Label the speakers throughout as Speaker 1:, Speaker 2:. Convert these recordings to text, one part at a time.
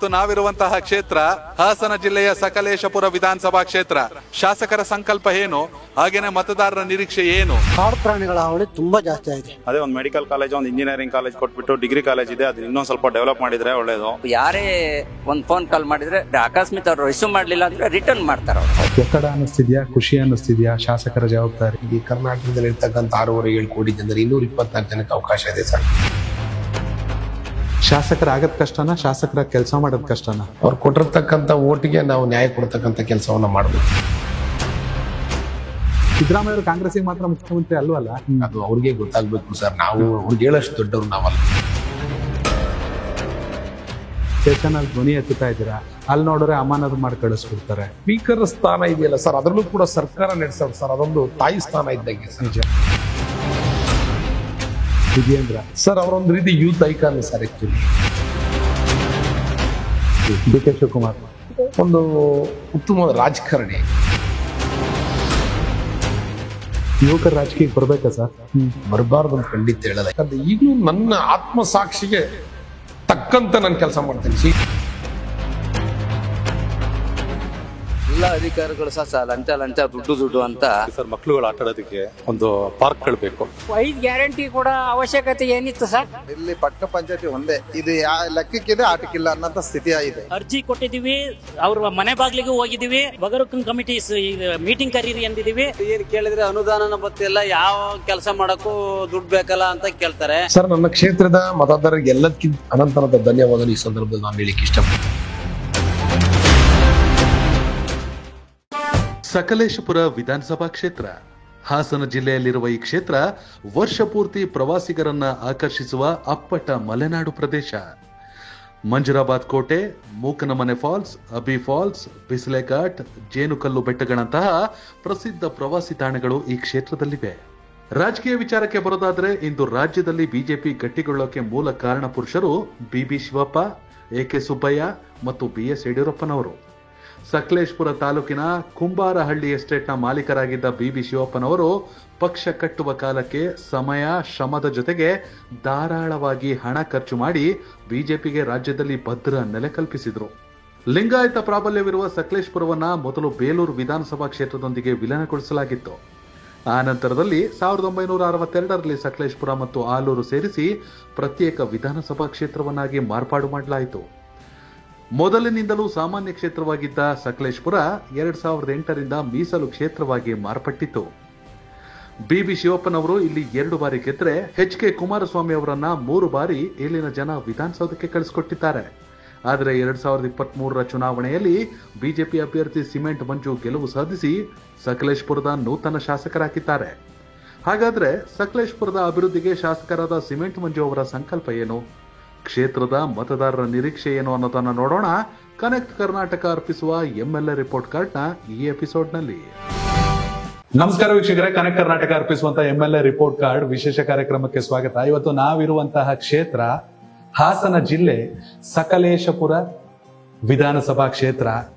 Speaker 1: ನಾವಿರುವಂತಹ ಕ್ಷೇತ್ರ ಹಾಸನ ಜಿಲ್ಲೆಯ ಸಕಲೇಶಪುರ ವಿಧಾನಸಭಾ ಕ್ಷೇತ್ರ. ಶಾಸಕರ ಸಂಕಲ್ಪ ಏನು, ಹಾಗೇನೆ ಮತದಾರರ ನಿರೀಕ್ಷೆ ಏನು?
Speaker 2: ಕಾಡು ಪ್ರಾಣಿಗಳ ಹಾವಳಿ ತುಂಬಾ ಜಾಸ್ತಿ ಆಗಿದೆ.
Speaker 3: ಅದೇ ಒಂದು ಮೆಡಿಕಲ್ ಕಾಲೇಜ್, ಒಂದು ಇಂಜಿನಿಯರಿಂಗ್ ಕಾಲೇಜ್ ಕೊಟ್ಬಿಟ್ಟು ಡಿಗ್ರಿ ಕಾಲೇಜ್ ಇದೆ, ಅದು ಇನ್ನೊಂದು ಸ್ವಲ್ಪ ಡೆವಲಪ್ ಮಾಡಿದ್ರೆ ಒಳ್ಳೇದು.
Speaker 4: ಯಾರೇ ಒಂದು ಫೋನ್ ಕಾಲ್ ಮಾಡಿದ್ರೆ ಅಕಸ್ಮಾತ್ ಅವ್ರು ರಿಸೀವ್ ಮಾಡ್ಲಿಲ್ಲ ಅಂದ್ರೆ ರಿಟರ್ನ್ ಮಾಡ್ತಾರೆ.
Speaker 5: ಒತ್ತಡ ಅನ್ನಿಸ್ತಿದ್ಯಾ, ಖುಷಿ ಅನ್ನಿಸ್ತಿದ್ಯಾ ಶಾಸಕರ ಜವಾಬ್ದಾರಿ?
Speaker 6: ಈ ಕರ್ನಾಟಕದಲ್ಲಿ ಇರ್ತಕ್ಕಂಥ 6.7 ಕೋಟಿ ಜನರು 224 ಜನಕ್ಕೆ ಅವಕಾಶ ಇದೆ ಸರ್.
Speaker 5: ಶಾಸಕರ ಆಗದ್ ಕಷ್ಟನಾ, ಶಾಸಕರ ಕೆಲಸ ಮಾಡೋದ್ ಕಷ್ಟನಾ?
Speaker 6: ಅವ್ರು ಕೊಟ್ಟಿರ್ತಕ್ಕಂಥ ಓಟಿಗೆ ನಾವು ನ್ಯಾಯ ಕೊಡ್ತಕ್ಕಂಥ ಕೆಲಸವನ್ನ ಮಾಡಬೇಕು.
Speaker 5: ಸಿದ್ದರಾಮಯ್ಯ ಅವರು ಕಾಂಗ್ರೆಸ್ಗೆ ಮಾತ್ರ ಮುಖ್ಯಮಂತ್ರಿ ಅಲ್ವಲ್ಲ,
Speaker 6: ಅದು ಅವ್ರಿಗೆ ಗೊತ್ತಾಗ್ಬೇಕು ಸರ್. ನಾವು ಅವ್ರಿಗೆ ಹೇಳಷ್ಟು ದೊಡ್ಡವ್ರು ನಾವಲ್ಲ.
Speaker 5: ಸ್ಟೇಷನ್ ಅಲ್ಲಿ ಧ್ವನಿ ಎತ್ತುತ್ತಾ ಇದ್ದೀರಾ, ಅಲ್ಲಿ ನೋಡಿದ್ರೆ ಅಮಾನತ್ ಮಾಡಿ ಕಳಿಸ್ಬಿಡ್ತಾರೆ.
Speaker 6: ಸ್ಪೀಕರ್ ಸ್ಥಾನ ಇದೆಯಲ್ಲ ಸರ್, ಅದರಲ್ಲೂ ಕೂಡ ಸರ್ಕಾರ ನಡೆಸೋದು ಸರ್, ಅದೊಂದು ತಾಯಿ ಸ್ಥಾನ ಇದ್ದಂಗೆ ಸರ್.
Speaker 5: ನಿಜ. ವಿಜೇಂದ್ರ
Speaker 6: ಸರ್ ಅವರೊಂದು ರೀತಿ youth icon sir. Actually
Speaker 5: D K Shivakumar
Speaker 6: ಒಂದು ಉತ್ತಮವಾದ ರಾಜಕಾರಣಿ.
Speaker 5: ಯುವಕರ ರಾಜಕೀಯಕ್ಕೆ ಬರ್ಬೇಕಾ ಸರ್?
Speaker 6: ಬರಬಾರ್ದು ಅಂತ ಖಂಡಿತ ಹೇಳಲ್ಲ. ಯಾಕಂದ್ರೆ ಈಗಲೂ ನನ್ನ ಆತ್ಮಸಾಕ್ಷಿಗೆ ತಕ್ಕಂತ ನಾನು ಕೆಲಸ ಮಾಡ್ತೀನಿ.
Speaker 4: ಎಲ್ಲ ಅಧಿಕಾರಿಗಳು ಸಹ ಲಂಚ ದುಡ್ಡು ಅಂತ
Speaker 3: ಸರ್, ಮಕ್ಳುಗಳು ಆಟ ಆಡೋದಕ್ಕೆ ಒಂದು ಪಾರ್ಕ್ಗಳು ಬೇಕು.
Speaker 2: 5 ಗ್ಯಾರಂಟಿ ಕೂಡ ಅವಶ್ಯಕತೆ ಏನಿತ್ತು ಸರ್?
Speaker 7: ಇಲ್ಲಿ ಪಟ್ಟಣ ಪಂಚಾಯತಿ ಒಂದೇ, ಇದು ಲೆಕ್ಕಕ್ಕಿದೆ ಆಟಕ್ಕಿಲ್ಲ ಅನ್ನೋ ಸ್ಥಿತಿ ಆಗಿದೆ.
Speaker 8: ಅರ್ಜಿ ಕೊಟ್ಟಿದೀವಿ, ಅವ್ರ ಮನೆ ಬಾಗ್ಲಿಗೂ ಹೋಗಿದೀವಿ, ಬಗರುಕನ್ ಕಮಿಟಿ ಮೀಟಿಂಗ್ ಕರೀರಿ ಅಂದಿದೀವಿ.
Speaker 4: ಏನ್ ಕೇಳಿದ್ರೆ ಅನುದಾನನ ಗೊತ್ತಿಲ್ಲ, ಯಾವ ಕೆಲಸ ಮಾಡಕ್ಕೂ ದುಡ್ಡು ಬೇಕಲ್ಲ ಅಂತ ಕೇಳ್ತಾರೆ.
Speaker 6: ಸರ್, ನನ್ನ ಕ್ಷೇತ್ರದ ಮತದಾರರಿಗೆ ಎಲ್ಲದಕ್ಕಿಂತ ಅನಂತರದ ಧನ್ಯವಾದ ಈ ಸಂದರ್ಭದಲ್ಲಿ ನಾನು ಹೇಳಿಕ್ಕೆ ಇಷ್ಟಪಡ್ತೀನಿ.
Speaker 1: ಸಕಲೇಶಪುರ ವಿಧಾನಸಭಾ ಕ್ಷೇತ್ರ ಹಾಸನ ಜಿಲ್ಲೆಯಲ್ಲಿರುವ ಈ ಕ್ಷೇತ್ರ ವರ್ಷ ಪೂರ್ತಿ ಪ್ರವಾಸಿಗರನ್ನ ಆಕರ್ಷಿಸುವ ಅಪ್ಪಟ ಮಲೆನಾಡು ಪ್ರದೇಶ. ಮಂಜುರಾಬಾದ್ ಕೋಟೆ, ಮೂಕನಮನೆ ಫಾಲ್ಸ್, ಅಬಿ ಫಾಲ್ಸ್, ಬಿಸಿಲೆಘಾಟ್, ಜೇನುಕಲ್ಲು ಬೆಟ್ಟಗಳಂತಹ ಪ್ರಸಿದ್ಧ ಪ್ರವಾಸಿ ತಾಣಗಳು ಈ ಕ್ಷೇತ್ರದಲ್ಲಿವೆ. ರಾಜಕೀಯ ವಿಚಾರಕ್ಕೆ ಬರೋದಾದ್ರೆ, ಇಂದು ರಾಜ್ಯದಲ್ಲಿ ಬಿಜೆಪಿ ಗಟ್ಟಿಗೊಳ್ಳೋಕೆ ಮೂಲ ಕಾರಣ ಪುರುಷರು ಬಿಬಿ ಶಿವಪ್ಪ, ಎಕೆ ಸುಬ್ಬಯ್ಯ ಮತ್ತು ಬಿಎಸ್ ಯಡಿಯೂರಪ್ಪನವರು. ಸಕಲೇಶಪುರ ತಾಲೂಕಿನ ಕುಂಬಾರಹಳ್ಳಿ ಎಸ್ಟೇಟ್ನ ಮಾಲೀಕರಾಗಿದ್ದ ಬಿಬಿ ಶಿವಪ್ಪನವರು ಪಕ್ಷ ಕಟ್ಟುವ ಕಾಲಕ್ಕೆ ಸಮಯ, ಶ್ರಮದ ಜೊತೆಗೆ ಧಾರಾಳವಾಗಿ ಹಣ ಖರ್ಚು ಮಾಡಿ ಬಿಜೆಪಿಗೆ ರಾಜ್ಯದಲ್ಲಿ ಭದ್ರ ನೆಲೆ ಕಲ್ಪಿಸಿದ್ರು. ಲಿಂಗಾಯತ ಪ್ರಾಬಲ್ಯವಿರುವ ಸಕಲೇಶಪುರವನ್ನ ಮೊದಲು ಬೇಲೂರು ವಿಧಾನಸಭಾ ಕ್ಷೇತ್ರದೊಂದಿಗೆ ವಿಲೀನಗೊಳಿಸಲಾಗಿತ್ತು. ಆ ನಂತರದಲ್ಲಿ 1962ರಲ್ಲಿ ಸಕಲೇಶಪುರ ಮತ್ತು ಆಲೂರು ಸೇರಿಸಿ ಪ್ರತ್ಯೇಕ ವಿಧಾನಸಭಾ ಕ್ಷೇತ್ರವನ್ನಾಗಿ ಮಾರ್ಪಾಡು ಮಾಡಲಾಯಿತು. ಮೊದಲಿನಿಂದಲೂ ಸಾಮಾನ್ಯ ಕ್ಷೇತ್ರವಾಗಿದ್ದ ಸಕಲೇಶಪುರ 2008ರಿಂದ ಮೀಸಲು ಕ್ಷೇತ್ರವಾಗಿ ಮಾರ್ಪಟ್ಟಿತ್ತು. ಬಿಬಿ ಶಿವಪ್ಪನವರು ಇಲ್ಲಿ 2 ಬಾರಿ ಗೆದ್ರೆ, ಎಚ್.ಕೆ. ಕುಮಾರಸ್ವಾಮಿ ಅವರನ್ನ 3 ಬಾರಿ ಇಲ್ಲಿನ ಜನ ವಿಧಾನಸೌಧಕ್ಕೆ ಕಳಿಸಿಕೊಟ್ಟಿದ್ದಾರೆ. ಆದರೆ 2023ರ ಚುನಾವಣೆಯಲ್ಲಿ ಬಿಜೆಪಿ ಅಭ್ಯರ್ಥಿ ಸಿಮೆಂಟ್ ಮಂಜು ಗೆಲುವು ಸಾಧಿಸಿ ಸಕಲೇಶಪುರದ ನೂತನ ಶಾಸಕರಾಗಿದ್ದಾರೆ. ಹಾಗಾದ್ರೆ ಸಕಲೇಶಪುರದ ಅಭಿವೃದ್ಧಿಗೆ ಶಾಸಕರಾದ ಸಿಮೆಂಟ್ ಮಂಜು ಅವರ ಸಂಕಲ್ಪ ಏನು, ಕ್ಷೇತ್ರದ ಮತದಾರರ ನಿರೀಕ್ಷೆ ಏನು ಅನ್ನೋದನ್ನ ನೋಡೋಣ ಕನೆಕ್ಟ್ ಕರ್ನಾಟಕ ಅರ್ಪಿಸುವ ಎಂಎಲ್ಎ ರಿಪೋರ್ಟ್ ಕಾರ್ಡ್ನ ಈ ಎಪಿಸೋಡ್ನಲ್ಲಿ.
Speaker 5: ನಮಸ್ಕಾರ ವೀಕ್ಷಕರೇ, ಕನೆಕ್ಟ್ ಕರ್ನಾಟಕ ಅರ್ಪಿಸುವಂತಹ ಎಂಎಲ್ಎ ರಿಪೋರ್ಟ್ ಕಾರ್ಡ್ ವಿಶೇಷ ಕಾರ್ಯಕ್ರಮಕ್ಕೆ ಸ್ವಾಗತ. ಇವತ್ತು ನಾವಿರುವಂತಹ ಕ್ಷೇತ್ರ ಹಾಸನ ಜಿಲ್ಲೆ ಸಕಲೇಶಪುರ ವಿಧಾನಸಭಾ ಕ್ಷೇತ್ರ.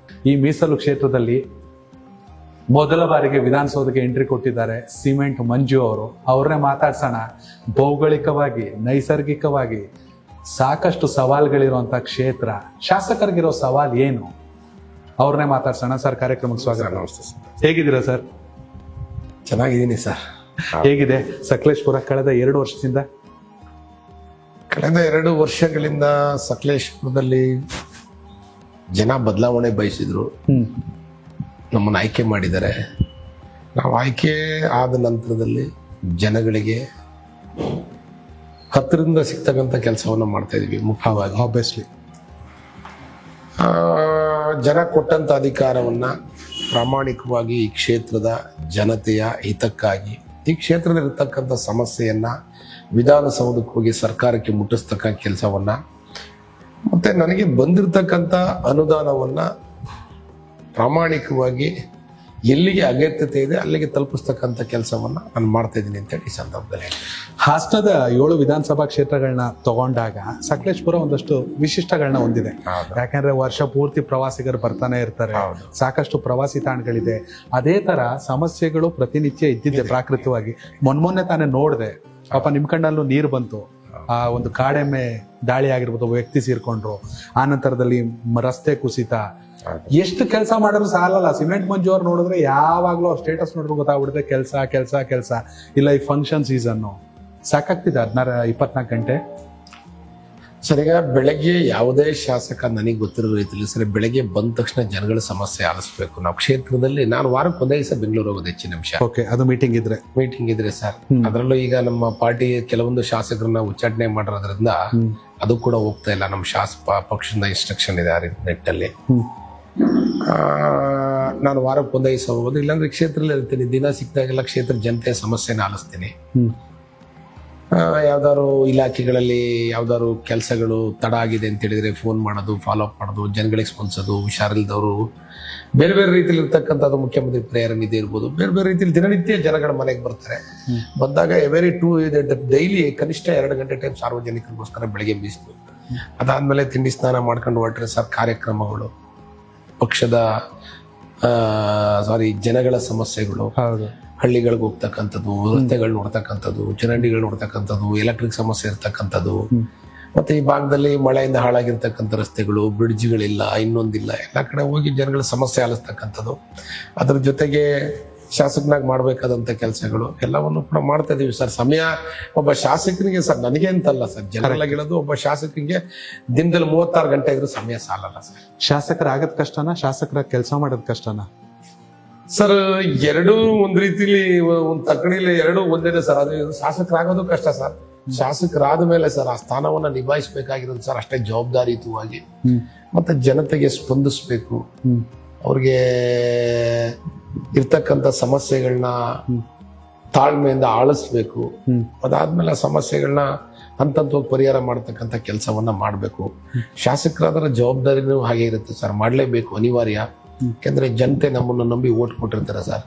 Speaker 5: ಈ ಮೀಸಲು ಕ್ಷೇತ್ರದಲ್ಲಿ ಮೊದಲ ಬಾರಿಗೆ ವಿಧಾನಸೌಧಕ್ಕೆ ಎಂಟ್ರಿ ಕೊಟ್ಟಿದ್ದಾರೆ ಸಿಮೆಂಟ್ ಮಂಜು ಅವರು. ಅವ್ರನ್ನೇ ಮಾತಾಡ್ಸೋಣ. ಭೌಗೋಳಿಕವಾಗಿ, ನೈಸರ್ಗಿಕವಾಗಿ ಸಾಕಷ್ಟು ಸವಾಲ್ಗಳಿರುವಂತಹ ಕ್ಷೇತ್ರ. ಶಾಸಕರಿಗಿರೋ ಸವಾಲ್ ಏನು, ಅವ್ರನ್ನೇ ಮಾತಾಡ್ಸೋಣ. ಸರ್, ಕಾರ್ಯಕ್ರಮಕ್ಕೆ ಸ್ವಾಗತ.
Speaker 6: ನಮಸ್ತೆ ಸರ್.
Speaker 5: ಹೇಗಿದ್ದೀರಾ ಸರ್?
Speaker 6: ಚೆನ್ನಾಗಿದ್ದೀನಿ ಸರ್.
Speaker 5: ಹೇಗಿದೆ ಸಕಲೇಶಪುರ ಕಳೆದ 2 ವರ್ಷದಿಂದ?
Speaker 6: ಕಳೆದ 2 ವರ್ಷಗಳಿಂದ ಸಕಲೇಶಪುರದಲ್ಲಿ ಜನ ಬದಲಾವಣೆ ಬಯಸಿದ್ರು, ನಮ್ಮನ್ನು ಆಯ್ಕೆ ಮಾಡಿದ್ದಾರೆ. ನಾವು ಆಯ್ಕೆ ಆದ ನಂತರದಲ್ಲಿ ಜನಗಳಿಗೆ ಹತ್ತಿರದಿಂದ ಸಿಗ್ತಕ್ಕಂಥ ಕೆಲಸವನ್ನು ಮಾಡ್ತಾ ಇದೀವಿ. ಮುಖ್ಯವಾಗಿ
Speaker 5: ಆಬ್ವಿಯಸ್ಲಿ
Speaker 6: ಜನ ಕೊಟ್ಟಂತ ಅಧಿಕಾರವನ್ನ ಪ್ರಾಮಾಣಿಕವಾಗಿ ಈ ಕ್ಷೇತ್ರದ ಜನತೆಯ ಹಿತಕ್ಕಾಗಿ, ಈ ಕ್ಷೇತ್ರದಲ್ಲಿರ್ತಕ್ಕಂಥ ಸಮಸ್ಯೆಯನ್ನ ವಿಧಾನಸೌಧಕ್ಕೆ ಹೋಗಿ ಸರ್ಕಾರಕ್ಕೆ ಮುಟ್ಟಿಸ್ತಕ್ಕ ಕೆಲಸವನ್ನ, ಮತ್ತೆ ನನಗೆ ಬಂದಿರತಕ್ಕಂಥ ಅನುದಾನವನ್ನ ಪ್ರಾಮಾಣಿಕವಾಗಿ ಎಲ್ಲಿಗೆ ಅಗತ್ಯತೆ ಇದೆ ಅಲ್ಲಿಗೆ ತಲುಪಿಸ್ತಕ್ಕಂಥ ಕೆಲಸವನ್ನ ನಾನು ಮಾಡ್ತಾ ಇದ್ದೀನಿ ಅಂತೇಳಿ ಈ ಸಂದರ್ಭದಲ್ಲಿ.
Speaker 5: ಹಾಸನದ 7 ವಿಧಾನಸಭಾ ಕ್ಷೇತ್ರಗಳನ್ನ ತಗೊಂಡಾಗ ಸಕಲೇಶಪುರ ಒಂದಷ್ಟು ವಿಶಿಷ್ಟಗಳನ್ನ ಹೊಂದಿದೆ. ಯಾಕಂದ್ರೆ ವರ್ಷ ಪೂರ್ತಿ ಪ್ರವಾಸಿಗರು ಬರ್ತಾನೆ ಇರ್ತಾರೆ, ಸಾಕಷ್ಟು ಪ್ರವಾಸಿ ತಾಣಗಳಿದೆ. ಅದೇ ತರ ಸಮಸ್ಯೆಗಳು ಪ್ರತಿನಿತ್ಯ ಇದ್ದಿದ್ದೆ ಪ್ರಾಕೃತಿಕವಾಗಿ. ಮೊನ್ನೆ ತಾನೇ ನೋಡಿದೆ, ಪಾಪ ನಿಮ್ ಕಣ್ಣಲ್ಲೂ ನೀರು ಬಂತು. ಆ ಒಂದು ಕಾಡೆಮ್ಮೆ ದಾಳಿ ಆಗಿರ್ಬೋದು, ಒಬ್ಬ ವ್ಯಕ್ತಿ ಸೇರ್ಕೊಂಡ್ರು, ಆ ನಂತರದಲ್ಲಿ ರಸ್ತೆ ಕುಸಿತ, ಎಷ್ಟು ಕೆಲಸ ಮಾಡಿದ್ರು ಸಾಲಲ್ಲ. ಸಿಮೆಂಟ್ ಮಂಜು ಅವ್ರು ನೋಡಿದ್ರೆ ಯಾವಾಗ್ಲೂ ಅವ್ರ ಸ್ಟೇಟಸ್ ನೋಡಿದ್ರು ಗೊತ್ತಾಗ್ಬಿಡುತ್ತೆ, ಕೆಲಸ ಕೆಲಸ ಕೆಲಸ. ಇಲ್ಲ ಈ ಫಂಕ್ಷನ್ ಸೀಸನ್ ಸಾಕಾಗ್ತಿದೆ 24 ಗಂಟೆ.
Speaker 6: ಸರ್, ಈಗ ಬೆಳಗ್ಗೆ ಯಾವುದೇ ಶಾಸಕ ನನಗೆ ಗೊತ್ತಿರೋ ರೀತಿಯಲ್ಲಿ ಸರ್, ಬೆಳಗ್ಗೆ ಬಂದ ತಕ್ಷಣ ಜನಗಳ ಸಮಸ್ಯೆ ಆಲಿಸ್ಬೇಕು. ನಾವು ಕ್ಷೇತ್ರದಲ್ಲಿ ನಾನು ವಾರಕ್ಕೆ ಒಂದೇ ದಿವಸ ಬೆಂಗಳೂರು ಹೋಗೋದು ಹೆಚ್ಚಿನ ನಿಮಿಷ.
Speaker 5: ಓಕೆ, ಅದು ಮೀಟಿಂಗ್ ಇದ್ರೆ
Speaker 6: ಸರ್. ಅದರಲ್ಲೂ ಈಗ ನಮ್ಮ ಪಾರ್ಟಿ ಕೆಲವೊಂದು ಶಾಸಕರನ್ನ ಉಚ್ಚಾಟನೆ ಮಾಡಿರೋದ್ರಿಂದ ಅದು ಕೂಡ ಹೋಗ್ತಾ ಇಲ್ಲ. ನಮ್ಮ ಪಕ್ಷದ ಇನ್ಸ್ಟ್ರಕ್ಷನ್ ಇದೆ ಆ ನಿಟ್ಟಲ್ಲಿ. ನಾನು ವಾರಕ್ಕೆ ಒಂದೇ ದಿವಸ ಹೋಗೋದು, ಇಲ್ಲಾಂದ್ರೆ ಕ್ಷೇತ್ರದಲ್ಲಿ ಇರ್ತೀನಿ. ದಿನ ಸಿಕ್ಕಿದಾಗೆಲ್ಲ ಕ್ಷೇತ್ರ ಜನತೆಯ ಸಮಸ್ಯೆನ ಆಲಿಸ್ತೀನಿ. ಯಾವ್ದಾದ್ರು ಇಲಾಖೆಗಳಲ್ಲಿ ಯಾವ್ದಾದ್ರು ಕೆಲಸಗಳು ತಡ ಆಗಿದೆ ಅಂತ ಹೇಳಿದ್ರೆ ಫೋನ್ ಮಾಡೋದು, ಫಾಲೋ ಅಪ್ ಮಾಡೋದು, ಜನಗಳಿಗೆ ಸ್ಪಂದಿಸೋದು, ಹುಷಾರಿಲ್ದವರು ಬೇರೆ ಬೇರೆ ರೀತಿಯಲ್ಲಿ ಇರ್ತಕ್ಕಂಥದ್ದು, ಮುಖ್ಯಮಂತ್ರಿ ಪ್ರೇಯರ್ ನಿಧಿ ಇರ್ಬೋದು, ಬೇರೆ ಬೇರೆ ರೀತಿಯಲ್ಲಿ ದಿನನಿತ್ಯ ಜನಗಳ ಮನೆಗೆ ಬರ್ತಾರೆ. ಬಂದಾಗ ಡೈಲಿ ಕನಿಷ್ಠ 2 ಗಂಟೆ ಟೈಮ್ ಸಾರ್ವಜನಿಕರಿಗೋಸ್ಕರ ಬೆಳಗ್ಗೆ ಮೀಸಲು. ಅದಾದ್ಮೇಲೆ ತಿಂಡಿ ಸ್ನಾನ ಮಾಡ್ಕೊಂಡು ಹೊರಟ್ರೆ ಸರ್ ಕಾರ್ಯಕ್ರಮಗಳು, ಪಕ್ಷದ ಜನಗಳ ಸಮಸ್ಯೆಗಳು, ಹಳ್ಳಿಗಳಿಗೆ ಹೋಗ್ತಕ್ಕಂಥದ್ದು, ರಸ್ತೆಗಳು ನೋಡ್ತಕ್ಕಂಥದ್ದು, ಚರಂಡಿಗಳು ನೋಡ್ತಕ್ಕಂಥದ್ದು, ಎಲೆಕ್ಟ್ರಿಕ್ ಸಮಸ್ಯೆ ಇರ್ತಕ್ಕಂಥದ್ದು, ಮತ್ತೆ ಈ ಭಾಗದಲ್ಲಿ ಮಳೆಯಿಂದ ಹಾಳಾಗಿರ್ತಕ್ಕಂಥ ರಸ್ತೆಗಳು, ಬ್ರಿಡ್ಜ್ಗಳಿಲ್ಲ, ಇನ್ನೊಂದಿಲ್ಲ, ಎಲ್ಲ ಕಡೆ ಹೋಗಿ ಜನಗಳ ಸಮಸ್ಯೆ ಆಲಿಸ್ತಕ್ಕಂಥದ್ದು. ಅದ್ರ ಜೊತೆಗೆ ಶಾಸಕನಾಗಿ ಮಾಡ್ಬೇಕಾದಂತ ಕೆಲಸಗಳು ಎಲ್ಲವನ್ನು ಕೂಡ ಮಾಡ್ತಾ ಇದೀವಿ ಸರ್. ಸಮಯ ಒಬ್ಬ ಶಾಸಕರಿಗೆ ಸರ್, ನನಗೆ ಅಂತಲ್ಲ ಸರ್, ಜನರಲ್ ಹೇಳೋದು, ಒಬ್ಬ ಶಾಸಕರಿಗೆ ದಿನದಲ್ಲಿ 36 ಗಂಟೆ ಇದ್ರೂ ಸಮಯ ಸಾಲಲ್ಲ ಸರ್.
Speaker 5: ಶಾಸಕರಾಗದ್ ಕಷ್ಟನಾ, ಶಾಸಕರ ಕೆಲಸ ಮಾಡೋದ್ ಕಷ್ಟನಾ
Speaker 6: ಸರ್? ಎರಡೂ ಒಂದ್ ರೀತಿಲಿ ಒಂದ್ ತಕ್ಕಣಿಲಿ ಎರಡೂ ಒಂದೇನೆ ಸರ್. ಅದು ಶಾಸಕರಾಗೋದು ಕಷ್ಟ ಸರ್. ಶಾಸಕರಾದ ಮೇಲೆ ಸರ್ ಆ ಸ್ಥಾನವನ್ನ ನಿಭಾಯಿಸಬೇಕಾಗಿರೋದು ಸರ್ ಅಷ್ಟೇ ಜವಾಬ್ದಾರಿಯುತವಾಗಿ. ಮತ್ತೆ ಜನತೆಗೆ ಸ್ಪಂದಿಸ್ಬೇಕು, ಅವ್ರಿಗೆ ಇರ್ತಕ್ಕಂಥ ಸಮಸ್ಯೆಗಳನ್ನ ತಾಳ್ಮೆಯಿಂದ ಆಳಿಸ್ಬೇಕು. ಅದಾದ್ಮೇಲೆ ಆ ಸಮಸ್ಯೆಗಳನ್ನ ಹಂತವಾಗಿ ಪರಿಹಾರ ಮಾಡತಕ್ಕಂಥ ಕೆಲಸವನ್ನ ಮಾಡ್ಬೇಕು. ಶಾಸಕರಾದರ ಜವಾಬ್ದಾರಿನೂ ಹಾಗೆ ಇರುತ್ತೆ ಸರ್, ಮಾಡ್ಲೇಬೇಕು, ಅನಿವಾರ್ಯ. ಯಾಕಂದ್ರೆ ಜನತೆ ನಮ್ಮನ್ನು ನಂಬಿ ಓಟ್ ಕೊಟ್ಟಿರ್ತಾರೆ ಸರ್.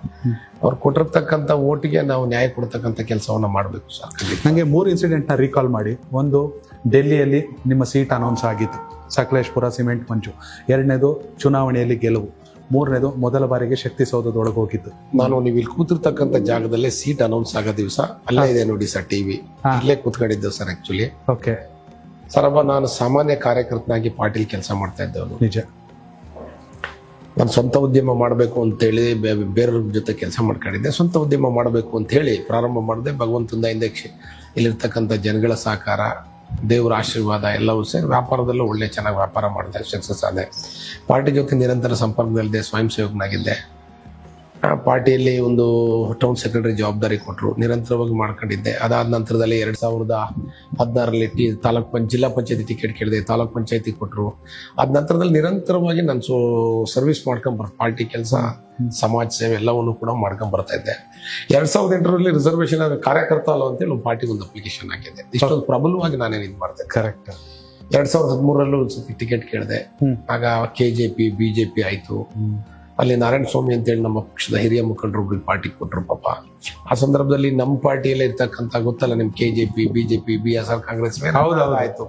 Speaker 6: ಅವ್ರು ಕೊಟ್ಟಿರ್ತಕ್ಕಂಥ ಓಟಿಗೆ ನಾವು ನ್ಯಾಯ ಕೊಡ್ತಕ್ಕಂಥ ಕೆಲಸವನ್ನ ಮಾಡ್ಬೇಕು ಸರ್.
Speaker 5: ನಂಗೆ 3 ಇನ್ಸಿಡೆಂಟ್ ನ ರೀಕಾಲ್ ಮಾಡಿ. ಒಂದು, ಡೆಲ್ಲಿಯಲ್ಲಿ ನಿಮ್ಮ ಸೀಟ್ ಅನೌನ್ಸ್ ಆಗಿತ್ತು, ಸಕಲೇಶ್ಪುರ ಸಿಮೆಂಟ್ ಮಂಜು. 2ನೇದು, ಚುನಾವಣೆಯಲ್ಲಿ ಗೆಲುವು. 3ನೇದು, ಮೊದಲ ಬಾರಿಗೆ ಶಕ್ತಿ ಸೌಧದೊಳಗೆ ಹೋಗಿದ್ದು.
Speaker 6: ನಾನು ನೀವು ಇಲ್ಲಿ ಕೂತಿರ್ತಕ್ಕಂಥ ಜಾಗದಲ್ಲೇ ಸೀಟ್ ಅನೌನ್ಸ್ ಆಗೋ ದಿವಸ ಅಲ್ಲೇ ಇದೆ ನೋಡಿ ಸರ್, ಟಿವಿ ಇಲ್ಲೇ ಕೂತ್ಕೊಂಡಿದ್ದೇವೆ ಸರ್. ಆಕ್ಚುಲಿ
Speaker 5: ಓಕೆ
Speaker 6: ಸರ್, ನಾನು ಸಾಮಾನ್ಯ ಕಾರ್ಯಕರ್ತನಾಗಿ ಪಾರ್ಟಿಲಿ ಕೆಲಸ ಮಾಡ್ತಾ ಇದ್ದವನು.
Speaker 5: ನಿಜ.
Speaker 6: ನಾನು ಸ್ವಂತ ಉದ್ಯಮ ಮಾಡಬೇಕು ಅಂತೇಳಿ ಬೇರೆಯವ್ರ ಜೊತೆ ಕೆಲಸ ಮಾಡ್ಕೊಂಡಿದ್ದೆ. ಸ್ವಂತ ಉದ್ಯಮ ಮಾಡಬೇಕು ಅಂತ ಹೇಳಿ ಪ್ರಾರಂಭ ಮಾಡಿದೆ. ಭಗವಂತನ ಇಲ್ಲಿರ್ತಕ್ಕಂಥ ಜನಗಳ ಸಹಕಾರ, ದೇವರ ಆಶೀರ್ವಾದ ಎಲ್ಲವೂ ಸೇರಿ ವ್ಯಾಪಾರದಲ್ಲೂ ಒಳ್ಳೆ ಚೆನ್ನಾಗಿ ವ್ಯಾಪಾರ ಮಾಡಿದೆ, ಸಕ್ಸಸ್ ಆದೆ. ಪಾರ್ಟಿ ಜೊತೆ ನಿರಂತರ ಸಂಪರ್ಕದಲ್ಲಿದ್ದೆ, ಸ್ವಯಂ ಸೇವಕನಾಗಿದ್ದೆ. ಪಾರ್ಟಿಯಲ್ಲಿ ಒಂದು ಟೌನ್ ಸೆಕ್ರೆಟರಿ ಜವಾಬ್ದಾರಿ ಕೊಟ್ಟರು, ನಿರಂತರವಾಗಿ ಮಾಡ್ಕೊಂಡಿದ್ದೆ. ಅದಾದ ನಂತರದಲ್ಲಿ 2016ರಲ್ಲಿ ಜಿಲ್ಲಾ ಪಂಚಾಯತಿ ಟಿಕೆಟ್ ಕೇಳಿದೆ, ತಾಲೂಕ್ ಪಂಚಾಯತಿ ಕೊಟ್ಟರು. ಅದ ನಂತರದಲ್ಲಿ ನಿರಂತರವಾಗಿ ನಾನು ಸರ್ವಿಸ್ ಮಾಡ್ಕೊಂಡ್ ಪಾರ್ಟಿ ಕೆಲಸ, ಸಮಾಜ ಸೇವೆ ಎಲ್ಲವನ್ನು ಕೂಡ ಮಾಡ್ಕೊಂಡ್ ಬರ್ತಾ ಇದ್ದೆ. 2008ರಲ್ಲಿ ರಿಸರ್ವೇಶನ್ ಕಾರ್ಯಕರ್ತ ಅಲ್ಲ ಅಂತೇಳಿ ಪಾರ್ಟಿ ಒಂದು ಅಪ್ಲಿಕೇಶನ್ ಹಾಕಿದ್ದೆ. ಇಷ್ಟೊಂದು ಪ್ರಬಲವಾಗಿ ನಾನೇನು ಇದು ಮಾಡ್ದೆ.
Speaker 5: ಕರೆಕ್ಟ್.
Speaker 6: 2013ರಲ್ಲೂ ಟಿಕೆಟ್ ಕೇಳಿದೆ. ಆಗ KJP BJP ಆಯ್ತು. ಅಲ್ಲಿ ನಾರಾಯಣ ಸ್ವಾಮಿ ಅಂತೇಳಿ ನಮ್ಮ ಪಕ್ಷದ ಹಿರಿಯ ಮುಖಂಡರು ಒಬ್ರಿಗೆ ಪಾರ್ಟಿ ಕೊಟ್ಟರು ಪಾಪ. ಆ ಸಂದರ್ಭದಲ್ಲಿ ನಮ್ಮ ಪಾರ್ಟಿಯಲ್ಲೇ ಇರ್ತಕ್ಕಂಥ ಗೊತ್ತಲ್ಲ ನಿಮ್ KJP BJP BSR ಕಾಂಗ್ರೆಸ್ ಆಯ್ತು.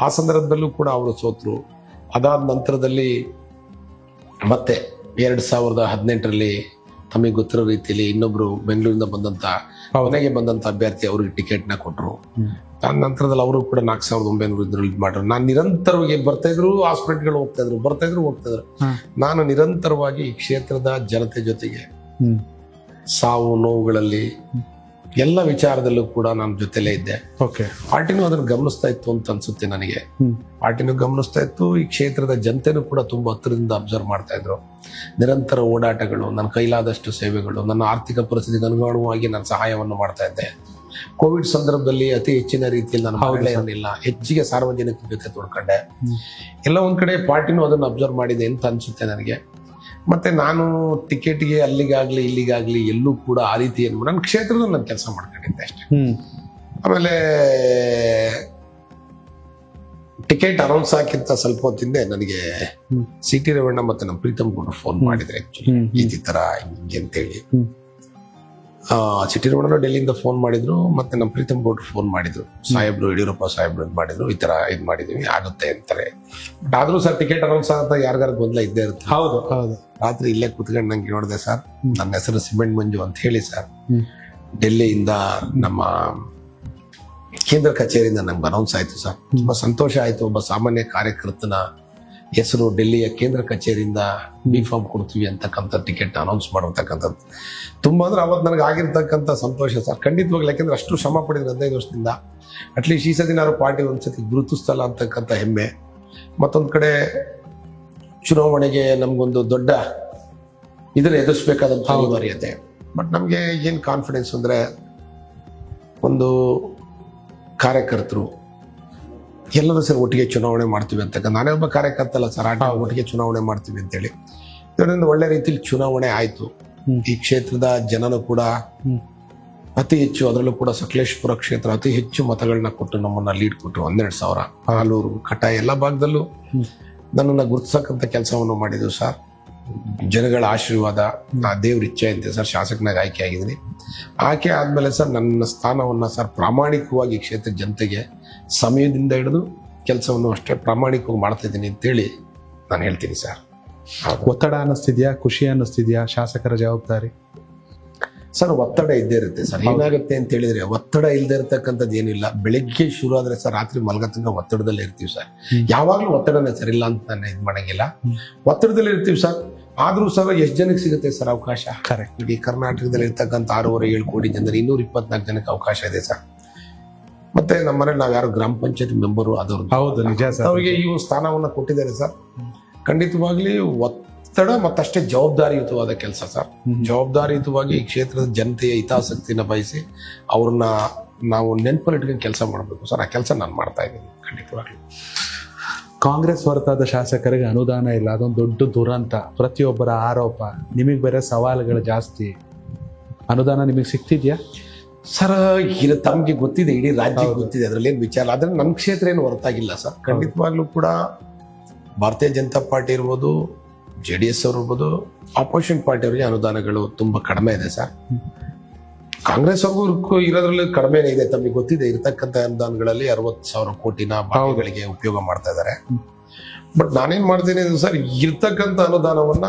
Speaker 6: ಆ ಸಂದರ್ಭದಲ್ಲೂ ಕೂಡ ಅವರು ಸೋತರು. ಅದಾದ ನಂತರದಲ್ಲಿ ಮತ್ತೆ 2018ರಲ್ಲಿ ತಮಗೆ ಗೊತ್ತಿರೋ ರೀತಿಯಲ್ಲಿ ಇನ್ನೊಬ್ರು ಬೆಂಗಳೂರಿಂದ ಮನೆಗೆ ಬಂದಂತ ಅಭ್ಯರ್ಥಿ ಅವ್ರಿಗೆ ಟಿಕೆಟ್ ನ ಕೊಟ್ಟರು. ಆ ನಂತರದಲ್ಲಿ ಅವರು ಕೂಡ 4900 ಇದು ಮಾಡ್ರು. ನಾನು ನಿರಂತರವಾಗಿ ಬರ್ತಾ ಇದ್ರು, ಹಾಸ್ಪಿಟಲ್ಗಳು ಹೋಗ್ತಾ ಇದ್ರು. ನಾನು ನಿರಂತರವಾಗಿ ಈ ಕ್ಷೇತ್ರದ ಜನತೆ ಜೊತೆಗೆ ಸಾವು ನೋವುಗಳಲ್ಲಿ ಎಲ್ಲ ವಿಚಾರದಲ್ಲೂ ಕೂಡ ನಾನು ಜೊತೆಲೇ ಇದ್ದೆ. ಪಾರ್ಟಿನೂ ಅದನ್ನು ಗಮನಿಸ್ತಾ ಇತ್ತು ಅಂತ ಅನ್ಸುತ್ತೆ ನನಗೆ. ಪಾರ್ಟಿನೂ ಗಮನಿಸ್ತಾ ಇತ್ತು, ಈ ಕ್ಷೇತ್ರದ ಜನತೆನೂ ಕೂಡ ತುಂಬಾ ಹತ್ತಿರದಿಂದ ಅಬ್ಸರ್ವ್ ಮಾಡ್ತಾ ಇದ್ರು. ನಿರಂತರ ಓಡಾಟಗಳು, ನನ್ನ ಕೈಲಾದಷ್ಟು ಸೇವೆಗಳು, ನನ್ನ ಆರ್ಥಿಕ ಪರಿಸ್ಥಿತಿಗೆ ಅನುಗುಣವಾಗಿ ನಾನು ಸಹಾಯವನ್ನು ಮಾಡ್ತಾ ಇದ್ದೆ. ಕೋವಿಡ್ ಸಂದರ್ಭದಲ್ಲಿ ಅತಿ ಹೆಚ್ಚಿನ ರೀತಿಯಲ್ಲಿ ನಾನು ಇರಲಿಲ್ಲ, ಹೆಚ್ಚಿಗೆ ಸಾರ್ವಜನಿಕರ ಜೊತೆ ತೊಡ್ಕೊಂಡೆ. ಎಲ್ಲ ಒಂದ್ ಕಡೆ ಪಾರ್ಟಿನೂ ಅದನ್ನು ಅಬ್ಸರ್ವ್ ಮಾಡಿದೆ ಅಂತ ಅನ್ಸುತ್ತೆ ನನಗೆ. ಮತ್ತೆ ನಾನು ಟಿಕೆಟ್ಗೆ ಅಲ್ಲಿಗಾಗ್ಲಿ ಇಲ್ಲಿಗಾಗ್ಲಿ ಎಲ್ಲೂ ಕೂಡ ಆ ರೀತಿ ಏನು ನನ್ನ ಕ್ಷೇತ್ರದ ನಾನು ಕೆಲಸ ಮಾಡ್ಕೊಂಡಿದ್ದೆ ಅಷ್ಟೇ. ಆಮೇಲೆ ಟಿಕೆಟ್ ಅನೌನ್ಸ್ ಹಾಕಿಂತ ಸ್ವಲ್ಪ ಹೊತ್ತಿಂದೆ ನನಗೆ CT ರೇವಣ್ಣ ಮತ್ತೆ ನಮ್ಮ ಪ್ರೀತಮ್ ಗೌಡ್ರು ಫೋನ್ ಮಾಡಿದ್ರೆ ಆಕ್ಚುಲಿ ಈ ತರ ಹಿಂಗೆ ಅಂತೇಳಿ. CT ರೇವಣ್ಣ ಡೆಲ್ಲಿಯಿಂದ ಫೋನ್ ಮಾಡಿದ್ರು, ಮತ್ತೆ ನಮ್ಮ ಪ್ರೀತಮ್ ಗೌಡ್ರು ಫೋನ್ ಮಾಡಿದ್ರು, ಸಾಹೇಬ್ರು ಯಡಿಯೂರಪ್ಪ ಸಾಹೇಬ್ರು ಮಾಡಿದ್ರು, ಈ ತರ ಇದ್ ಮಾಡಿದೀವಿ ಆಗುತ್ತೆ ಅಂತಾರೆ. ಬಟ್ ಆದ್ರೂ ಸರ್ ಟಿಕೆಟ್ ಅನೌನ್ಸ್ ಆಗತ್ತ ಯಾರಿಗಾರ ಗೊಂದಲ ಇದ್ದೇ ಇರುತ್ತೆ.
Speaker 5: ಹೌದು.
Speaker 6: ರಾತ್ರಿ ಇಲ್ಲೇ ಕುತ್ಕೊಂಡು ನಂಗೆ ನೋಡಿದೆ ಸರ್, ನನ್ನ ಹೆಸರು ಸಿಮೆಂಟ್ ಮಂಜು ಅಂತ ಹೇಳಿ ಸರ್, ಡೆಲ್ಲಿಯಿಂದ ನಮ್ಮ ಕೇಂದ್ರ ಕಚೇರಿಯಿಂದ ನಮ್ಗೆ ಅನೌನ್ಸ್ ಆಯ್ತು ಸರ್. ತುಂಬಾ ಸಂತೋಷ ಆಯ್ತು. ಒಬ್ಬ ಸಾಮಾನ್ಯ ಕಾರ್ಯಕರ್ತನ ಹೆಸರು ಡೆಲ್ಲಿಯ ಕೇಂದ್ರ ಕಚೇರಿಯಿಂದ B.Pharm ಕೊಡ್ತೀವಿ ಅಂತಕ್ಕಂಥ ಟಿಕೆಟ್ ಅನೌನ್ಸ್ ಮಾಡಿರ್ತಕ್ಕಂಥದ್ದು ತುಂಬಾ ಅಂದ್ರೆ ಅವತ್ತು ನನಗೆ ಆಗಿರ್ತಕ್ಕಂಥ ಸಂತೋಷ ಸರ್. ಖಂಡಿತವಾಗ್ಲು, ಯಾಕೆಂದ್ರೆ ಅಷ್ಟು ಶ್ರಮ ಪಡಿದ್ರು 15 ವರ್ಷದಿಂದ. ಅಟ್ಲೀಸ್ಟ್ ಈ ಸತಿನಾರು ಪಾರ್ಟಿ ಒಂದ್ಸತಿ ಗುರುತಿಸ್ತಲ್ಲ ಅಂತಕ್ಕಂಥ ಹೆಮ್ಮೆ. ಮತ್ತೊಂದು ಕಡೆ ಚುನಾವಣೆಗೆ ನಮ್ಗೊಂದು ದೊಡ್ಡ ಇದನ್ನ ಎದುರಿಸಬೇಕಾದಂಥ ಅನಿವಾರ್ಯತೆ. ಬಟ್ ನಮಗೆ ಏನು ಕಾನ್ಫಿಡೆನ್ಸ್ ಅಂದ್ರೆ, ಒಂದು ಕಾರ್ಯಕರ್ತರು ಎಲ್ಲರೂ ಸರ್ ಒಟ್ಟಿಗೆ ಚುನಾವಣೆ ಮಾಡ್ತೀವಿ ಅಂತಕ್ಕ. ನಾನೇ ಒಬ್ಬ ಕಾರ್ಯಕರ್ತ ಅಲ್ಲ ಸರ್, ಒಟ್ಟಿಗೆ ಚುನಾವಣೆ ಮಾಡ್ತೀವಿ ಅಂತೇಳಿ. ಇದರಿಂದ ಒಳ್ಳೆ ರೀತಿಯಲ್ಲಿ ಚುನಾವಣೆ ಆಯ್ತು. ಈ ಕ್ಷೇತ್ರದ ಜನನು ಕೂಡ ಅತಿ ಹೆಚ್ಚು, ಅದರಲ್ಲೂ ಕೂಡ ಸಕಲೇಶಪುರ ಕ್ಷೇತ್ರ ಅತಿ ಹೆಚ್ಚು ಮತಗಳನ್ನ ಕೊಟ್ಟು ನಮ್ಮನ್ನ ಲೀಡ್ ಕೊಟ್ಟರು. 12,000. ಹಾಲೂರು, ಕಟಾಯ ಎಲ್ಲ ಭಾಗದಲ್ಲೂ ನನ್ನನ್ನು ಗುರುತಿಸಕ್ಕಂಥ ಕೆಲಸವನ್ನು ಮಾಡಿದ್ರು ಸರ್. ಜನಗಳ ಆಶೀರ್ವಾದ, ದೇವ್ರ ಇಚ್ಛೆ ಅಂತೆ ಸರ್, ಶಾಸಕನಾಗಿ ಆಯ್ಕೆ ಆಗಿದ್ದೀನಿ. ಆಯ್ಕೆ ಆದ್ಮೇಲೆ ಸರ್ ನನ್ನ ಸ್ಥಾನವನ್ನ ಸರ್ ಪ್ರಾಮಾಣಿಕವಾಗಿ ಕ್ಷೇತ್ರ ಜನತೆಗೆ ಸಮಯದಿಂದ ಹಿಡಿದು ಕೆಲಸವನ್ನು ಅಷ್ಟೇ ಪ್ರಾಮಾಣಿಕವಾಗಿ ಮಾಡ್ತಾ ಇದ್ದೀನಿ ಅಂತೇಳಿ ನಾನು ಹೇಳ್ತೀನಿ ಸರ್.
Speaker 5: ಒತ್ತಡ ಅನ್ನಿಸ್ತಿದ್ಯಾ, ಖುಷಿ ಅನ್ನಿಸ್ತಿದ್ಯಾ ಶಾಸಕರ ಜವಾಬ್ದಾರಿ?
Speaker 6: ಸರ್ ಒತ್ತಡ ಇದ್ದೇ ಇರುತ್ತೆ ಸರ್. ಏನಾಗುತ್ತೆ ಅಂತ ಹೇಳಿದ್ರೆ, ಒತ್ತಡ ಇಲ್ಲದೆ ಇರತಕ್ಕಂಥದ್ದು ಏನಿಲ್ಲ. ಬೆಳಿಗ್ಗೆ ಶುರು ಆದ್ರೆ ಸರ್ ರಾತ್ರಿ ಮಲಗತನಕ ಒತ್ತಡದಲ್ಲೇ ಇರ್ತೀವಿ ಸರ್. ಯಾವಾಗ್ಲೂ ಒತ್ತಡನೇ ಸರ್, ಇಲ್ಲ ಅಂತ ನಾನು ಇದು ಮಾಡಂಗಿಲ್ಲ. ಒತ್ತಡದಲ್ಲಿ ಇರ್ತೀವಿ ಸರ್. ಆದ್ರೂ ಸರ್ ಎಷ್ಟು ಜನಕ್ಕೆ ಸಿಗುತ್ತೆ ಸರ್ ಅವಕಾಶ?
Speaker 5: ಕರೆಕ್ಟ್.
Speaker 6: ಇಡೀ ಕರ್ನಾಟಕದಲ್ಲಿ ಇರ್ತಕ್ಕಂಥ 6.7 ಕೋಟಿ ಜನರು 224 ಜನಕ್ಕೆ ಅವಕಾಶ ಇದೆ ಸರ್. ಮತ್ತೆ ನಮ್ಮ ಮನೇಲಿ ನಾವು ಯಾರು ಗ್ರಾಮ ಪಂಚಾಯತ್ ಮೆಂಬರು ಆದವ್ರು,
Speaker 5: ಹೌದು ನಿಜ ಸರ್,
Speaker 6: ಅವರಿಗೆ ಈ ಸ್ಥಾನವನ್ನ ಕೊಟ್ಟಿದ್ದಾರೆ ಸರ್. ಖಂಡಿತವಾಗ್ಲಿ ಒತ್ತಡ ಮತ್ತಷ್ಟೇ ಜವಾಬ್ದಾರಿಯುತವಾದ ಕೆಲಸ ಸರ್. ಜವಾಬ್ದಾರಿಯುತವಾಗಿ ಈ ಕ್ಷೇತ್ರದ ಜನತೆಯ ಹಿತಾಸಕ್ತಿನ ಬಯಸಿ ಅವ್ರನ್ನ ನಾವು ನೆನಪಲ್ಲಿಟ್ಕೊಂಡು ಕೆಲಸ ಮಾಡಬೇಕು ಸರ್. ಆ ಕೆಲಸ ನಾನು ಮಾಡ್ತಾ ಇದ್ದೀನಿ ಖಂಡಿತವಾಗ್ಲಿ.
Speaker 5: ಕಾಂಗ್ರೆಸ್ ಹೊರತಾದ ಶಾಸಕರಿಗೆ ಅನುದಾನ ಇಲ್ಲ, ಅದೊಂದು ದೊಡ್ಡ ದುರಂತ, ಪ್ರತಿಯೊಬ್ಬರ ಆರೋಪ. ನಿಮಗೆ ಬೇರೆ ಸವಾಲುಗಳು ಜಾಸ್ತಿ. ಅನುದಾನ ನಿಮಗೆ ಸಿಗ್ತಿದ್ಯಾ
Speaker 6: ಸರ್? ತಮ್ಗೆ ಗೊತ್ತಿದೆ, ಇಡೀ ರಾಜ್ಯಕ್ಕೆ ಗೊತ್ತಿದೆ, ಅದ್ರಲ್ಲಿ ಏನು ವಿಚಾರ. ಆದ್ರೆ ನಮ್ಮ ಕ್ಷೇತ್ರ ಏನು ಹೊರತಾಗಿಲ್ಲ ಸರ್. ಖಂಡಿತವಾಗ್ಲೂ ಕೂಡ ಭಾರತೀಯ ಜನತಾ ಪಾರ್ಟಿ ಇರ್ಬೋದು, JDS ಅವರು ಇರ್ಬೋದು, ಆಪೋಸಿಷನ್ ಪಾರ್ಟಿ ಅವರಿಗೆ ಅನುದಾನಗಳು ತುಂಬಾ ಕಡಿಮೆ ಇದೆ ಸರ್. ಕಾಂಗ್ರೆಸ್ ಅವ್ರಿಗೂ ಇರೋದ್ರಲ್ಲಿ ಕಡಿಮೆನೇ ಇದೆ. ತಮಗೆ ಗೊತ್ತಿದೆ, ಇರತಕ್ಕಂಥ ಅನುದಾನಗಳಲ್ಲಿ 60,000 ಕೋಟಿನ ಭಾಗಗಳಿಗೆ ಉಪಯೋಗ ಮಾಡ್ತಾ ಇದ್ದಾರೆ. ಬಟ್ ನಾನೇನ್ ಮಾಡ್ತೀನಿ ಸರ್, ಇರ್ತಕ್ಕಂಥ ಅನುದಾನವನ್ನ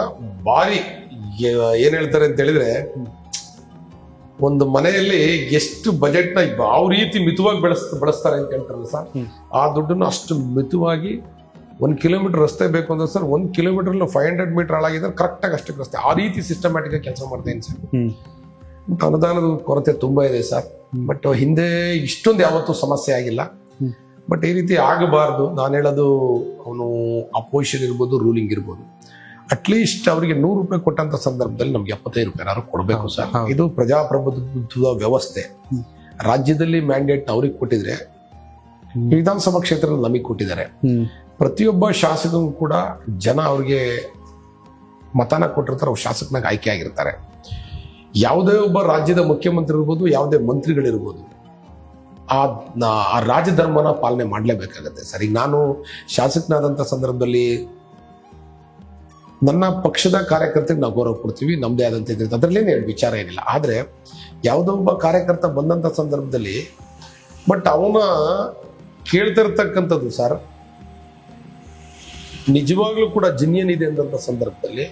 Speaker 6: ಭಾರಿ ಏನ್ ಹೇಳ್ತಾರೆ ಅಂತ ಹೇಳಿದ್ರೆ, ಒಂದು ಮನೆಯಲ್ಲಿ ಎಷ್ಟು ಬಜೆಟ್ ನ ಯಾವ ರೀತಿ ಮಿತವಾಗಿ ಬಳಸ್ತಾರೆ ಅಂತ ಹೇಳ್ತಾರಲ್ಲ ಸರ್, ಆ ದುಡ್ಡನ್ನು ಅಷ್ಟು ಮಿತವಾಗಿ 1 ಕಿಲೋಮೀಟರ್ ರಸ್ತೆ ಬೇಕು ಅಂದ್ರೆ ಸರ್ 1 ಕಿಲೋಮೀಟರ್ 500 ಮೀಟರ್ ಹಾಳಾಗಿದ್ರೆ ಕರೆಕ್ಟ್ ಆಗಿ ಅಷ್ಟೇ ರಸ್ತೆ, ಆ ರೀತಿ ಸಿಸ್ಟಮ್ಯಾಟಿಕ್ ಆಗಿ ಕೆಲಸ ಮಾಡ್ತೇನೆ ಸರ್. ಅನುದಾನದ ಕೊರತೆ ತುಂಬಾ ಇದೆ ಸರ್. ಬಟ್ ಹಿಂದೆ ಇಷ್ಟೊಂದು ಯಾವತ್ತೂ ಸಮಸ್ಯೆ ಆಗಿಲ್ಲ. ಬಟ್ ಈ ರೀತಿ ಆಗಬಾರ್ದು. ನಾನು ಹೇಳೋದು, ಅವನು ಅಪೋಸಿಷನ್ ಇರ್ಬೋದು, ರೂಲಿಂಗ್ ಇರ್ಬೋದು, ಅಟ್ಲೀಸ್ಟ್ ಅವರಿಗೆ 100 ರೂಪಾಯಿ ಕೊಟ್ಟಂತ ಸಂದರ್ಭದಲ್ಲಿ ನಮ್ಗೆ 75 ರೂಪಾಯಿ ಕೊಡಬೇಕು ಸರ್. ಇದು ಪ್ರಜಾಪ್ರಭುತ್ವದ ವ್ಯವಸ್ಥೆ. ರಾಜ್ಯದಲ್ಲಿ ಮ್ಯಾಂಡೇಟ್ ಅವ್ರಿಗೆ ಕೊಟ್ಟಿದ್ರೆ, ವಿಧಾನಸಭಾ ಕ್ಷೇತ್ರ ನಮಗೆ ಕೊಟ್ಟಿದ್ದಾರೆ. ಪ್ರತಿಯೊಬ್ಬ ಶಾಸಕರು ಕೂಡ ಜನ ಅವ್ರಿಗೆ ಮತನ ಕೊಟ್ಟಿರ್ತಾರೆ, ಅವ್ರು ಶಾಸಕನಾಗ ಆಯ್ಕೆ ಆಗಿರ್ತಾರೆ. ಯಾವುದೇ ಒಬ್ಬ ರಾಜ್ಯದ ಮುಖ್ಯಮಂತ್ರಿ ಇರ್ಬೋದು, ಯಾವುದೇ ಮಂತ್ರಿಗಳಿರ್ಬೋದು, ಆ ರಾಜಧರ್ಮನ ಪಾಲನೆ ಮಾಡಲೇಬೇಕಾಗತ್ತೆ ಸರ್. ಈಗ ನಾನು ಶಾಸಕನಾದಂಥ ಸಂದರ್ಭದಲ್ಲಿ ನನ್ನ ಪಕ್ಷದ ಕಾರ್ಯಕರ್ತರಿಗೆ ನಾವು ಗೌರವ ಕೊಡ್ತೀವಿ, ನಮ್ದೇ ಆದಂತ ಇದ್ರೆ ಅದರಲ್ಲೇನು ವಿಚಾರ ಏನಿಲ್ಲ. ಆದ್ರೆ ಯಾವುದೋ ಒಬ್ಬ ಕಾರ್ಯಕರ್ತ ಬಂದಂತ ಸಂದರ್ಭದಲ್ಲಿ ಬಟ್ ಅವನ ಕೇಳ್ತಿರ್ತಕ್ಕಂಥದ್ದು ಸರ್ ನಿಜವಾಗ್ಲೂ ಕೂಡ ಜಿನಿಯನ್ ಇದೆ ಅಂದಂತ ಸಂದರ್ಭದಲ್ಲಿ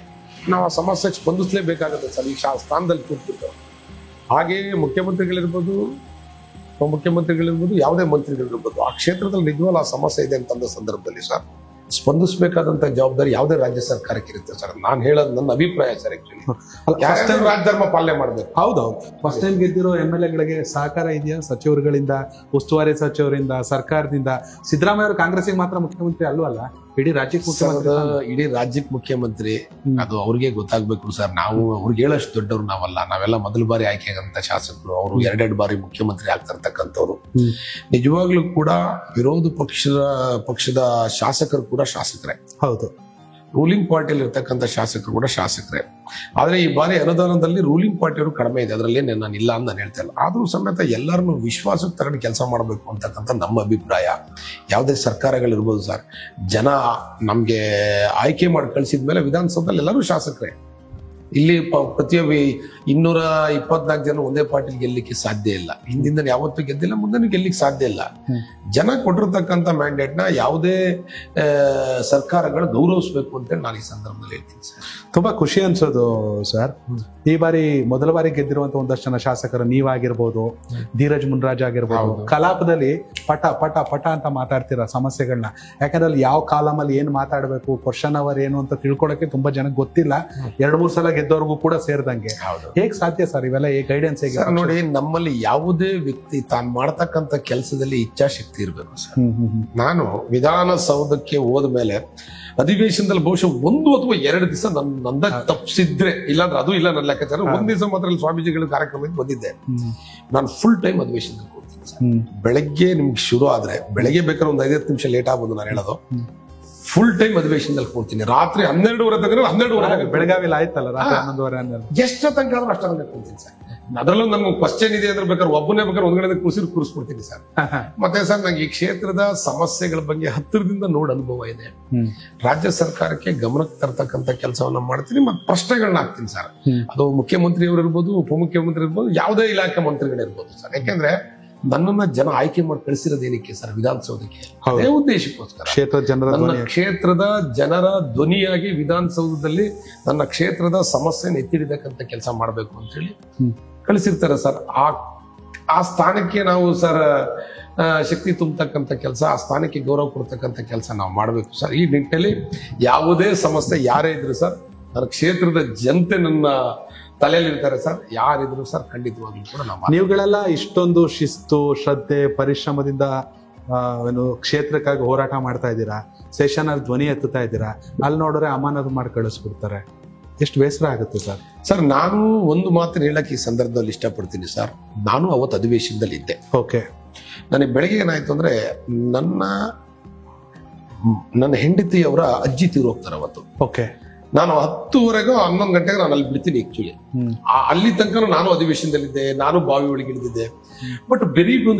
Speaker 6: ನಾವು ಆ ಸಮಸ್ಯೆಗೆ ಸ್ಪಂದಿಸಲೇಬೇಕಾಗುತ್ತೆ ಸರ್. ಈ ಸ್ಥಾನದಲ್ಲಿ ಕೂತ್ಬಿಟ್ಟು ಹಾಗೆ ಮುಖ್ಯಮಂತ್ರಿಗಳಿರ್ಬೋದು, ಉಪಮುಖ್ಯಮಂತ್ರಿಗಳಿರ್ಬೋದು, ಯಾವುದೇ ಮಂತ್ರಿಗಳಿರ್ಬೋದು, ಆ ಕ್ಷೇತ್ರದಲ್ಲಿ ನಿಜವಾಗ್ಲೂ ಆ ಸಮಸ್ಯೆ ಇದೆ ಅಂತಂದ ಸಂದರ್ಭದಲ್ಲಿ ಸರ್ ಸ್ಪಂದಿಸಬೇಕಾದಂತ ಜವಾಬ್ದಾರಿ ಯಾವುದೇ ರಾಜ್ಯ ಸರ್ಕಾರಕ್ಕೆ ಇರುತ್ತೆ ಸರ್. ನಾನು ಹೇಳೋದು ನನ್ನ ಅಭಿಪ್ರಾಯ ಸರ್. ಆಕ್ಚುಲಿ ರಾಜಧರ್ಮ ಪಾಲನೆ ಮಾಡಬೇಕು.
Speaker 5: ಹೌದೌದು. ಫಸ್ಟ್ ಟೈಮ್ ಗೆದ್ದಿರೋ MLA ಸಹಕಾರ ಇದೆಯಾ ಸಚಿವರುಗಳಿಂದ, ಉಸ್ತುವಾರಿ ಸಚಿವರಿಂದ, ಸರ್ಕಾರದಿಂದ? ಸಿದ್ದರಾಮಯ್ಯ ಅವರು ಕಾಂಗ್ರೆಸ್ಗೆ ಮಾತ್ರ ಮುಖ್ಯಮಂತ್ರಿ ಅಲ್ವಲ್ಲ, ಇಡೀ ರಾಜ್ಯಕ್ಕೆ ಮುಖ್ಯಮಂತ್ರಿ.
Speaker 6: ಇಡೀ ರಾಜ್ಯಕ್ಕೆ ಮುಖ್ಯಮಂತ್ರಿ, ಅದು ಅವ್ರಿಗೆ ಗೊತ್ತಾಗ್ಬೇಕು ಸರ್. ನಾವು ಅವ್ರಿಗೆ ಹೇಳಷ್ಟು ದೊಡ್ಡವ್ರು ನಾವಲ್ಲ. ನಾವೆಲ್ಲ ಮೊದಲ ಬಾರಿ ಆಯ್ಕೆ ಆಗಂತ ಶಾಸಕರು, ಅವರು 2 ಬಾರಿ ಮುಖ್ಯಮಂತ್ರಿ ಆಗ್ತಿರ್ತಕ್ಕಂಥವ್ರು. ನಿಜವಾಗ್ಲೂ ಕೂಡ ವಿರೋಧ ಪಕ್ಷದ ಶಾಸಕರು ಕೂಡ ಶಾಸಕರೇ.
Speaker 5: ಹೌದು.
Speaker 6: ರೂಲಿಂಗ್ ಪಾರ್ಟಿಯಲ್ಲಿ ಇರ್ತಕ್ಕಂಥ ಶಾಸಕರು ಕೂಡ ಶಾಸಕರೇ. ಆದ್ರೆ ಈ ಬಾರಿ ಅನುದಾನದಲ್ಲಿ ರೂಲಿಂಗ್ ಪಾರ್ಟಿಯವರು ಕಡಿಮೆ ಇದೆ, ಅದರಲ್ಲಿ ನಾನು ಇಲ್ಲ ಅಂತ ನಾನು ಹೇಳ್ತಾ ಇಲ್ಲ. ಆದ್ರೂ ಸಮೇತ ಎಲ್ಲರನ್ನು ವಿಶ್ವಾಸಕ್ಕೆ ತಗೊಂಡು ಕೆಲಸ ಮಾಡಬೇಕು ಅಂತಕ್ಕಂಥ ನಮ್ಮ ಅಭಿಪ್ರಾಯ. ಯಾವುದೇ ಸರ್ಕಾರಗಳಿರ್ಬೋದು ಸರ್, ಜನ ನಮ್ಗೆ ಆಯ್ಕೆ ಮಾಡಿ ಕಳಿಸಿದ್ಮೇಲೆ ವಿಧಾನಸೌಧದಲ್ಲಿ ಎಲ್ಲರೂ ಶಾಸಕರೇ. ಇಲ್ಲಿ ಪ್ರತಿಯೊಬ್ಬ 224 ಜನ ಒಂದೇ ಪಾರ್ಟಿಲಿ ಗೆಲ್ಲಿಕ್ಕೆ ಸಾಧ್ಯ ಇಲ್ಲ. ಹಿಂದಿಂದ ಯಾವತ್ತೂ ಗೆದ್ದಿಲ್ಲ, ಮುಂದೆನೂ ಗೆಲ್ಲಿಕ್ಕೆ ಸಾಧ್ಯ ಇಲ್ಲ. ಜನ ಕೊಟ್ಟಿರ್ತಕ್ಕಂಥ ಮ್ಯಾಂಡೇಟ್ ನ ಯಾವುದೇ ಸರ್ಕಾರಗಳು ಗೌರವಿಸಬೇಕು ಅಂತ ನಾನು ಈ ಸಂದರ್ಭದಲ್ಲಿ ಹೇಳ್ತೀನಿ ಸರ್.
Speaker 5: ತುಂಬಾ ಖುಷಿ ಅನ್ಸೋದು ಸರ್, ಈ ಬಾರಿ ಮೊದಲ ಬಾರಿ ಗೆದ್ದಿರುವಂತ ಒಂದಷ್ಟು ಜನ ಶಾಸಕರು ನೀವಾಗಿರ್ಬೋದು, ಧೀರಜ್ ಮುನ್ರಾಜ್ ಆಗಿರ್ಬೋದು, ಕಲಾಪದಲ್ಲಿ ಪಟ ಪಟ ಪಟ ಅಂತ ಮಾತಾಡ್ತೀರಾ ಸಮಸ್ಯೆಗಳನ್ನ. ಯಾಕಂದ್ರೆ ಅಲ್ಲಿ ಯಾವ ಕಾಲಮಲ್ಲಿ ಏನ್ ಮಾತಾಡ್ಬೇಕು, ಕ್ವಶನ್ ಅವರ್ ಏನು ಅಂತ ತಿಳ್ಕೊಳಕ್ಕೆ ತುಂಬಾ ಜನಕ್ಕೆ ಗೊತ್ತಿಲ್ಲ, 2-3 ಸಲ ಗೆದ್ದವ್ರಿಗೂ ಕೂಡ ಸೇರಿದಂಗೆ. ಹೇಗ್ ಸಾಧ್ಯ ಸರ್ ಇವೆಲ್ಲ? ಗೈಡೆನ್ಸ್ ಹೇಗೆ?
Speaker 6: ನೋಡಿ, ನಮ್ಮಲ್ಲಿ ಯಾವುದೇ ವ್ಯಕ್ತಿ ತಾನು ಮಾಡ್ತಕ್ಕಂಥ ಕೆಲಸದಲ್ಲಿ ಇಚ್ಛಾಶಕ್ತಿ ಇರಬೇಕು ಸರ್. ನಾನು ವಿಧಾನಸೌಧಕ್ಕೆ ಹೋದ ಮೇಲೆ ಅಧಿವೇಶನದಲ್ಲಿ ಬಹುಶಃ 1 ಅಥವಾ 2 ದಿವಸ ನಂದ ತಪ್ಪಿಸಿದ್ರೆ, ಇಲ್ಲಾಂದ್ರೆ ಅದು ಇಲ್ಲ ನನ್ನ ಲೆಕ್ಕಾಚಾರ, 1 ದಿವಸ ಮಾತ್ರ ಸ್ವಾಮೀಜಿಗಳ ಕಾರ್ಯಕ್ರಮಕ್ಕೆ ಬಂದಿದ್ದೆ. ನಾನು ಫುಲ್ ಟೈಮ್ ಅಧಿವೇಶನದಲ್ಲಿ ಕೂರ್ತೀನಿ ಸರ್. ಬೆಳಗ್ಗೆ ನಿಮ್ಗೆ ಶುರು ಆದ್ರೆ ಬೆಳಗ್ಗೆ ಬೇಕಾದ್ರೆ ಒಂದು 5 ನಿಮಿಷ ಲೇಟ್ ಆಗ್ಬೋದು ನಾನು ಹೇಳೋದು. ಫುಲ್ ಟೈಮ್ ಅಧಿವೇಶನದಲ್ಲಿ ಕೂರ್ತೀನಿ. ರಾತ್ರಿ 12:30 ತನಕ 12:30
Speaker 5: ಬೆಳಗಾವಿಲಿ ಆಯ್ತಲ್ಲ, ರಾತ್ರಿ 11:30
Speaker 6: ಎಷ್ಟು ತನಕ ಆದ್ರೂ ಅಷ್ಟ ತನಕ ಕೂರ್ತೀನಿ ಸರ್. ಅದರಲ್ಲೂ ನನ್ಗೆ ಕ್ವಶನ್ ಇದೆ ಅಂದ್ರೆ ಬೇಕಾದ್ರೆ ಒಬ್ಬನೇ ಬೇಕಾದ್ರೆ ಒಂದ್ಗಡೆ ಕೂರಿಸ್ಬಿಡ್ತೀನಿ ಸರ್. ಮತ್ತೆ ಸರ್, ನಂಗೆ ಈ ಕ್ಷೇತ್ರದ ಸಮಸ್ಯೆಗಳ ಬಗ್ಗೆ ಹತ್ತಿರದಿಂದ ನೋಡಿ ಅನುಭವ ಇದೆ. ರಾಜ್ಯ ಸರ್ಕಾರಕ್ಕೆ ಗಮನಕ್ಕೆ ತರ್ತಕ್ಕಂಥ ಕೆಲಸವನ್ನ ಮಾಡ್ತೀನಿ, ಮತ್ತೆ ಪ್ರಶ್ನೆಗಳನ್ನ ಹಾಕ್ತೀನಿ ಸರ್. ಅದು ಮುಖ್ಯಮಂತ್ರಿಯವರು ಇರ್ಬೋದು, ಉಪಮುಖ್ಯಮಂತ್ರಿ ಇರ್ಬೋದು, ಯಾವುದೇ ಇಲಾಖೆ ಮಂತ್ರಿಗಳಿರ್ಬೋದು ಸರ್. ಯಾಕೆಂದ್ರೆ ನನ್ನನ್ನ ಜನ ಆಯ್ಕೆ ಮಾಡಿ ಕಳಿಸಿರೋದೇನಕ್ಕೆ ಸರ್ ವಿಧಾನಸೌಧಕ್ಕೆ? ಅದೇ ಉದ್ದೇಶಕ್ಕೋಸ್ಕರ. ನನ್ನ ಕ್ಷೇತ್ರದ ಜನರ ಧ್ವನಿಯಾಗಿ ವಿಧಾನಸೌಧದಲ್ಲಿ ನನ್ನ ಕ್ಷೇತ್ರದ ಸಮಸ್ಯೆನ ಎತ್ತಿಡಿತಕ್ಕಂಥ ಕೆಲಸ ಮಾಡಬೇಕು ಅಂತ ಹೇಳಿ ಕಳಿಸಿರ್ತಾರೆ ಸರ್. ಆ ಸ್ಥಾನಕ್ಕೆ ನಾವು ಸರ್ ಶಕ್ತಿ ತುಂಬತಕ್ಕಂಥ ಕೆಲಸ, ಆ ಸ್ಥಾನಕ್ಕೆ ಗೌರವ ಕೊಡ್ತಕ್ಕಂಥ ಕೆಲಸ ನಾವು ಮಾಡಬೇಕು ಸರ್. ಈ ನಿಟ್ಟಿನಲ್ಲಿ ಯಾವುದೇ ಸಮಸ್ಯೆ ಯಾರೇ ಇದ್ರು ಸರ್, ನನ್ನ ಕ್ಷೇತ್ರದ ಜನತೆ ನನ್ನ ತಲೆಯಲ್ಲಿರ್ತಾರೆ ಸರ್. ಯಾರಿದ್ರು ಸರ್ ಖಂಡಿತವಾಗ್ಲೂ ಕೂಡ ನಾವು.
Speaker 5: ನೀವುಗಳೆಲ್ಲ ಇಷ್ಟೊಂದು ಶಿಸ್ತು, ಶ್ರದ್ಧೆ, ಪರಿಶ್ರಮದಿಂದ ಕ್ಷೇತ್ರಕ್ಕಾಗಿ ಹೋರಾಟ ಮಾಡ್ತಾ ಇದ್ದೀರಾ, ಸೆಷನ್ ಅಲ್ಲಿ ಧ್ವನಿ ಎತ್ತುತ್ತಾ ಇದ್ದೀರಾ. ಅಲ್ಲಿ ನೋಡಿದ್ರೆ ಅಮಾನತು ಮಾಡಿ ಕಳಿಸ್ಬಿಡ್ತಾರೆ. ಎಷ್ಟು ಬೇಸರ ಆಗುತ್ತೆ ಸರ್.
Speaker 6: ಸರ್, ನಾನು ಒಂದು ಮಾತನ್ನ ಹೇಳಕ್ ಈ ಸಂದರ್ಭದಲ್ಲಿ ಇಷ್ಟಪಡ್ತೀನಿ ಸರ್. ನಾನು ಅವತ್ತು ಅಧಿವೇಶನದಲ್ಲಿ ಇದ್ದೆ.
Speaker 5: ಓಕೆ.
Speaker 6: ನನಗೆ ಬೆಳಗ್ಗೆ ಏನಾಯ್ತು ಅಂದ್ರೆ, ನನ್ನ ಹೆಂಡತಿಯವರ ಅಜ್ಜಿ ತೀರೋಗ್ತಾರೆ ಅವತ್ತು.
Speaker 5: ಓಕೆ.
Speaker 6: ನಾನು 10:30 11 ಗಂಟೆಗೆ ನಾನು ಅಲ್ಲಿ ಬಿಡ್ತೀನಿ. ಆಕ್ಚುಲಿ ಅಲ್ಲಿ ತನಕ ನಾನು ಅಧಿವೇಶನದಲ್ಲಿದ್ದೆ, ನಾನು ಬಾವಿ ಒಳಗೆ ಇಳಿದಿದ್ದೆ. ಬಟ್ ಬರೀ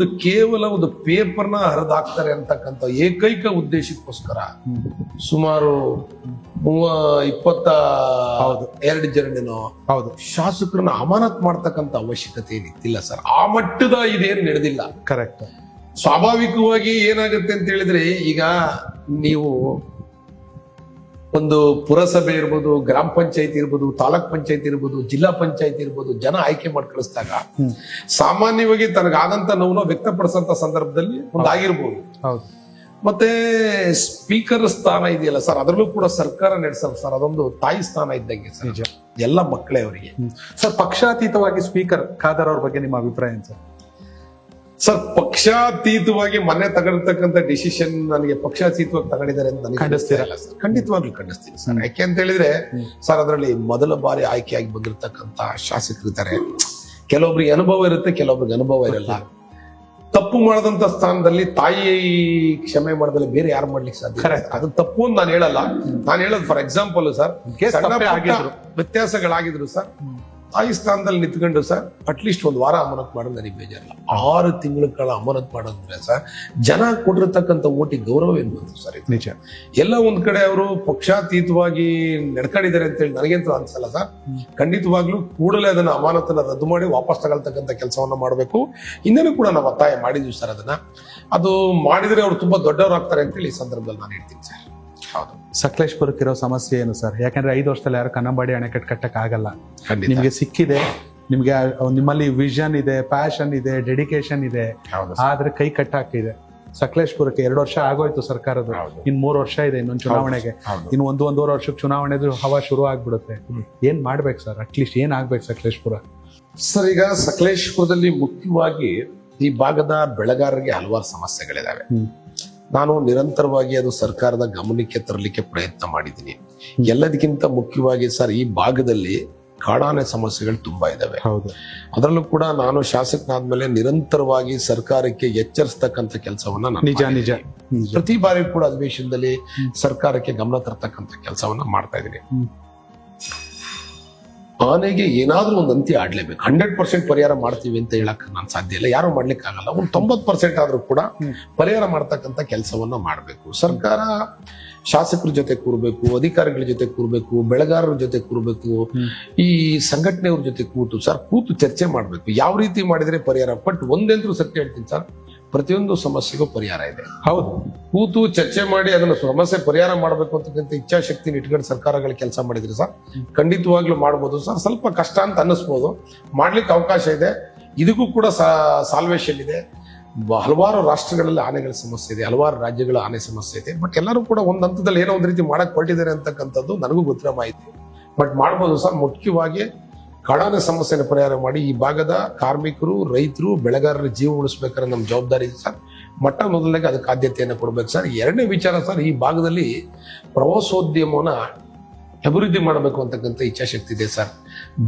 Speaker 6: ಕೇವಲ ಒಂದು ಪೇಪರ್ನ ಹರಿದಾಕ್ತಾರೆ ಅಂತಕ್ಕಂಥ ಏಕೈಕ ಉದ್ದೇಶಕ್ಕೋಸ್ಕರ ಸುಮಾರು 22 ಜನನೇನೋ ಶಾಸಕರನ್ನ ಅಮಾನತ್ ಮಾಡ್ತಕ್ಕಂಥ ಅವಶ್ಯಕತೆ ಏನಿತ್ತಿಲ್ಲ ಸರ್. ಆ ಮಟ್ಟದ ಇದೇನು ನಡೆದಿಲ್ಲ.
Speaker 5: ಕರೆಕ್ಟ್.
Speaker 6: ಸ್ವಾಭಾವಿಕವಾಗಿ ಏನಾಗುತ್ತೆ ಅಂತ ಹೇಳಿದ್ರೆ, ಈಗ ನೀವು ಒಂದು ಪುರಸಭೆ ಇರ್ಬೋದು, ಗ್ರಾಮ ಪಂಚಾಯತಿ ಇರ್ಬೋದು, ತಾಲೂಕ್ ಪಂಚಾಯತಿ ಇರ್ಬೋದು, ಜಿಲ್ಲಾ ಪಂಚಾಯತಿ ಇರ್ಬೋದು, ಜನ ಆಯ್ಕೆ ಮಾಡಿ ಕಳಿಸಿದಾಗ ಸಾಮಾನ್ಯವಾಗಿ ತನಗಾದಂತ ನೋವು ವ್ಯಕ್ತಪಡಿಸಂತ ಸಂದರ್ಭದಲ್ಲಿ ಒಂದಾಗಿರ್ಬೋದು. ಮತ್ತೆ ಸ್ಪೀಕರ್ ಸ್ಥಾನ ಇದೆಯಲ್ಲ ಸರ್, ಅದರಲ್ಲೂ ಕೂಡ ಸರ್ಕಾರ ನಡೆಸಲ್ಲ ಸರ್. ಅದೊಂದು ತಾಯಿ ಸ್ಥಾನ ಇದ್ದಂಗೆ ಸರ್, ಎಲ್ಲ ಮಕ್ಕಳೇ ಅವರಿಗೆ.
Speaker 5: ಸರ್, ಪಕ್ಷಾತೀತವಾಗಿ ಸ್ಪೀಕರ್ ಖಾದರ್ ಅವ್ರ ಬಗ್ಗೆ ನಿಮ್ಮ ಅಭಿಪ್ರಾಯ ಏನು ಸರ್?
Speaker 6: ಸರ್, ಪಕ್ಷಾತೀತವಾಗಿ ಮೊನ್ನೆ ತಗೊಂಡಿರ್ತಕ್ಕಂಥ ಡಿಸಿಷನ್ ನನಗೆ ಪಕ್ಷಾತೀತವಾಗಿ ತಗೊಂಡಿದ್ದಾರೆ ಅಂತ ನನಗೆ ಖಂಡಿಸ್ತಿರಲ್ಲ ಸರ್. ಖಂಡಿತವಾಗ್ಲೂ ಖಂಡಿಸ್ತೀನಿ ಸರ್. ಯಾಕೆ ಅಂತ ಹೇಳಿದ್ರೆ ಸರ್, ಅದರಲ್ಲಿ ಮೊದಲ ಬಾರಿ ಆಯ್ಕೆಯಾಗಿ ಬಂದಿರತಕ್ಕಂತ ಶಾಸಕರಿದ್ದಾರೆ. ಕೆಲವೊಬ್ರಿಗೆ ಅನುಭವ ಇರುತ್ತೆ, ಕೆಲವೊಬ್ರಿಗೆ ಅನುಭವ ಇರಲ್ಲ. ತಪ್ಪು ಮಾಡದಂತ ಸ್ಥಾನದಲ್ಲಿ ತಾಯಿ ಕ್ಷಮೆ ಮಾಡದಲ್ಲಿ ಬೇರೆ ಯಾರು ಮಾಡ್ಲಿಕ್ಕೆ ಸಾಧ್ಯ? ಅದು ತಪ್ಪು ಅಂತ ನಾನು ಹೇಳಲ್ಲ. ನಾನು ಹೇಳೋದು ಫಾರ್ ಎಕ್ಸಾಂಪಲ್ ಸರ್, ವ್ಯತ್ಯಾಸಗಳಾಗಿದ್ರು ಸರ್, ತಾಯಿ ಸ್ಥಾನದಲ್ಲಿ ನಿಂತ್ಕೊಂಡು ಸರ್ ಅಟ್ಲೀಸ್ಟ್ 1 ವಾರ ಅಮಾನತ್ ಮಾಡೋದು ನನಗೆ ಬೇಜಾರಲ್ಲ. 6 ತಿಂಗಳ ಕಾಲ ಅಮಾನತ್ ಮಾಡೋದ್ರೆ ಸರ್, ಜನ ಕೊಟ್ಟಿರ್ತಕ್ಕಂಥ ಓಟಿಗೆ ಗೌರವ ಏನ್ ಬಂತು ಸರ್?
Speaker 5: ನಿಜ.
Speaker 6: ಎಲ್ಲ ಒಂದ್ ಕಡೆ ಅವರು ಪಕ್ಷಾತೀತವಾಗಿ ನಡ್ಕೊಂಡಿದ್ದಾರೆ ಅಂತ ಹೇಳಿ ನನಗಂತೂ ಅನ್ಸಲ್ಲ ಸರ್. ಖಂಡಿತವಾಗ್ಲೂ ಕೂಡಲೇ ಅದನ್ನ ಅಮಾನತನ್ನ ರದ್ದು ಮಾಡಿ ವಾಪಸ್ ತಗೊಳ್ತಕ್ಕಂಥ ಕೆಲಸವನ್ನ ಮಾಡಬೇಕು. ಹಿಂದೆನೂ ಕೂಡ ನಾವು ಒತ್ತಾಯ ಮಾಡಿದ್ವಿ ಸರ್. ಅದನ್ನ ಅದು ಮಾಡಿದ್ರೆ ಅವ್ರು ತುಂಬಾ ದೊಡ್ಡವರಾಗ್ತಾರೆ ಅಂತ ಹೇಳಿ ಈ ಸಂದರ್ಭದಲ್ಲಿ ನಾನು ಹೇಳ್ತೀನಿ ಸರ್. ಹೌದು.
Speaker 5: ಸಕಲೇಶ್ಪುರಕ್ಕಿರೋ ಸಮಸ್ಯೆ ಏನು ಸರ್? ಯಾಕಂದ್ರೆ 5 ವರ್ಷದಲ್ಲಿ ಯಾರು ಕನ್ನಂಬಾಡಿ ಅಣೆಕಟ್ಟು ಕಟ್ಟಕ್ ಆಗಲ್ಲ. ನಿಮ್ಗೆ ಸಿಕ್ಕಿದೆ, ನಿಮ್ಗೆ ನಿಮ್ಮಲ್ಲಿ ವಿಷನ್ ಇದೆ, ಪ್ಯಾಷನ್ ಇದೆ, ಡೆಡಿಕೇಶನ್ ಇದೆ, ಆದ್ರೆ ಕೈ ಕಟ್ಟಾಕಿದೆ. ಸಕಲೇಶ್ಪುರಕ್ಕೆ 2 ವರ್ಷ ಆಗೋಯ್ತು ಸರ್ಕಾರದ, ಇನ್ 3 ವರ್ಷ ಇದೆ ಇನ್ನೊಂದು ಚುನಾವಣೆಗೆ. ಇನ್ನು 1-1.5 ವರ್ಷಕ್ಕೆ ಚುನಾವಣೆದು ಹವಾ ಶುರು ಆಗ್ಬಿಡುತ್ತೆ. ಏನ್ ಮಾಡ್ಬೇಕು ಸರ್? ಅಟ್ಲೀಸ್ಟ್ ಏನ್ ಆಗ್ಬೇಕು ಸಕಲೇಶ್ಪುರ?
Speaker 6: ಸರ್, ಈಗ ಸಕಲೇಶ್ಪುರದಲ್ಲಿ ಮುಖ್ಯವಾಗಿ ಈ ಭಾಗದ ಬೆಳೆಗಾರರಿಗೆ ಹಲವಾರು ಸಮಸ್ಯೆಗಳಿದಾವೆ. ನಾನು ನಿರಂತರವಾಗಿ ಅದು ಸರ್ಕಾರದ ಗಮನಕ್ಕೆ ತರಲಿಕ್ಕೆ ಪ್ರಯತ್ನ ಮಾಡಿದ್ದೀನಿ. ಎಲ್ಲದಕ್ಕಿಂತ ಮುಖ್ಯವಾಗಿ ಸರ್, ಈ ಭಾಗದಲ್ಲಿ ಕಾಡಾನೆ ಸಮಸ್ಯೆಗಳು ತುಂಬಾ ಇದಾವೆ. ಅದರಲ್ಲೂ ಕೂಡ ನಾನು ಶಾಸಕನಾದ್ಮೇಲೆ ನಿರಂತರವಾಗಿ ಸರ್ಕಾರಕ್ಕೆ ಎಚ್ಚರಿಸ್ತಕ್ಕಂಥ ಕೆಲಸವನ್ನ
Speaker 5: ನಿಜ
Speaker 6: ಪ್ರತಿ ಬಾರಿ ಕೂಡ ಅಧಿವೇಶನದಲ್ಲಿ ಸರ್ಕಾರಕ್ಕೆ ಗಮನ ತರ್ತಕ್ಕಂಥ ಕೆಲಸವನ್ನ ಮಾಡ್ತಾ ಇದ್ದೀನಿ. ಆನೆಗೆ ಏನಾದ್ರೂ ಒಂದು ಅಂತ್ಯ ಆಡ್ಲೇಬೇಕು. 100% ಪರಿಹಾರ ಮಾಡ್ತೀವಿ ಅಂತ ಹೇಳಕ್ ನಾನು ಸಾಧ್ಯ ಇಲ್ಲ, ಯಾರು ಮಾಡ್ಲಿಕ್ಕೆ ಆಗಲ್ಲ. ಒಂದು 90% ಆದ್ರೂ ಕೂಡ ಪರಿಹಾರ ಮಾಡ್ತಕ್ಕಂಥ ಕೆಲಸವನ್ನ ಮಾಡಬೇಕು. ಸರ್ಕಾರ ಶಾಸಕರ ಜೊತೆ ಕೂರ್ಬೇಕು, ಅಧಿಕಾರಿಗಳ ಜೊತೆ ಕೂರ್ಬೇಕು, ಬೆಳೆಗಾರರ ಜೊತೆ ಕೂರ್ಬೇಕು, ಈ ಸಂಘಟನೆಯವ್ರ ಜೊತೆ ಕೂತು ಚರ್ಚೆ ಮಾಡ್ಬೇಕು. ಯಾವ ರೀತಿ ಮಾಡಿದ್ರೆ ಪರಿಹಾರ. ಬಟ್ ಒಂದೇಂದ್ರೂ ಸತ್ಯ ಹೇಳ್ತೀನಿ ಸರ್, ಪ್ರತಿಯೊಂದು ಸಮಸ್ಯೆಗೂ ಪರಿಹಾರ ಇದೆ.
Speaker 5: ಹೌದು,
Speaker 6: ಕೂತು ಚರ್ಚೆ ಮಾಡಿ ಅದನ್ನ ಸಮಸ್ಯೆ ಪರಿಹಾರ ಮಾಡ್ಬೇಕು ಅಂತಕ್ಕಂಥ ಇಚ್ಛಾಶಕ್ತಿ ಇಟ್ಕೊಂಡು ಸರ್ಕಾರಗಳು ಕೆಲಸ ಮಾಡಿದ್ರೆ ಸರ್ ಖಂಡಿತವಾಗ್ಲೂ ಮಾಡ್ಬೋದು ಸರ್. ಸ್ವಲ್ಪ ಕಷ್ಟ ಅಂತ ಅನ್ನಿಸ್ಬೋದು, ಮಾಡ್ಲಿಕ್ಕೆ ಅವಕಾಶ ಇದೆ. ಇದಕ್ಕೂ ಕೂಡ ಸಾಲ್ವೇಷನ್ ಇದೆ. ಹಲವಾರು ರಾಷ್ಟ್ರಗಳಲ್ಲಿ ಆನೆಗಳ ಸಮಸ್ಯೆ ಇದೆ, ಹಲವಾರು ರಾಜ್ಯಗಳ ಆನೆ ಸಮಸ್ಯೆ ಇದೆ. ಬಟ್ ಎಲ್ಲರೂ ಕೂಡ ಒಂದ್ ಹಂತದಲ್ಲಿ ಏನೋ ಒಂದ್ ರೀತಿ ಮಾಡಕ್ ಹೊರಟಿದ್ದಾರೆ ಅಂತಕ್ಕಂಥದ್ದು ನನಗೂ ಗೊತ್ತಿರೋ ಮಾಹಿತಿ. ಬಟ್ ಮಾಡ್ಬೋದು ಸರ್. ಮುಖ್ಯವಾಗಿ ಕಾಡಾನೆ ಸಮಸ್ಯೆನ ಪರಿಹಾರ ಮಾಡಿ ಈ ಭಾಗದ ಕಾರ್ಮಿಕರು, ರೈತರು, ಬೆಳೆಗಾರರ ಜೀವ ಉಳಿಸ್ಬೇಕಾದ್ರೆ ನಮ್ಮ ಜವಾಬ್ದಾರಿ ಇದೆ ಸರ್. ಮೊದಲನೇಗೆ ಅದಕ್ಕೆ ಆದ್ಯತೆಯನ್ನು ಕೊಡ್ಬೇಕು ಸರ್. ಎರಡನೇ ವಿಚಾರ ಸರ್, ಈ ಭಾಗದಲ್ಲಿ ಪ್ರವಾಸೋದ್ಯಮವನ್ನ ಅಭಿವೃದ್ಧಿ ಮಾಡಬೇಕು ಅಂತಕ್ಕಂಥ ಇಚ್ಛಾಶಕ್ತಿ ಇದೆ ಸರ್.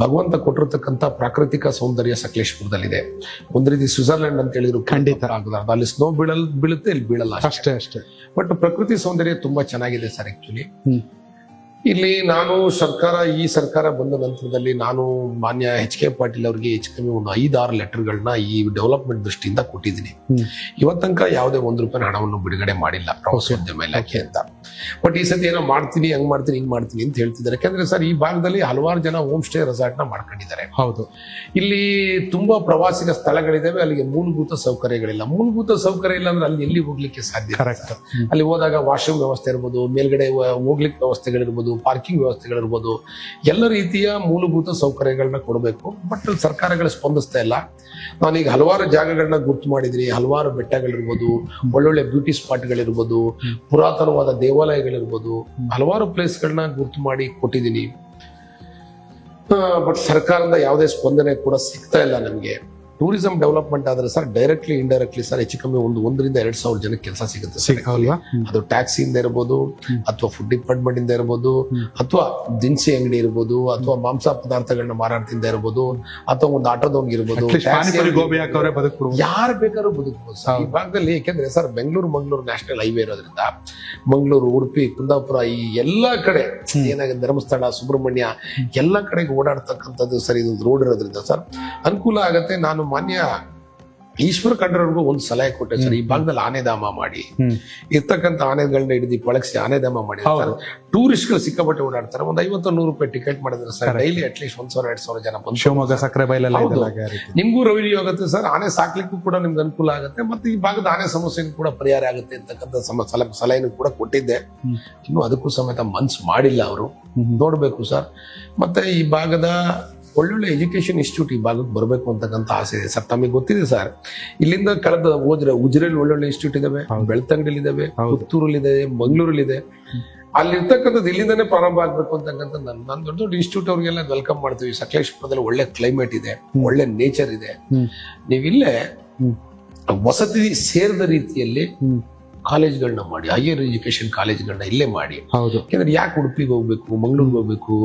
Speaker 6: ಭಗವಂತ ಕೊಟ್ಟಿರ್ತಕ್ಕಂಥ ಪ್ರಾಕೃತಿಕ ಸೌಂದರ್ಯ ಸಕಲೇಶಪುರದಲ್ಲಿದೆ. ಒಂದ್ ರೀತಿ ಸ್ವಿಟ್ಜರ್ಲೆಂಡ್ ಅಂತ ಹೇಳಿದ್ರು ಖಂಡಿತ ಆಗಲ್ಲ. ಅಲ್ಲಿ ಸ್ನೋ ಬೀಳುತ್ತೆ, ಇಲ್ಲಿ ಬೀಳಲ್ಲ
Speaker 5: ಅಷ್ಟೇ.
Speaker 6: ಬಟ್ ಪ್ರಕೃತಿ ಸೌಂದರ್ಯ ತುಂಬಾ ಚೆನ್ನಾಗಿದೆ ಸರ್. ಆಕ್ಚುಲಿ ಇಲ್ಲಿ ನಾನು ಈ ಸರ್ಕಾರ ಬಂದ ನಂತರದಲ್ಲಿ ನಾನು ಮಾನ್ಯ HK ಪಾಟೀಲ್ ಅವರಿಗೆ ಹೆಚ್ಚು ಕಮ್ಮಿ ಒಂದು 5-6 ಲೆಟರ್ಗಳನ್ನ ಈ ಡೆವಲಪ್ಮೆಂಟ್ ದೃಷ್ಟಿಯಿಂದ ಕೊಟ್ಟಿದ್ದೀನಿ. ಇವತ್ತಂಕ ಯಾವುದೇ ₹1 ಹಣವನ್ನು ಬಿಡುಗಡೆ ಮಾಡಿಲ್ಲ ಪ್ರವಾಸೋದ್ಯಮ ಇಲಾಖೆ ಅಂತ. ಬಟ್ ಈ ಸತಿ ಏನೋ ಮಾಡ್ತೀನಿ, ಹಂಗ್ ಮಾಡ್ತೀನಿ, ಹಿಂಗ್ ಮಾಡ್ತೀನಿ ಅಂತ ಹೇಳ್ತಿದ್ದಾರೆ. ಯಾಕಂದ್ರೆ ಸರ್, ಈ ಭಾಗದಲ್ಲಿ ಹಲವಾರು ಜನ ಹೋಮ್ ಸ್ಟೇ ರೆಸಾರ್ಟ್ ನ ಮಾಡ್ಕೊಂಡಿದ್ದಾರೆ.
Speaker 5: ಹೌದು,
Speaker 6: ಇಲ್ಲಿ ತುಂಬಾ ಪ್ರವಾಸಿಗ ಸ್ಥಳಗಳಿದಾವೆ, ಅಲ್ಲಿಗೆ ಮೂಲಭೂತ ಸೌಕರ್ಯಗಳಿಲ್ಲ. ಮೂಲಭೂತ ಸೌಕರ್ಯ ಇಲ್ಲ ಅಂದ್ರೆ ಅಲ್ಲಿ ಎಲ್ಲಿ ಹೋಗ್ಲಿಕ್ಕೆ ಸಾಧ್ಯ? ಅಲ್ಲಿ ಹೋದಾಗ ವಾಶ್ರೂಮ್ ವ್ಯವಸ್ಥೆ ಇರ್ಬೋದು, ಮೇಲ್ಗಡೆ ಹೋಗ್ಲಿಕ್ಕೆ ವ್ಯವಸ್ಥೆಗಳಿರ್ಬೋದು, ಪಾರ್ಕಿಂಗ್ ವ್ಯವಸ್ಥೆಗಳಿರ್ಬೋದು, ಎಲ್ಲ ರೀತಿಯ ಮೂಲಭೂತ ಸೌಕರ್ಯಗಳನ್ನ ಕೊಡಬೇಕು. ಬಟ್ ಸರ್ಕಾರಗಳು ಸ್ಪಂದಿಸ್ತಾ ಇಲ್ಲ. ನಾನೀಗ ಹಲವಾರು ಜಾಗಗಳನ್ನ ಗುರ್ತು ಮಾಡಿದ್ರಿ, ಹಲವಾರು ಬೆಟ್ಟಗಳಿರ್ಬೋದು, ಒಳ್ಳೊಳ್ಳೆ ಬ್ಯೂಟಿ ಸ್ಪಾಟ್ಗಳಿರ್ಬೋದು, ಪುರಾತನವಾದ ದೇವಾಲಯಗಳಿರ್ಬೋದು, ಹಲವಾರು ಪ್ಲೇಸ್ಗಳನ್ನ ಗುರ್ತು ಮಾಡಿ ಕೊಟ್ಟಿದ್ದೀನಿ. ಬಟ್ ಸರ್ಕಾರದ ಯಾವುದೇ ಸ್ಪಂದನೆ ಕೂಡ ಸಿಗ್ತಾ ಇಲ್ಲ ನಮ್ಗೆ. ಟೂರಿಸಂ ಡೆವಲಪ್ಮೆಂಟ್ ಆದ್ರೆ ಸರ್ ಡೈರೆಕ್ಟ್ಲಿ ಇಂಡೈರೆಕ್ಟ್ಲಿ ಸರ್ ಹೆಚ್ಚು ಕಮ್ಮಿ 1,000-2,000 ಜನಕ್ಕೆ ಕೆಲಸ ಸಿಗುತ್ತೆ. ಅದು ಟ್ಯಾಕ್ಸಿಯಿಂದ ಇರ್ಬೋದು, ಅಥವಾ ಫುಡ್ ಡಿಪಾರ್ಟ್ಮೆಂಟ್ ಇಂದ ಇರ್ಬೋದು, ಅಥವಾ ದಿನಸಿ ಅಂಗಡಿ ಇರ್ಬೋದು, ಅಥವಾ ಮಾಂಸ ಪದಾರ್ಥಗಳನ್ನ ಮಾರಾಟದಿಂದ ಇರ್ಬೋದು, ಅಥವಾ ಒಂದು ಆಟೋದವ್ನಿಗೆ ಇರ್ಬೋದು, ಯಾರು ಬೇಕಾದ್ರೂ ಬದುಕಬಹುದು ಸರ್ ಈ ಭಾಗದಲ್ಲಿ. ಯಾಕೆಂದ್ರೆ ಸರ್, ಮಂಗಳೂರು ನ್ಯಾಷನಲ್ ಹೈವೇ ಇರೋದ್ರಿಂದ ಮಂಗಳೂರು, ಉಡುಪಿ, ಕುಂದಾಪುರ ಈ ಎಲ್ಲಾ ಕಡೆ ಏನಾಗಿದೆ, ಧರ್ಮಸ್ಥಳ, ಸುಬ್ರಹ್ಮಣ್ಯ ಎಲ್ಲಾ ಕಡೆಗೆ ಓಡಾಡ್ತಕ್ಕಂಥದ್ದು ಸರ್. ಇದು ರೋಡ್ ಇರೋದ್ರಿಂದ ಸರ್ ಅನುಕೂಲ ಆಗತ್ತೆ. ನಾನು ಮಾನ್ಯ ಈಶ್ವರ ಖಂಡ್ರವ್ರಿಗೂ ಒಂದು ಸಲಹೆ ಕೊಟ್ಟೆ ಸರ್, ಈ ಭಾಗದಲ್ಲಿ ಆನೆಧಾಮ ಮಾಡಿ, ಇರ್ತಕ್ಕಂಥ ಆನೆಗಳನ್ನ ಹಿಡಿದು ಪಳಗಿಸಿ ಆನೆಧಾಮ ಮಾಡಿ. ಟೂರಿಸ್ಟ್ ಗಳು ಸಿಕ್ಕಾಪಟ್ಟೆ ಓಡಾಡ್ತಾರೆ. ಒಂದು ₹50-100 ಟಿಕೆಟ್ ಮಾಡಿದ್ರೆ ಸರ್ ಡೈಲಿ ಅಟ್ಲೀಸ್ಟ್ 1,000-2,000 ಜನ ಬಂದು
Speaker 5: ಶಿವಮೊಗ್ಗ ಸಕ್ಕರೆ ಬೈಲಲ್ಲಿ
Speaker 6: ನಿಮ್ಗೂ ರೆವಿನ್ಯೂ ಆಗುತ್ತೆ ಸರ್, ಆನೆ ಸಾಕ್ಲಿಕ್ಕೂ ಕೂಡ ನಿಮ್ಗೆ ಅನುಕೂಲ ಆಗುತ್ತೆ. ಮತ್ತೆ ಈ ಭಾಗದ ಆನೆ ಸಮಸ್ಯೆಗೂ ಕೂಡ ಪರಿಹಾರ ಆಗುತ್ತೆ ಅಂತಕ್ಕಂಥ ಸಲಹೆನೂ ಕೂಡ ಕೊಟ್ಟಿದ್ದೆ. ಇನ್ನು ಅದಕ್ಕೂ ಸಮೇತ ಮನ್ಸು ಮಾಡಿಲ್ಲ ಅವರು. ನೋಡ್ಬೇಕು ಸರ್. ಮತ್ತೆ ಈ ಭಾಗದ ಒಳ್ಳೊಳ್ಳೆ ಎಜುಕೇಶನ್ ಇನ್ಸ್ಟಿಟ್ಯೂಟ್ ಈ ಭಾಗಕ್ಕೆ ಬರಬೇಕು ಅಂತಕ್ಕಂಥ ಆಸೆ ಇದೆ ಸರ್. ತಮಗೆ ಗೊತ್ತಿದೆ ಸರ್, ಇಲ್ಲಿಂದ ಕಳೆದ ಹೋದ್ರೆ ಉಜಿರೆಯಲ್ಲಿ ಒಳ್ಳೊಳ್ಳೆ ಇನ್ಸ್ಟಿಟ್ಯೂಟ್ ಇದಾವೆ, ಬೆಳ್ತಂಗಡಿಲಿ ಇದಾವೆ, ಪುತ್ತೂರಲ್ಲಿ ಇದೆ, ಮಂಗಳೂರಲ್ಲಿ ಇದೆ. ಅಲ್ಲಿ ಇರ್ತಕ್ಕಂಥದ್ದು ಇಲ್ಲಿಂದಾನೇ ಪ್ರಾರಂಭ ಆಗ್ಬೇಕು ಅಂತಕ್ಕಂಥ ನಾನು ದೊಡ್ಡ ಇನ್ಸ್ಟಿಟ್ಯೂಟ್ ಅವ್ರಿಗೆಲ್ಲ ವೆಲ್ಕಮ್ ಮಾಡ್ತೀವಿ. ಸಕಲೇಶಪುರದಲ್ಲಿ ಒಳ್ಳೆ ಕ್ಲೈಮೇಟ್ ಇದೆ, ಒಳ್ಳೆ ನೇಚರ್ ಇದೆ. ನೀವಿಲ್ಲೇ ವಸತಿ ಸೇರಿದ ರೀತಿಯಲ್ಲಿ ಕಾಲೇಜ್ಗಳನ್ನ ಮಾಡಿ, ಹೈಯರ್ ಎಜುಕೇಶನ್ ಕಾಲೇಜ್ಗಳನ್ನ ಇಲ್ಲೇ ಮಾಡಿ. ಯಾಕಂದ್ರೆ ಯಾಕೆ ಉಡುಪಿಗೆ ಹೋಗ್ಬೇಕು, ಮಂಗಳೂರಿಗೆ ಹೋಗ್ಬೇಕು,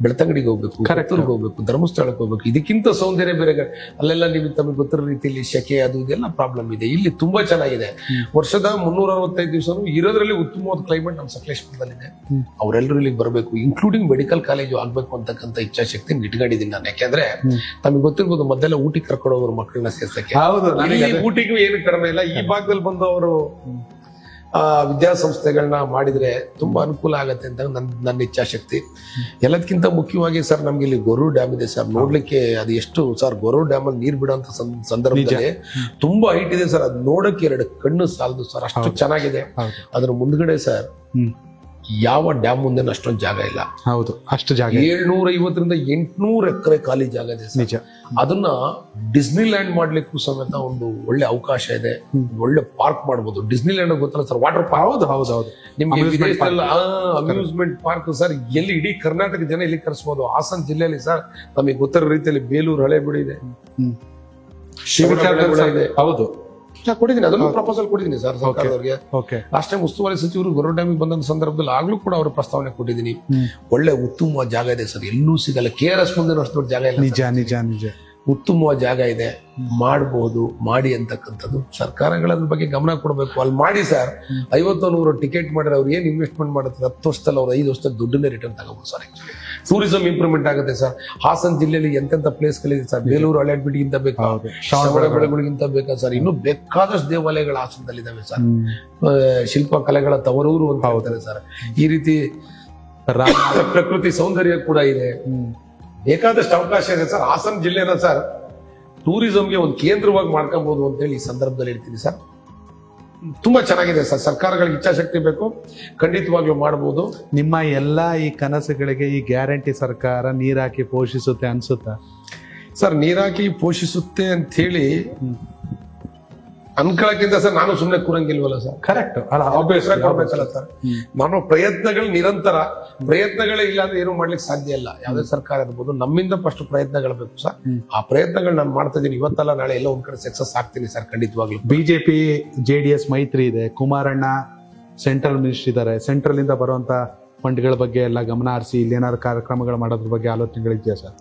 Speaker 6: ಬೆಳ್ತಂಗಡಿಗೆ ಹೋಗ್ಬೇಕು, ಪುತ್ತೂರಿಗೆ ಹೋಗ್ಬೇಕು, ಧರ್ಮಸ್ಥಳಕ್ಕೆ ಹೋಗ್ಬೇಕು? ಇದಕ್ಕಿಂತ ಸೌಂದರ್ಯ ಬೇರೆ. ಅಲ್ಲೆಲ್ಲ ನೀವು ತಮಗೆ ಗೊತ್ತಿರೋ ರೀತಿಯಲ್ಲಿ ಶೆಕೆ ಅದು ಇದೆಲ್ಲ ಪ್ರಾಬ್ಲಮ್ ಇದೆ. ಇಲ್ಲಿ ತುಂಬಾ ಚೆನ್ನಾಗಿದೆ. ವರ್ಷದ 365 ದಿವಸ ಇರೋದ್ರಲ್ಲಿ ಉತ್ತಮವಾದ ಕ್ಲೈಮೇಟ್ ನಮ್ಮ ಸಕಲೇಶಪುರದಲ್ಲಿದೆ. ಅವರೆಲ್ಲರೂ ಇಲ್ಲಿಗೆ ಬರಬೇಕು, ಇನ್ಕ್ಲೂಡಿಂಗ್ ಮೆಡಿಕಲ್ ಕಾಲೇಜು ಆಗ್ಬೇಕು ಅಂತಕ್ಕಂಥ ಇಚ್ಛಾಶಕ್ತಿ ಇಟ್ಕೊಂಡಿದ್ದೀನಿ ನಾನು. ಯಾಕೆಂದ್ರೆ ತಮಗೆ ಗೊತ್ತಿರ್ಬೋದು, ಮೊದಲೆಲ್ಲ ಊಟಿಗೆ ಕರ್ಕೊಂಡು ಹೋಗೋರು ಮಕ್ಕಳನ್ನ ಸೇರ್ಸಕ್ಕೆ. ಊಟಿಗೂ ಏನು ಕಡಿಮೆ ಇಲ್ಲ. ಈ ಭಾಗದಲ್ಲಿ ಬಂದು ಅವರು ವಿದ್ಯಾಸಂಸ್ಥೆಗಳನ್ನ ಮಾಡಿದ್ರೆ ತುಂಬಾ ಅನುಕೂಲ ಆಗತ್ತೆ ಅಂತ ನನ್ನ ಇಚ್ಛಾಶಕ್ತಿ. ಎಲ್ಲದಕ್ಕಿಂತ ಮುಖ್ಯವಾಗಿ ಸರ್, ನಮ್ಗೆ ಇಲ್ಲಿ ಗೊರೂರು ಡ್ಯಾಮ್ ಇದೆ ಸರ್, ನೋಡ್ಲಿಕ್ಕೆ ಅದು ಎಷ್ಟು ಸರ್, ಗೊರೂರು ಡ್ಯಾಮ್ ಅಲ್ಲಿ ನೀರ್ ಬಿಡುವಂತ ಸಂದರ್ಭದಲ್ಲಿ ತುಂಬಾ ಹೈಟ್ ಇದೆ ಸರ್. ಅದು ನೋಡಕ್ಕೆ 2 ಕಣ್ಣು ಸಾಲದು ಸರ್, ಅಷ್ಟು ಚೆನ್ನಾಗಿದೆ. ಅದ್ರ ಮುಂದ್ಗಡೆ ಸರ್ ಯಾವ ಡ್ಯಾಮ್ ಮುಂದೆ ಅಷ್ಟೊಂದು ಜಾಗ ಇಲ್ಲ.
Speaker 5: ಹೌದು, ಅಷ್ಟು ಜಾಗ
Speaker 6: 750-800 ಎಕರೆ ಖಾಲಿ ಜಾಗ ಇದೆ ನಿಜ. ಅದನ್ನ ಡಿಸ್ನಿಲ್ಯಾಂಡ್ ಮಾಡ್ಲಿಕ್ಕೂ ಸಮೇತ ಒಂದು ಒಳ್ಳೆ ಅವಕಾಶ ಇದೆ. ಒಳ್ಳೆ ಪಾರ್ಕ್ ಮಾಡಬಹುದು. ಡಿಸ್ನಿಲ್ಯಾಂಡ್ ಗೊತ್ತಲ್ಲ ಸರ್, ವಾಟರ್ ಪಾರ್ಕ್. ಹೌದು. ನಿಮ್ಗೆ ವಿದೇಶದಲ್ಲಿ ಅಮ್ಯೂಸ್ಮೆಂಟ್ ಪಾರ್ಕ್ ಸರ್, ಎಲ್ಲಿ ಇಡೀ ಕರ್ನಾಟಕ ಜನ ಇಲ್ಲಿ ಕರೆಸಬಹುದು. ಹಾಸನ ಜಿಲ್ಲೆಯಲ್ಲಿ ಸರ್ ನಮಗೆ ಗೊತ್ತಿರೋ ರೀತಿಯಲ್ಲಿ ಬೇಲೂರು ಹಳೆಬೀಡು ಇದೆ, ಇದೆ. ಹೌದು, ಕೊಟ್ಟಿದ್ದೀನಿ. ಅದನ್ನು ಪ್ರಪೋಸಲ್ ಕೊಟ್ಟಿದ್ದೀನಿ ಸರ್ ಸರ್ಕಾರದವರಿಗೆ. ಲಾಸ್ಟ್ ಟೈಮ್ ಉಸ್ತುವಾರಿ ಸಚಿವರು ಗೊರೂರು ಡ್ಯಾಮಿಗೆ ಬಂದ ಸಂದರ್ಭದಲ್ಲಿ ಆಗ್ಲೂ ಕೂಡ ಅವರು ಪ್ರಸ್ತಾವನೆ ಕೊಟ್ಟಿದ್ದೀನಿ. ಒಳ್ಳೆ ಉತ್ತಮವಾದ ಜಾಗ ಇದೆ ಸರ್, ಎಲ್ಲೂ ಸಿಗಲ್ಲ. KRS ಮುಂದೆ ಅಷ್ಟು ದೊಡ್ಡ ಜಾಗ ಇಲ್ಲ. ನಿಜ. ಉತ್ತಮವಾದ ಜಾಗ ಇದೆ, ಮಾಡಬಹುದು. ಮಾಡಿ ಅಂತಕ್ಕಂಥದ್ದು ಸರ್ಕಾರಗಳ ಬಗ್ಗೆ ಗಮನ ಕೊಡಬೇಕು. ಅಲ್ಲಿ ಮಾಡಿ ಸರ್. 50-100 ಟಿಕೆಟ್ ಮಾಡಿದ್ರೆ ಅವ್ರು ಏನ್ ಇನ್ವೆಸ್ಟ್ಮೆಂಟ್ ಮಾಡುತ್ತಾರೆ, 10 ವರ್ಷದಲ್ಲಿ ಅವ್ರು 5 ವರ್ಷದಲ್ಲಿ ದುಡ್ಡನ್ನೇ ರಿಟರ್ನ್ ತಗೋಬಹುದು ಸರ್. ಟೂರಿಸಂ ಇಂಪ್ರೂವ್ಮೆಂಟ್ ಆಗುತ್ತೆ ಸರ್. ಹಾಸನ ಜಿಲ್ಲೆಯಲ್ಲಿ ಎಂತೆಂತ ಪ್ಲೇಸ್ ಗಳಿದೆ ಸರ್. ಬೇಲೂರು ಹಳೆಬಿಟ್ಟಿಗಿಂತ ಬೇಕಾ, ಶ್ರವಣಬೆಳಗೊಳಗಿಂತ ಬೇಕಾ ಸರ್. ಇನ್ನು ಬೇಕಾದಷ್ಟು ದೇವಾಲಯಗಳು ಹಾಸನದಲ್ಲಿದ್ದಾವೆ ಸರ್. ಶಿಲ್ಪ ಕಲೆಗಳ ತವರೂರು ಅಂತ ಹೇಳ್ತಾರೆ ಸರ್. ಈ ರೀತಿ ಪ್ರಕೃತಿ ಸೌಂದರ್ಯ ಕೂಡ ಇದೆ. ಬೇಕಾದಷ್ಟು ಅವಕಾಶ ಇದೆ ಸರ್. ಹಾಸನ ಜಿಲ್ಲೆನ ಸರ್ ಟೂರಿಸಂಗೆ ಒಂದು ಕೇಂದ್ರವಾಗಿ ಮಾಡ್ಕೊಬಹುದು ಅಂತ ಹೇಳಿ ಈ ಸಂದರ್ಭದಲ್ಲಿ ಹೇಳ್ತೀನಿ ಸರ್. ತುಂಬಾ ಚೆನ್ನಾಗಿದೆ ಸರ್. ಸರ್ಕಾರಗಳಿಗೆ ಇಚ್ಛಾಶಕ್ತಿ ಬೇಕು, ಖಂಡಿತವಾಗ್ಲೂ ಮಾಡಬಹುದು.
Speaker 5: ನಿಮ್ಮ ಎಲ್ಲಾ ಈ ಕನಸುಗಳಿಗೆ ಈ ಗ್ಯಾರಂಟಿ ಸರ್ಕಾರ ನೀರಾಕಿ ಪೋಷಿಸುತ್ತೆ ಅನ್ಸುತ್ತಾ
Speaker 6: ಸರ್? ನೀರಾಕಿ ಪೋಷಿಸುತ್ತೆ ಅಂತ ಹೇಳಿ ಅನ್ಕೊಳಕ್ಕಿಂತ ಸರ್ ನಾನು ಸುಮ್ಮನೆ ಕೂರಂಗಿಲ್ವಲ್ಲ ಸರ್.
Speaker 5: ಕರೆಕ್ಟ್
Speaker 6: ಕೊಡ್ಬೇಕಲ್ಲ ಸರ್. ನಾನು ಪ್ರಯತ್ನಗಳು ನಿರಂತರ, ಪ್ರಯತ್ನಗಳೇ ಇಲ್ಲ ಅಂದ್ರೆ ಏನು ಮಾಡ್ಲಿಕ್ಕೆ ಸಾಧ್ಯ ಇಲ್ಲ. ಯಾವುದೇ ಸರ್ಕಾರ ಇರ್ಬೋದು, ನಮ್ಮಿಂದ ಫಸ್ಟ್ ಪ್ರಯತ್ನಗಳು ಬೇಕು ಸರ್. ಆ ಪ್ರಯತ್ನಗಳು ನಾನು ಮಾಡ್ತಾ ಇದ್ದೀನಿ. ಇವತ್ತಲ್ಲ ನಾಳೆ ಎಲ್ಲ ಒಂದ್ ಕಡೆ ಸಕ್ಸಸ್ ಆಗ್ತೀನಿ ಸರ್, ಖಂಡಿತವಾಗ್ಲೂ.
Speaker 5: ಬಿಜೆಪಿ JDS ಮೈತ್ರಿ ಇದೆ. ಕುಮಾರಣ್ಣ ಸೆಂಟ್ರಲ್ ಮಿನಿಸ್ಟರ್ ಇದ್ದಾರೆ. ಸೆಂಟ್ರಲ್ ಇಂದ ಬರುವಂತ ಫಂಡ್ಗಳ ಬಗ್ಗೆ ಎಲ್ಲ ಗಮನ ಹರಿಸಿ ಇಲ್ಲಿ ಏನಾದ್ರು ಕಾರ್ಯಕ್ರಮಗಳು ಮಾಡೋದ್ರ ಬಗ್ಗೆ ಆಲೋಚನೆಗಳಿದೆಯಾ ಸರ್?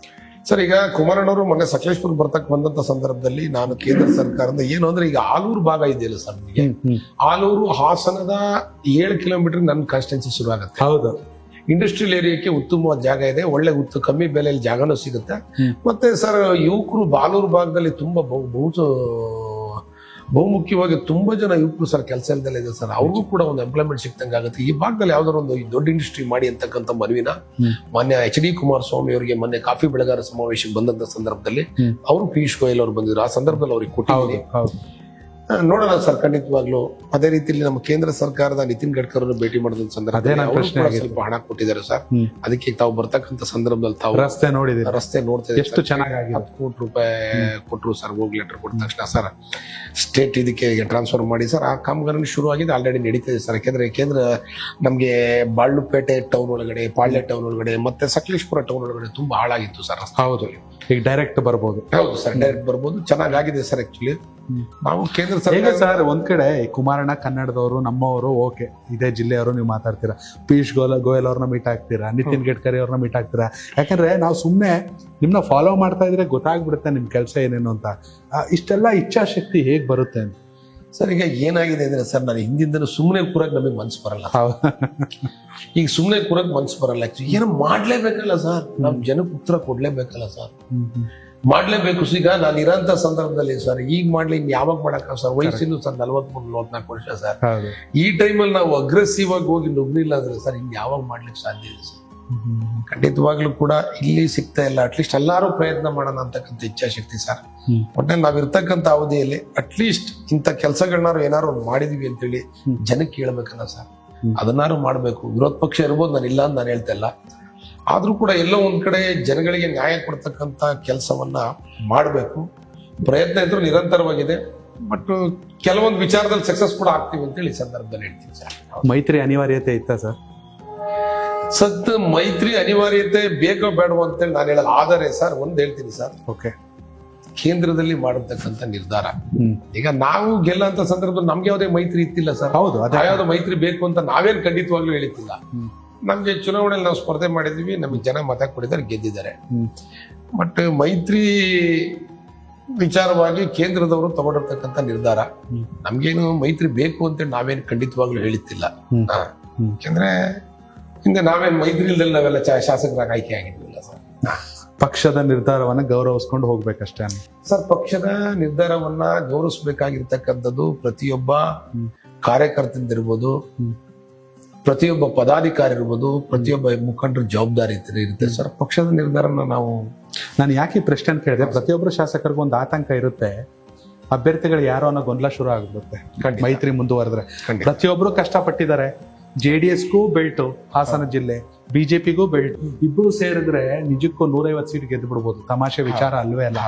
Speaker 6: ಸರ್, ಈಗ ಕುಮಾರಣ್ಣವರು ಮೊನ್ನೆ ಸಕಲೇಶ್ಪುರ ಬರ್ತಕ್ ಬಂದಂತ ಸಂದರ್ಭದಲ್ಲಿ ನಾನು ಕೇಂದ್ರ ಸರ್ಕಾರದ ಏನು ಅಂದ್ರೆ ಈಗ ಆಲೂರು ಭಾಗ ಇದೆಯಲ್ಲ ಸರ್, ನಿಮಗೆ ಆಲೂರು ಹಾಸನದ 7 ಕಿಲೋಮೀಟರ್ ನನ್ನ ಕಾನ್ಸ್ಟಿಟ್ಯೂನ್ಸಿ ಶುರು ಆಗುತ್ತೆ.
Speaker 5: ಹೌದು.
Speaker 6: ಇಂಡಸ್ಟ್ರಿಯಲ್ ಏರಿಯಾಕ್ಕೆ ಉತ್ತಮವಾದ ಜಾಗ ಇದೆ, ಒಳ್ಳೆ ಕಮ್ಮಿ ಬೆಲೆಯಲ್ಲಿ ಜಾಗನೂ ಸಿಗುತ್ತೆ. ಮತ್ತೆ ಸರ್ ಯುವಕರು ಆಲೂರು ಭಾಗದಲ್ಲಿ ತುಂಬಾ ಬಹುಮುಖ್ಯವಾಗಿ ತುಂಬಾ ಜನ ಯುವಕರು ಸರ್ ಕೆಲಸ ಇಲ್ದಲ್ಲ ಇದೆ ಸರ್. ಅವ್ರಿಗೂ ಕೂಡ ಒಂದು ಎಂಪ್ಲಾಯ್ಮೆಂಟ್ ಸಿಕ್ತಂಗೆ ಆಗುತ್ತೆ. ಈ ಭಾಗದಲ್ಲಿ ಯಾವ್ದಾದ್ರು ಒಂದು ದೊಡ್ಡ ಇಂಡಸ್ಟ್ರಿ ಮಾಡಿ ಅಂತಕ್ಕಂಥ ಮನವಿನ ಮಾನ್ಯ HD ಕುಮಾರಸ್ವಾಮಿ ಅವರಿಗೆ ಮೊನ್ನೆ ಕಾಫಿ ಬೆಳೆಗಾರ ಸಮಾವೇಶಕ್ಕೆ ಬಂದಂತ ಸಂದರ್ಭದಲ್ಲಿ ಅವರು ಪಿಯೂಷ್ ಗೋಯಲ್ ಅವರು ಬಂದಿದ್ರು. ಆ ಸಂದರ್ಭದಲ್ಲಿ ಅವ್ರಿಗೆ ಕೊಟ್ಟಿದ್ದೀನಿ. ನೋಡೋಣ ಸರ್, ಖಂಡಿತವಾಗ್ಲು. ಅದೇ ರೀತಿಯಲ್ಲಿ ನಮ್ಮ ಕೇಂದ್ರ ಸರ್ಕಾರದ ನಿತಿನ್ ಗಡ್ಕರಿ ಅವರು ಭೇಟಿ ಮಾಡಿದ ಸಂದರ್ಭದಲ್ಲಿ ಸ್ವಲ್ಪ ಹಣ ಕೊಟ್ಟಿದ್ದಾರೆ ಸರ್. ಅದಕ್ಕೆ ತಾವು ಬರ್ತಕ್ಕಂಥ ಸಂದರ್ಭದಲ್ಲಿ ತಾವು ರಸ್ತೆ ನೋಡ್ತಾ ಎಷ್ಟು ಚೆನ್ನಾಗಿ 10 ಕೋಟಿ ರೂಪಾಯಿ ಕೊಟ್ಟರು ಸರ್. ಹೋಗಿ ಲೆಟರ್ ಕೊಟ್ಟ ತಕ್ಷಣ ಸರ್ ಸ್ಟೇಟ್ ಇದಕ್ಕೆ ಟ್ರಾನ್ಸ್ಫರ್ ಮಾಡಿ ಸರ್. ಆ ಕಾಮಗಾರಿ ಶುರು ಆಗಿದೆ, ಆಲ್ರೆಡಿ ನಡೀತಿದೆ ಸರ್. ಯಾಕೆಂದ್ರೆ ನಮ್ಗೆ ಬಾಳ್ಳುಪೇಟೆ ಟೌನ್ ಒಳಗಡೆ, ಪಾಳ್ಯ ಟೌನ್ ಒಳಗಡೆ ಮತ್ತೆ ಸಕಲೇಶ್ಪುರ ಟೌನ್ ಒಳಗಡೆ ತುಂಬಾ ಹಾಳಾಗಿತ್ತು ಸರ್.
Speaker 5: ಹೌದು, ಈಗ ಡೈರೆಕ್ಟ್ ಬರ್ಬೋದು.
Speaker 6: ಹೌದು ಸರ್, ಡೈರೆಕ್ಟ್ ಬರ್ಬೋದು. ಚೆನ್ನಾಗಿದೆ ಸರ್. ಆಕ್ಚುಲಿ ನಾವು ಕೇಂದ್ರ ಸರ್ಕಾರ
Speaker 5: ಸರ್ ಒಂದ್ ಕಡೆ ಕುಮಾರಣ್ಣ ಕನ್ನಡದವರು, ನಮ್ಮವರು, ಓಕೆ, ಇದೇ ಜಿಲ್ಲೆಯವರು ನೀವು ಮಾತಾಡ್ತೀರಾ. ಪಿಯೂಷ್ ಗೋಯಲ್ ಅವ್ರನ್ನ ಮೀಟ್ ಆಗ್ತೀರಾ, ನಿತಿನ್ ಗಡ್ಕರಿ ಅವ್ರನ್ನ ಮೀಟ್ ಆಗ್ತೀರಾ. ಯಾಕಂದ್ರೆ ನಾವು ಸುಮ್ನೆ ನಿಮ್ನ ಫಾಲೋ ಮಾಡ್ತಾ ಇದ್ರೆ ಗೊತ್ತಾಗ್ಬಿಡುತ್ತೆ ನಿಮ್ ಕೆಲಸ ಏನೇನು ಅಂತ. ಇಷ್ಟೆಲ್ಲ ಇಚ್ಛಾಶಕ್ತಿ ಹೇಗ್ ಬರುತ್ತೆ ಅಂತ
Speaker 6: ಸರ್? ಈಗ ಏನಾಗಿದೆ ಅಂದ್ರೆ ಸರ್, ನಾನು ಹಿಂದಿಂದನೂ ಸುಮ್ಮನೆ ಕೂರಕ್ ನಮಗೆ ಮನ್ಸು ಬರಲ್ಲ. ಈಗ ಸುಮ್ಮನೆ ಕೂರಕ್ ಮನ್ಸು ಬರಲ್ಲ. ಏನೋ ಮಾಡ್ಲೇಬೇಕಲ್ಲ ಸರ್, ನಮ್ ಜನಕ್ಕೆ ಉತ್ತರ ಕೊಡ್ಲೇಬೇಕಲ್ಲ ಸರ್, ಮಾಡ್ಲೇಬೇಕು. ಈಗ ನಾನು ಇರೋಂತ ಸಂದರ್ಭದಲ್ಲಿ ಸರ್ ಈಗ ಮಾಡ್ಲಿ ಯಾವಾಗ ಮಾಡಕ್ಕ ಸರ್? ವಯಸ್ಸಿನ ಸರ್ 43-44 ವರ್ಷ ಸರ್. ಈ ಟೈಮಲ್ಲಿ ನಾವು ಅಗ್ರೆಸಿವ್ ಆಗಿ ಹೋಗಿ ನುಗ್ಲಿಲ್ಲ ಅಂದ್ರೆ ಸರ್ ಇನ್ ಯಾವಾಗ ಮಾಡ್ಲಿಕ್ಕೆ ಸಾಧ್ಯ ಇದೆ ಸರ್? ಖಂಡಿತವಾಗ್ಲೂ ಕೂಡ ಇಲ್ಲಿ ಸಿಗ್ತಾ ಇಲ್ಲ. ಅಟ್ಲೀಸ್ಟ್ ಎಲ್ಲಾರು ಪ್ರಯತ್ನ ಮಾಡೋಣ ಅಂತಕ್ಕಂಥ ಇಚ್ಛಾಶಕ್ತಿ ಸರ್. ಒಟ್ಟಲ್ಲಿ ನಾವ್ ಇರ್ತಕ್ಕಂಥ ಅವಧಿಯಲ್ಲಿ ಅಟ್ಲೀಸ್ಟ್ ಇಂಥ ಕೆಲಸಗಳನ್ನಾರು ಏನಾರು ಮಾಡಿದೀವಿ ಅಂತೇಳಿ ಜನಕ್ಕೆ ಹೇಳ್ಬೇಕಲ್ಲ ಸರ್. ಅದನ್ನಾರು ಮಾಡ್ಬೇಕು. ವಿರೋಧ ಪಕ್ಷ ಇರ್ಬೋದು, ನಾನು ಇಲ್ಲ ಅಂತ ನಾನು ಹೇಳ್ತಾ ಇಲ್ಲ. ಆದ್ರೂ ಕೂಡ ಎಲ್ಲೋ ಒಂದ್ ಕಡೆ ಜನಗಳಿಗೆ ನ್ಯಾಯ ಕೊಡ್ತಕ್ಕಂಥ ಕೆಲಸವನ್ನ ಮಾಡಬೇಕು. ಪ್ರಯತ್ನ ಇದ್ರೂ ನಿರಂತರವಾಗಿದೆ. ಬಟ್ ಕೆಲವೊಂದು ವಿಚಾರದಲ್ಲಿ ಸಕ್ಸಸ್ ಕೂಡ ಆಗ್ತೀವಿ ಅಂತೇಳಿ ಈ ಸಂದರ್ಭದಲ್ಲಿ ಹೇಳ್ತೀನಿ ಸರ್.
Speaker 5: ಮೈತ್ರಿ ಅನಿವಾರ್ಯತೆ ಇತ್ತ ಸರ್?
Speaker 6: ಮೈತ್ರಿ ಅನಿವಾರ್ಯತೆ ಬೇಕೋ ಬೇಡವೋ ಅಂತೇಳಿ ನಾನು ಹೇಳಲ್ಲ. ಆದರೆ ಸರ್ ಒಂದ್ ಹೇಳ್ತೀನಿ ಸರ್,
Speaker 5: ಓಕೆ,
Speaker 6: ಕೇಂದ್ರದಲ್ಲಿ ಮಾಡತಕ್ಕಂಥ ನಿರ್ಧಾರ. ಈಗ ನಾವು ಗೆಲ್ಲಂತ ಸಂದರ್ಭದಲ್ಲಿ ನಮ್ಗೆ ಯಾವುದೇ ಮೈತ್ರಿ ಇತ್ತಿಲ್ಲ ಸರ್.
Speaker 5: ಹೌದು,
Speaker 6: ಯಾವ್ದು ಮೈತ್ರಿ ಬೇಕು ಅಂತ ನಾವೇನ್ ಖಂಡಿತವಾಗ್ಲೂ ಹೇಳಿತ್ತಿಲ್ಲ. ನಮ್ಗೆ ಚುನಾವಣೆಯಲ್ಲಿ ನಾವು ಸ್ಪರ್ಧೆ ಮಾಡಿದ್ವಿ, ನಮಗೆ ಜನ ಮತ ಕೊಟ್ಟಿದ್ದಾರೆ, ಗೆದ್ದಿದ್ದಾರೆ. ಬಟ್ ಮೈತ್ರಿ ವಿಚಾರವಾಗಿ ಕೇಂದ್ರದವರು ತಗೊಂಡಿರ್ತಕ್ಕಂಥ ನಿರ್ಧಾರ, ನಮ್ಗೇನು ಮೈತ್ರಿ ಬೇಕು ಅಂತೇಳಿ ನಾವೇನು ಖಂಡಿತವಾಗ್ಲೂ ಹೇಳಿತ್ತಿಲ್ಲ. ಯಾಕಂದ್ರೆ ಹಿಂದೆ ನಾವೇನು ಮೈತ್ರಿ ಇಲ್ದಲ್ಲಿ ನಾವೆಲ್ಲ ಶಾಸಕರಾಗಿ ಆಯ್ಕೆ ಆಗಿದ್ವಿಲ್ಲ ಸರ್.
Speaker 5: ಪಕ್ಷದ ನಿರ್ಧಾರವನ್ನ ಗೌರವಿಸ್ಕೊಂಡು ಹೋಗ್ಬೇಕಷ್ಟೇ
Speaker 6: ಸರ್. ಪಕ್ಷದ ನಿರ್ಧಾರವನ್ನ ಗೌರವಿಸಬೇಕಾಗಿರ್ತಕ್ಕಂಥದ್ದು ಪ್ರತಿಯೊಬ್ಬ ಕಾರ್ಯಕರ್ತಂದಿರ್ಬೋದು, ಪ್ರತಿಯೊಬ್ಬ ಪದಾಧಿಕಾರಿ ಇರ್ಬೋದು, ಪ್ರತಿಯೊಬ್ಬ ಮುಖಂಡರ ಜವಾಬ್ದಾರಿ ಇರುತ್ತೆ ಸರ್. ಪಕ್ಷದ ನಿರ್ಧಾರನ
Speaker 5: ನಾನು ಯಾಕೆ ಪ್ರಶ್ನೆ ಅಂತ ಕೇಳಿದೆ, ಪ್ರತಿಯೊಬ್ಬರು ಶಾಸಕರಿಗೂ ಒಂದು ಆತಂಕ ಇರುತ್ತೆ. ಅಭ್ಯರ್ಥಿಗಳು ಯಾರೋ ಅನ್ನೋ ಗೊಂದಲ ಶುರು ಆಗಿರುತ್ತೆ ಮೈತ್ರಿ ಮುಂದುವರೆದ್ರೆ. ಪ್ರತಿಯೊಬ್ರು ಕಷ್ಟಪಟ್ಟಿದ್ದಾರೆ. JDSಗೂ ಬೆಲ್ಟು ಹಾಸನ ಜಿಲ್ಲೆ, BJPಗೂ ಬೆಲ್ಟ್, ಇಬ್ರು ಸೇರಿದ್ರೆ ನಿಜಕ್ಕೂ 150 ಸೀಟ್ ಗೆದ್ದು ಬಿಡ್ಬೋದು. ತಮಾಷೆ ವಿಚಾರ ಅಲ್ವೇ ಅಲ್ಲ.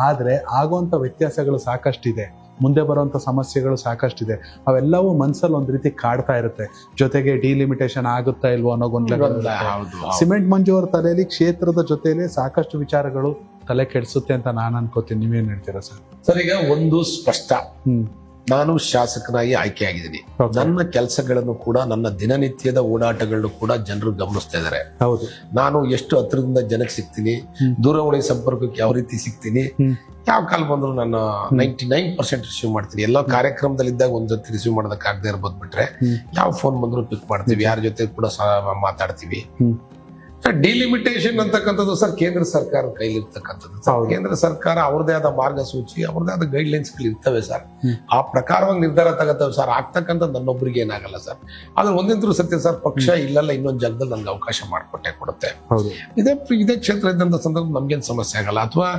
Speaker 5: ಆದ್ರೆ ಆಗುವಂತ ವ್ಯತ್ಯಾಸಗಳು ಸಾಕಷ್ಟಿದೆ, ಮುಂದೆ ಬರುವಂತ ಸಮಸ್ಯೆಗಳು ಸಾಕಷ್ಟಿದೆ. ಅವೆಲ್ಲವೂ ಮನ್ಸಲ್ಲಿ ಒಂದ್ ರೀತಿ ಕಾಡ್ತಾ ಇರುತ್ತೆ. ಜೊತೆಗೆ ಡಿಲಿಮಿಟೇಷನ್ ಆಗುತ್ತಾ ಇಲ್ವೋ ಅನ್ನೋ ಗೊಂದಲ. ಸಿಮೆಂಟ್ ಮಂಜು ಅವ್ರ ತಲೆಯಲ್ಲಿ ಕ್ಷೇತ್ರದ ಜೊತೆಲಿ ಸಾಕಷ್ಟು ವಿಚಾರಗಳು ತಲೆ ಕೆಡಿಸುತ್ತೆ ಅಂತ ನಾನು ಅನ್ಕೋತೀನಿ. ನೀವೇನ್ ಹೇಳ್ತೀರಾ ಸರ್?
Speaker 6: ಸರ್, ಈಗ ಒಂದು ಸ್ಪಷ್ಟ, ನಾನು ಶಾಸಕನಾಗಿ ಆಯ್ಕೆ ಆಗಿದ್ದೀನಿ. ನನ್ನ ಕೆಲಸಗಳನ್ನು ಕೂಡ, ನನ್ನ ದಿನನಿತ್ಯದ ಓಡಾಟಗಳನ್ನು ಕೂಡ ಜನರು ಗಮನಿಸ್ತಾ ಇದ್ದಾರೆ.
Speaker 5: ಹೌದು,
Speaker 6: ನಾನು ಎಷ್ಟು ಹತ್ರದಿಂದ ಜನಕ್ಕೆ ಸಿಗ್ತೀನಿ, ದೂರವಾಣಿ ಸಂಪರ್ಕಕ್ಕೆ ಯಾವ ರೀತಿ ಸಿಗ್ತೀನಿ, ಯಾವ ಕಾಲ ಬಂದ್ರು ನಾನು 99% ರಿಸೀವ್ ಮಾಡ್ತೀನಿ. ಎಲ್ಲ ಕಾರ್ಯಕ್ರಮದಲ್ಲಿ ಇದ್ದಾಗ ಒಂದ್ ಜೊತೆ ರಿಸೀವ್ ಮಾಡೋದಕ್ಕಾಗದೆ ಇರ್ಬೋದು ಬಿಟ್ರೆ ಯಾವ ಫೋನ್ ಬಂದ್ರು ಪಿಕ್ ಮಾಡ್ತೀವಿ, ಯಾರ ಜೊತೆ ಕೂಡ ಮಾತಾಡ್ತೀವಿ. ಡಿಲಿಮಿಟೇಷನ್ ಅಂತಕ್ಕಂಥದ್ದು ಸರ್ ಕೇಂದ್ರ ಸರ್ಕಾರ ಕೈಲಿರ್ತಕ್ಕಂಥದ್ದು ಸರ್. ಕೇಂದ್ರ ಸರ್ಕಾರ ಅವ್ರದೇ ಆದ ಮಾರ್ಗಸೂಚಿ, ಅವ್ರದೇ ಆದ ಗೈಡ್ ಲೈನ್ಸ್ ಇರ್ತವೆ ಸರ್. ಆ ಪ್ರಕಾರವಾಗಿ ನಿರ್ಧಾರ ತಗೋತವೆ ಸರ್. ಆಗ್ತಕ್ಕಂಥ ನನ್ನೊಬ್ರಿಗೆ ಏನಾಗಲ್ಲ ಸರ್. ಆದ್ರೆ ಒಂದಿಂದ್ರು ಸತ್ಯ ಸರ್, ಪಕ್ಷ ಇಲ್ಲಲ್ಲ ಇನ್ನೊಂದು ಜಾಗದಲ್ಲಿ ನನ್ಗೆ ಅವಕಾಶ ಮಾಡಿಕೊಟ್ಟೆ ಕೊಡುತ್ತೆ. ಇದೇ ಕ್ಷೇತ್ರ ಇದ್ದಂತ ಸಂದರ್ಭ ನಮ್ಗೇನು ಸಮಸ್ಯೆ ಆಗಲ್ಲ. ಅಥವಾ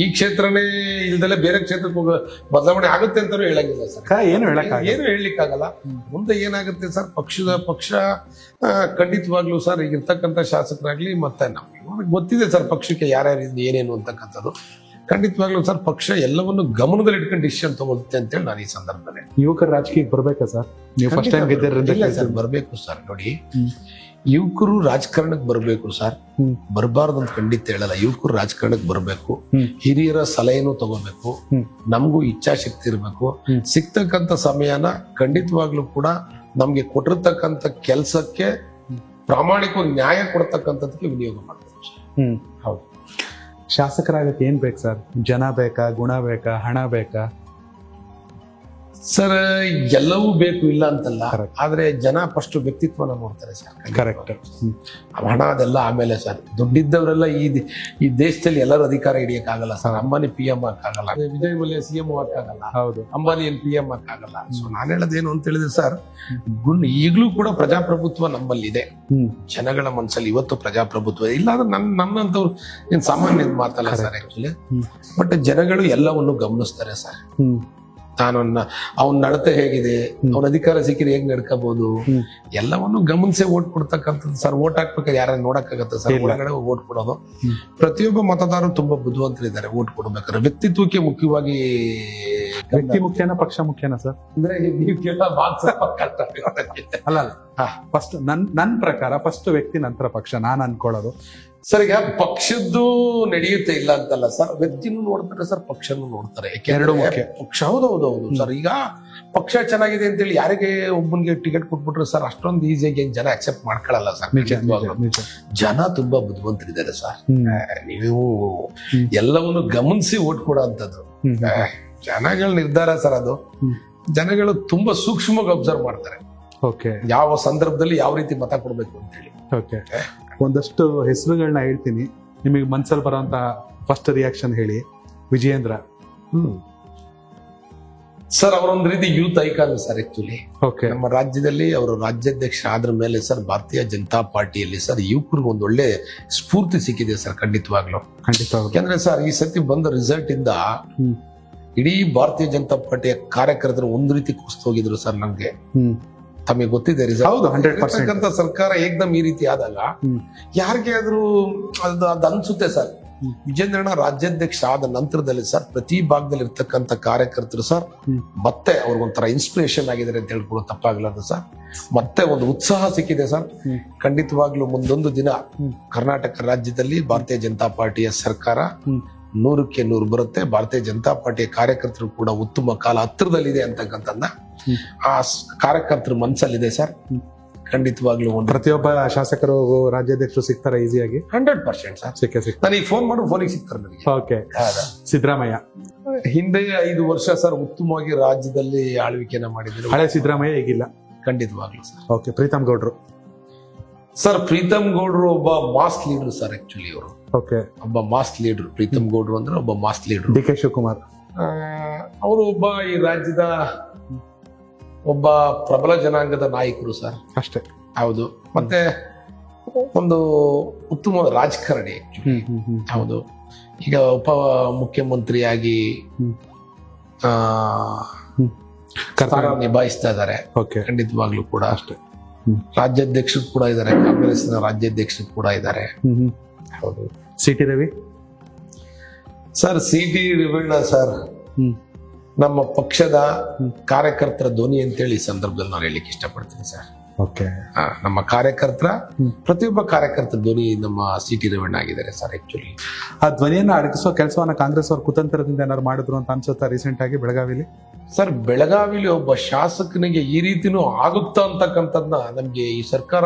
Speaker 6: ಈ ಕ್ಷೇತ್ರನೇ ಇಲ್ದಲೆ ಬೇರೆ ಕ್ಷೇತ್ರಕ್ಕೆ ಹೋಗೋ ಬದಲಾವಣೆ ಆಗುತ್ತೆ ಅಂತಾನು ಹೇಳಂಗಿಲ್ಲ ಸರ್. ಏನು ಹೇಳಲಿಕ್ಕಾಗಲ್ಲ. ಮುಂದೆ ಏನಾಗುತ್ತೆ ಸರ್, ಪಕ್ಷ ಖಂಡಿತವಾಗ್ಲೂ ಸರ್ ಈಗಿರ್ತಕ್ಕಂಥ ಶಾಸಕರಾಗ್ಲಿ ಮತ್ತೆ ನಮ್ಗೆ ಗೊತ್ತಿದೆ ಸರ್ ಪಕ್ಷಕ್ಕೆ ಯಾರ್ಯಾರು ಏನೇನು ಅಂತಕ್ಕಂಥದ್ದು. ಖಂಡಿತವಾಗ್ಲೂ ಸರ್ ಪಕ್ಷ ಎಲ್ಲವನ್ನು ಗಮನದಲ್ಲಿ ಇಟ್ಕೊಂಡು ಡಿಸಿಷನ್ ತಗೊಳುತ್ತೆ ಅಂತೇಳಿ ನಾನು ಈ ಸಂದರ್ಭದಲ್ಲಿ.
Speaker 5: ಯುವಕರ ರಾಜಕೀಯಕ್ಕೆ ಬರ್ಬೇಕಾ ಸರ್? ನೀವು ಫಸ್ಟ್ ಟೈಮ್ ಗೆದ್ದಿರೋದ್ರಿಂದ
Speaker 6: ಸರ್ ಬರ್ಬೇಕು ಸರ್. ನೋಡಿ, ಯುವಕರು ರಾಜಕಾರಣಕ್ಕೆ ಬರ್ಬೇಕು ಸರ್, ಬರಬಾರ್ದು ಅಂತ ಖಂಡಿತ ಹೇಳಲ್ಲ. ಯುವಕರು ರಾಜಕಾರಣಕ್ಕೆ ಬರ್ಬೇಕು, ಹಿರಿಯರ ಸಲಹೆನೂ ತಗೋಬೇಕು, ನಮಗೂ ಇಚ್ಛಾಶಕ್ತಿ ಇರಬೇಕು. ಸಿಗ್ತಕ್ಕಂಥ ಸಮಯನ ಖಂಡಿತವಾಗ್ಲೂ ಕೂಡ ನಮ್ಗೆ ಕೊಟ್ಟಿರ್ತಕ್ಕಂಥ ಕೆಲಸಕ್ಕೆ ಪ್ರಾಮಾಣಿಕವಾಗಿ ನ್ಯಾಯ ಕೊಡ್ತಕ್ಕಂಥದಕ್ಕೆ ವಿನಿಯೋಗ ಮಾಡ್ಬೇಕು ಸರ್.
Speaker 5: ಹೌದು. ಶಾಸಕರಾಗಕ್ಕೆ ಏನ್ ಬೇಕು ಸರ್? ಜನ ಬೇಕಾ, ಗುಣ ಬೇಕಾ, ಹಣ ಬೇಕಾ?
Speaker 6: ಸರ್ ಎಲ್ಲವೂ ಬೇಕು, ಇಲ್ಲ ಅಂತಲ್ಲ. ಆದ್ರೆ ಜನ ಫಸ್ಟ್ ವ್ಯಕ್ತಿತ್ವನ ನೋಡ್ತಾರೆ ಸರ್.
Speaker 5: ಕರೆಕ್ಟ್.
Speaker 6: ಹಣ ಅದೆಲ್ಲ ಆಮೇಲೆ ಸರ್. ದುಡ್ಡಿದ್ದವರೆಲ್ಲ ಈ ದೇಶದಲ್ಲಿ ಎಲ್ಲರೂ ಅಧಿಕಾರ ಹಿಡಿಯಕ್ಕಾಗಲ್ಲ ಸರ್. ಅಂಬಾನಿ PM ಆಗಲ್ಲ, ವಿಜಯ್ ಮಲ್ಯ CM ಆಗಲ್ಲ,
Speaker 5: ಹೌದು.
Speaker 6: ಅಂಬಾನಿ PM ಆಗಲ್ಲ. ಸೊ ನಾನು ಹೇಳೋದೇನು ಅಂತ ಹೇಳಿದ್ರೆ ಸರ್, ಈಗಲೂ ಕೂಡ ಪ್ರಜಾಪ್ರಭುತ್ವ ನಮ್ಮಲ್ಲಿ ಇದೆ. ಜನಗಳ ಮನಸ್ಸಲ್ಲಿ ಇವತ್ತು ಪ್ರಜಾಪ್ರಭುತ್ವ ಇಲ್ಲ. ಅಂದ್ರೆ ನನ್ನಂತವ್ರು ಏನ್ ಸಾಮಾನ್ಯ ಮಾತಲ್ಲ ಸರ್ ಆಕ್ಚುಲಿ. ಬಟ್ ಜನಗಳು ಎಲ್ಲವನ್ನು ಗಮನಿಸ್ತಾರೆ ಸರ್. ಅವನ್ ನಡತೆ ಹೇಗಿದೆ, ಅವನ ಅಧಿಕಾರ ಸಿಕ್ಕಿದ್ರೆ ಹೇಗ್ ನಡ್ಕೋಬಹುದು, ಎಲ್ಲವನ್ನು ಗಮನಿಸಿ ಓಟ್ ಕೊಡ್ತಕ್ಕಂಥದ್ದು ಸರ್. ಓಟ್ ಹಾಕ್ಬೇಕಾದ್ರೆ ಯಾರು ನೋಡಕ್ಕಾಗತ್ತೆ ಸರ್? ಒಳಗಡೆ ಓಟ್ ಕೊಡೋದು. ಪ್ರತಿಯೊಬ್ಬ ಮತದಾರರು ತುಂಬಾ ಬುದ್ಧಿವಂತರಿದ್ದಾರೆ. ಓಟ್ ಕೊಡ್ಬೇಕಾದ್ರೆ ವ್ಯಕ್ತಿತ್ವಕ್ಕೆ ಮುಖ್ಯವಾಗಿ.
Speaker 5: ವ್ಯಕ್ತಿ ಮುಖ್ಯನಾ ಪಕ್ಷ ಮುಖ್ಯನಾ ಸರ್?
Speaker 6: ಅಂದ್ರೆ ನೀವು ಕೇಳೋ
Speaker 5: ಅಲ್ಲ ಫಸ್ಟ್ ನನ್ ಪ್ರಕಾರ ಫಸ್ಟ್ ವ್ಯಕ್ತಿ ನಂತರ ಪಕ್ಷ, ನಾನ್ ಅನ್ಕೊಳ್ಳೋದು
Speaker 6: ಸರ್. ಈಗ ಪಕ್ಷದ್ದು ನಡೆಯುತ್ತೆ ಇಲ್ಲ ಅಂತಲ್ಲ ಸರ್, ವ್ಯಕ್ತಿನೂ ನೋಡ್ತಾರೆ ಸರ್, ಪಕ್ಷನೂ ನೋಡ್ತಾರೆ.
Speaker 5: ಎರಡು ಮುಖ್ಯ.
Speaker 6: ಪಕ್ಷ ಹೌದೌದು ಸರ್. ಈಗ ಪಕ್ಷ ಚೆನ್ನಾಗಿದೆ ಅಂತೇಳಿ ಯಾರಿಗೆ ಒಬ್ಬನಿಗೆ ಟಿಕೆಟ್ ಕೊಟ್ಬಿಟ್ರೆ ಸರ್ ಅಷ್ಟೊಂದು ಈಸಿಯಾಗಿ ಏನ್ ಜನ ಅಕ್ಸೆಪ್ಟ್ ಮಾಡ್ಕೊಳ್ಳಲ್ಲ ಸರ್. ಜನ ತುಂಬಾ ಬುದ್ಧಿವಂತರಿದ್ದಾರೆ ಸರ್. ನೀವು ಎಲ್ಲವನ್ನು ಗಮನಿಸಿ ಓಟ್ ಕೊಡೋ ಅಂತದ್ದು ಜನಗಳ ನಿರ್ಧಾರ ಸರ್. ಅದು ಜನಗಳು ತುಂಬಾ ಸೂಕ್ಷ್ಮವಾಗಿ ಅಬ್ಸರ್ವ್ ಮಾಡ್ತಾರೆ. ಯಾವ ಸಂದರ್ಭದಲ್ಲಿ ಯಾವ ರೀತಿ ಮತ ಕೊಡ್ಬೇಕು ಅಂತ ಹೇಳಿ.
Speaker 5: ಒಂದಷ್ಟು ಹೆಸರುಗಳನ್ನ ಹೇಳ್ತೀನಿ, ನಿಮಗೆ ಮನ್ಸಲ್ಲಿ ಬರೋಂತ ಫಸ್ಟ್ ರಿಯಾಕ್ಷನ್ ಹೇಳಿ. ವಿಜಯೇಂದ್ರ
Speaker 6: ಸರ್, ಅವರೊಂದ್ ರೀತಿ ಯೂತ್ ಐಕಾನ್ ಸರ್ ಆಕ್ಚುಲಿ. ನಮ್ಮ ರಾಜ್ಯದಲ್ಲಿ ಅವರು ರಾಜ್ಯಾಧ್ಯಕ್ಷ ಆದ್ರ ಮೇಲೆ ಸರ್ ಭಾರತೀಯ ಜನತಾ ಪಾರ್ಟಿಯಲ್ಲಿ ಸರ್ ಯುವಕರಿಗೆ ಒಂದ್ ಒಳ್ಳೆ ಸ್ಫೂರ್ತಿ ಸಿಕ್ಕಿದೆ ಸರ್. ಖಂಡಿತವಾಗ್ಲು. ಯಾಕಂದ್ರೆ ಸರ್ ಈ ಸತಿ ಬಂದ ರಿಸಲ್ಟ್ ಇಂದ ಇಡೀ ಭಾರತೀಯ ಜನತಾ ಪಾರ್ಟಿಯ ಕಾರ್ಯಕರ್ತರು ಒಂದ್ ರೀತಿ ಕುಸಿದೋಗಿದ್ರು ಸರ್. ನಮ್ಗೆ ತಮಗೆ ಗೊತ್ತಿದೆ ರಿಸಲ್ಟ್. 100% ಸರ್ಕಾರ ಏಕ್ದಮ್ ಈ ರೀತಿ ಆದಾಗ ಯಾರಿಗೆ ಆದ್ರೂ ಅದು ಅನ್ಸುತ್ತೆ ಸರ್. ವಿಜೇಂದ್ರಣ್ಣ ರಾಜ್ಯಾಧ್ಯಕ್ಷ ಆದ ನಂತರದಲ್ಲಿ ಸರ್ ಪ್ರತಿ ಭಾಗದಲ್ಲಿ ಇರ್ತಕ್ಕಂಥ ಕಾರ್ಯಕರ್ತರು ಸರ್ ಮತ್ತೆ ಅವ್ರಿಗೊಂಥರ ಇನ್ಸ್ಪಿರೇಷನ್ ಆಗಿದ್ದಾರೆ ಅಂತ ಹೇಳ್ಕೊಳ್ಳೋ ತಪ್ಪಾಗ್ಲಾರ್ದು ಸರ್. ಮತ್ತೆ ಒಂದು ಉತ್ಸಾಹ ಸಿಕ್ಕಿದೆ ಸರ್. ಖಂಡಿತವಾಗ್ಲೂ ಮುಂದೊಂದು ದಿನ ಕರ್ನಾಟಕ ರಾಜ್ಯದಲ್ಲಿ ಭಾರತೀಯ ಜನತಾ ಪಾರ್ಟಿಯ ಸರ್ಕಾರ 100ಕ್ಕೆ 100 ಬರುತ್ತೆ. ಭಾರತೀಯ ಜನತಾ ಪಾರ್ಟಿಯ ಕಾರ್ಯಕರ್ತರು ಕೂಡ ಉತ್ತಮ ಕಾಲ ಹತ್ತಿರದಲ್ಲಿದೆ ಅಂತಕ್ಕಂಥದ್ದನ್ನ ಆ ಕಾರ್ಯಕರ್ತರ ಮನಸ್ಸಲ್ಲಿದೆ ಸರ್. ಖಂಡಿತವಾಗ್ಲೂ
Speaker 5: ಪ್ರತಿಯೊಬ್ಬ ಶಾಸಕರು ರಾಜ್ಯಾಧ್ಯಕ್ಷರು ಸಿಗ್ತಾರೆ ಈಸಿಯಾಗಿ.
Speaker 6: 100% ಸರ್ ಸಿಕ್ಕೇ ನನಗೆ ಫೋನ್ ಮಾಡು, ಫೋನಿಗೆ ಸಿಗ್ತಾರೆ ನನಗೆ.
Speaker 5: ಓಕೆ. ಸಿದ್ದರಾಮಯ್ಯ
Speaker 6: ಹಿಂದೆ 5 ವರ್ಷ ಸರ್ ಉತ್ತಮವಾಗಿ ರಾಜ್ಯದಲ್ಲಿ ಆಳ್ವಿಕೆನ ಮಾಡಿದ್ರು.
Speaker 5: ಹಳೆ ಸಿದ್ದರಾಮಯ್ಯ ಈಗಿಲ್ಲ.
Speaker 6: ಖಂಡಿತವಾಗ್ಲೂ ಸರ್.
Speaker 5: ಓಕೆ. ಪ್ರೀತಮ್ ಗೌಡ್ರು
Speaker 6: ಸರ್, ಪ್ರೀತಮ್ ಗೌಡ್ರು ಒಬ್ಬ ಮಾಸ್ ಲೀಡರ್ ಸರ್ ಆಕ್ಚುಲಿ. ಅವರು ಒಬ್ಬ ಮಾಸ್ ಲೀಡರ್. ಪ್ರೀತಮ್ ಗೌಡ್ರು ಅಂದ್ರೆ ಒಬ್ಬ ಮಾಸ್ ಲೀಡರ್.
Speaker 5: DK ಶಿವಕುಮಾರ್
Speaker 6: ಅವರು ಒಬ್ಬ ಈ ರಾಜ್ಯದ ಒಬ್ಬ ಪ್ರಬಲ ಜನಾಂಗದ ನಾಯಕರು ಸರ್.
Speaker 5: ಅಷ್ಟೇ.
Speaker 6: ಹೌದು. ಮತ್ತೆ ಒಂದು ಉತ್ತಮ ರಾಜಕಾರಣಿ. ಹೌದು. ಈಗ ಉಪ ಮುಖ್ಯಮಂತ್ರಿಯಾಗಿ ನಿಭಾಯಿಸ್ತಾ ಇದ್ದಾರೆ. ಖಂಡಿತವಾಗ್ಲೂ ಕೂಡ ಅಷ್ಟೇ. ರಾಜ್ಯಾಧ್ಯಕ್ಷರು ಕೂಡ ಇದ್ದಾರೆ, ಕಾಂಗ್ರೆಸ್ನ ರಾಜ್ಯಾಧ್ಯಕ್ಷರು ಕೂಡ ಇದ್ದಾರೆ. ಹೌದು.
Speaker 5: CT ರವಿ
Speaker 6: ಸರ್, CT ರವೀಣ ಸರ್ ನಮ್ಮ ಪಕ್ಷದ ಕಾರ್ಯಕರ್ತರ ಧ್ವನಿ ಅಂತೇಳಿ ಈ ಸಂದರ್ಭದಲ್ಲಿ ನಾನು ಹೇಳಲಿಕ್ಕೆ ಇಷ್ಟಪಡ್ತೀನಿ ಸರ್. ನಮ್ಮ ಕಾರ್ಯಕರ್ತರ ಪ್ರತಿಯೊಬ್ಬ ಕಾರ್ಯಕರ್ತರ ಧ್ವನಿ ನಮ್ಮ CT ರವೀಣ ಆಗಿದ್ದಾರೆ ಸರ್. ಆಕ್ಚುಲಿ
Speaker 5: ಆ ಧ್ವನಿಯನ್ನ ಅಡಗಿಸೋ ಕೆಲಸವನ್ನ ಕಾಂಗ್ರೆಸ್ ಅವರು ಕುತಂತ್ರದಿಂದ ಏನಾದ್ರು ಮಾಡಿದ್ರು ಅಂತ ಅನ್ಸುತ್ತಾ ರೀಸೆಂಟ್ ಆಗಿ ಬೆಳಗಾವಿಲಿ?
Speaker 6: ಸರ್, ಬೆಳಗಾವಿಲಿ ಒಬ್ಬ ಶಾಸಕನಿಗೆ ಈ ರೀತಿನೂ ಆಗುತ್ತಾ ಅಂತಕ್ಕಂಥದ್ನ ನಮ್ಗೆ ಈ ಸರ್ಕಾರ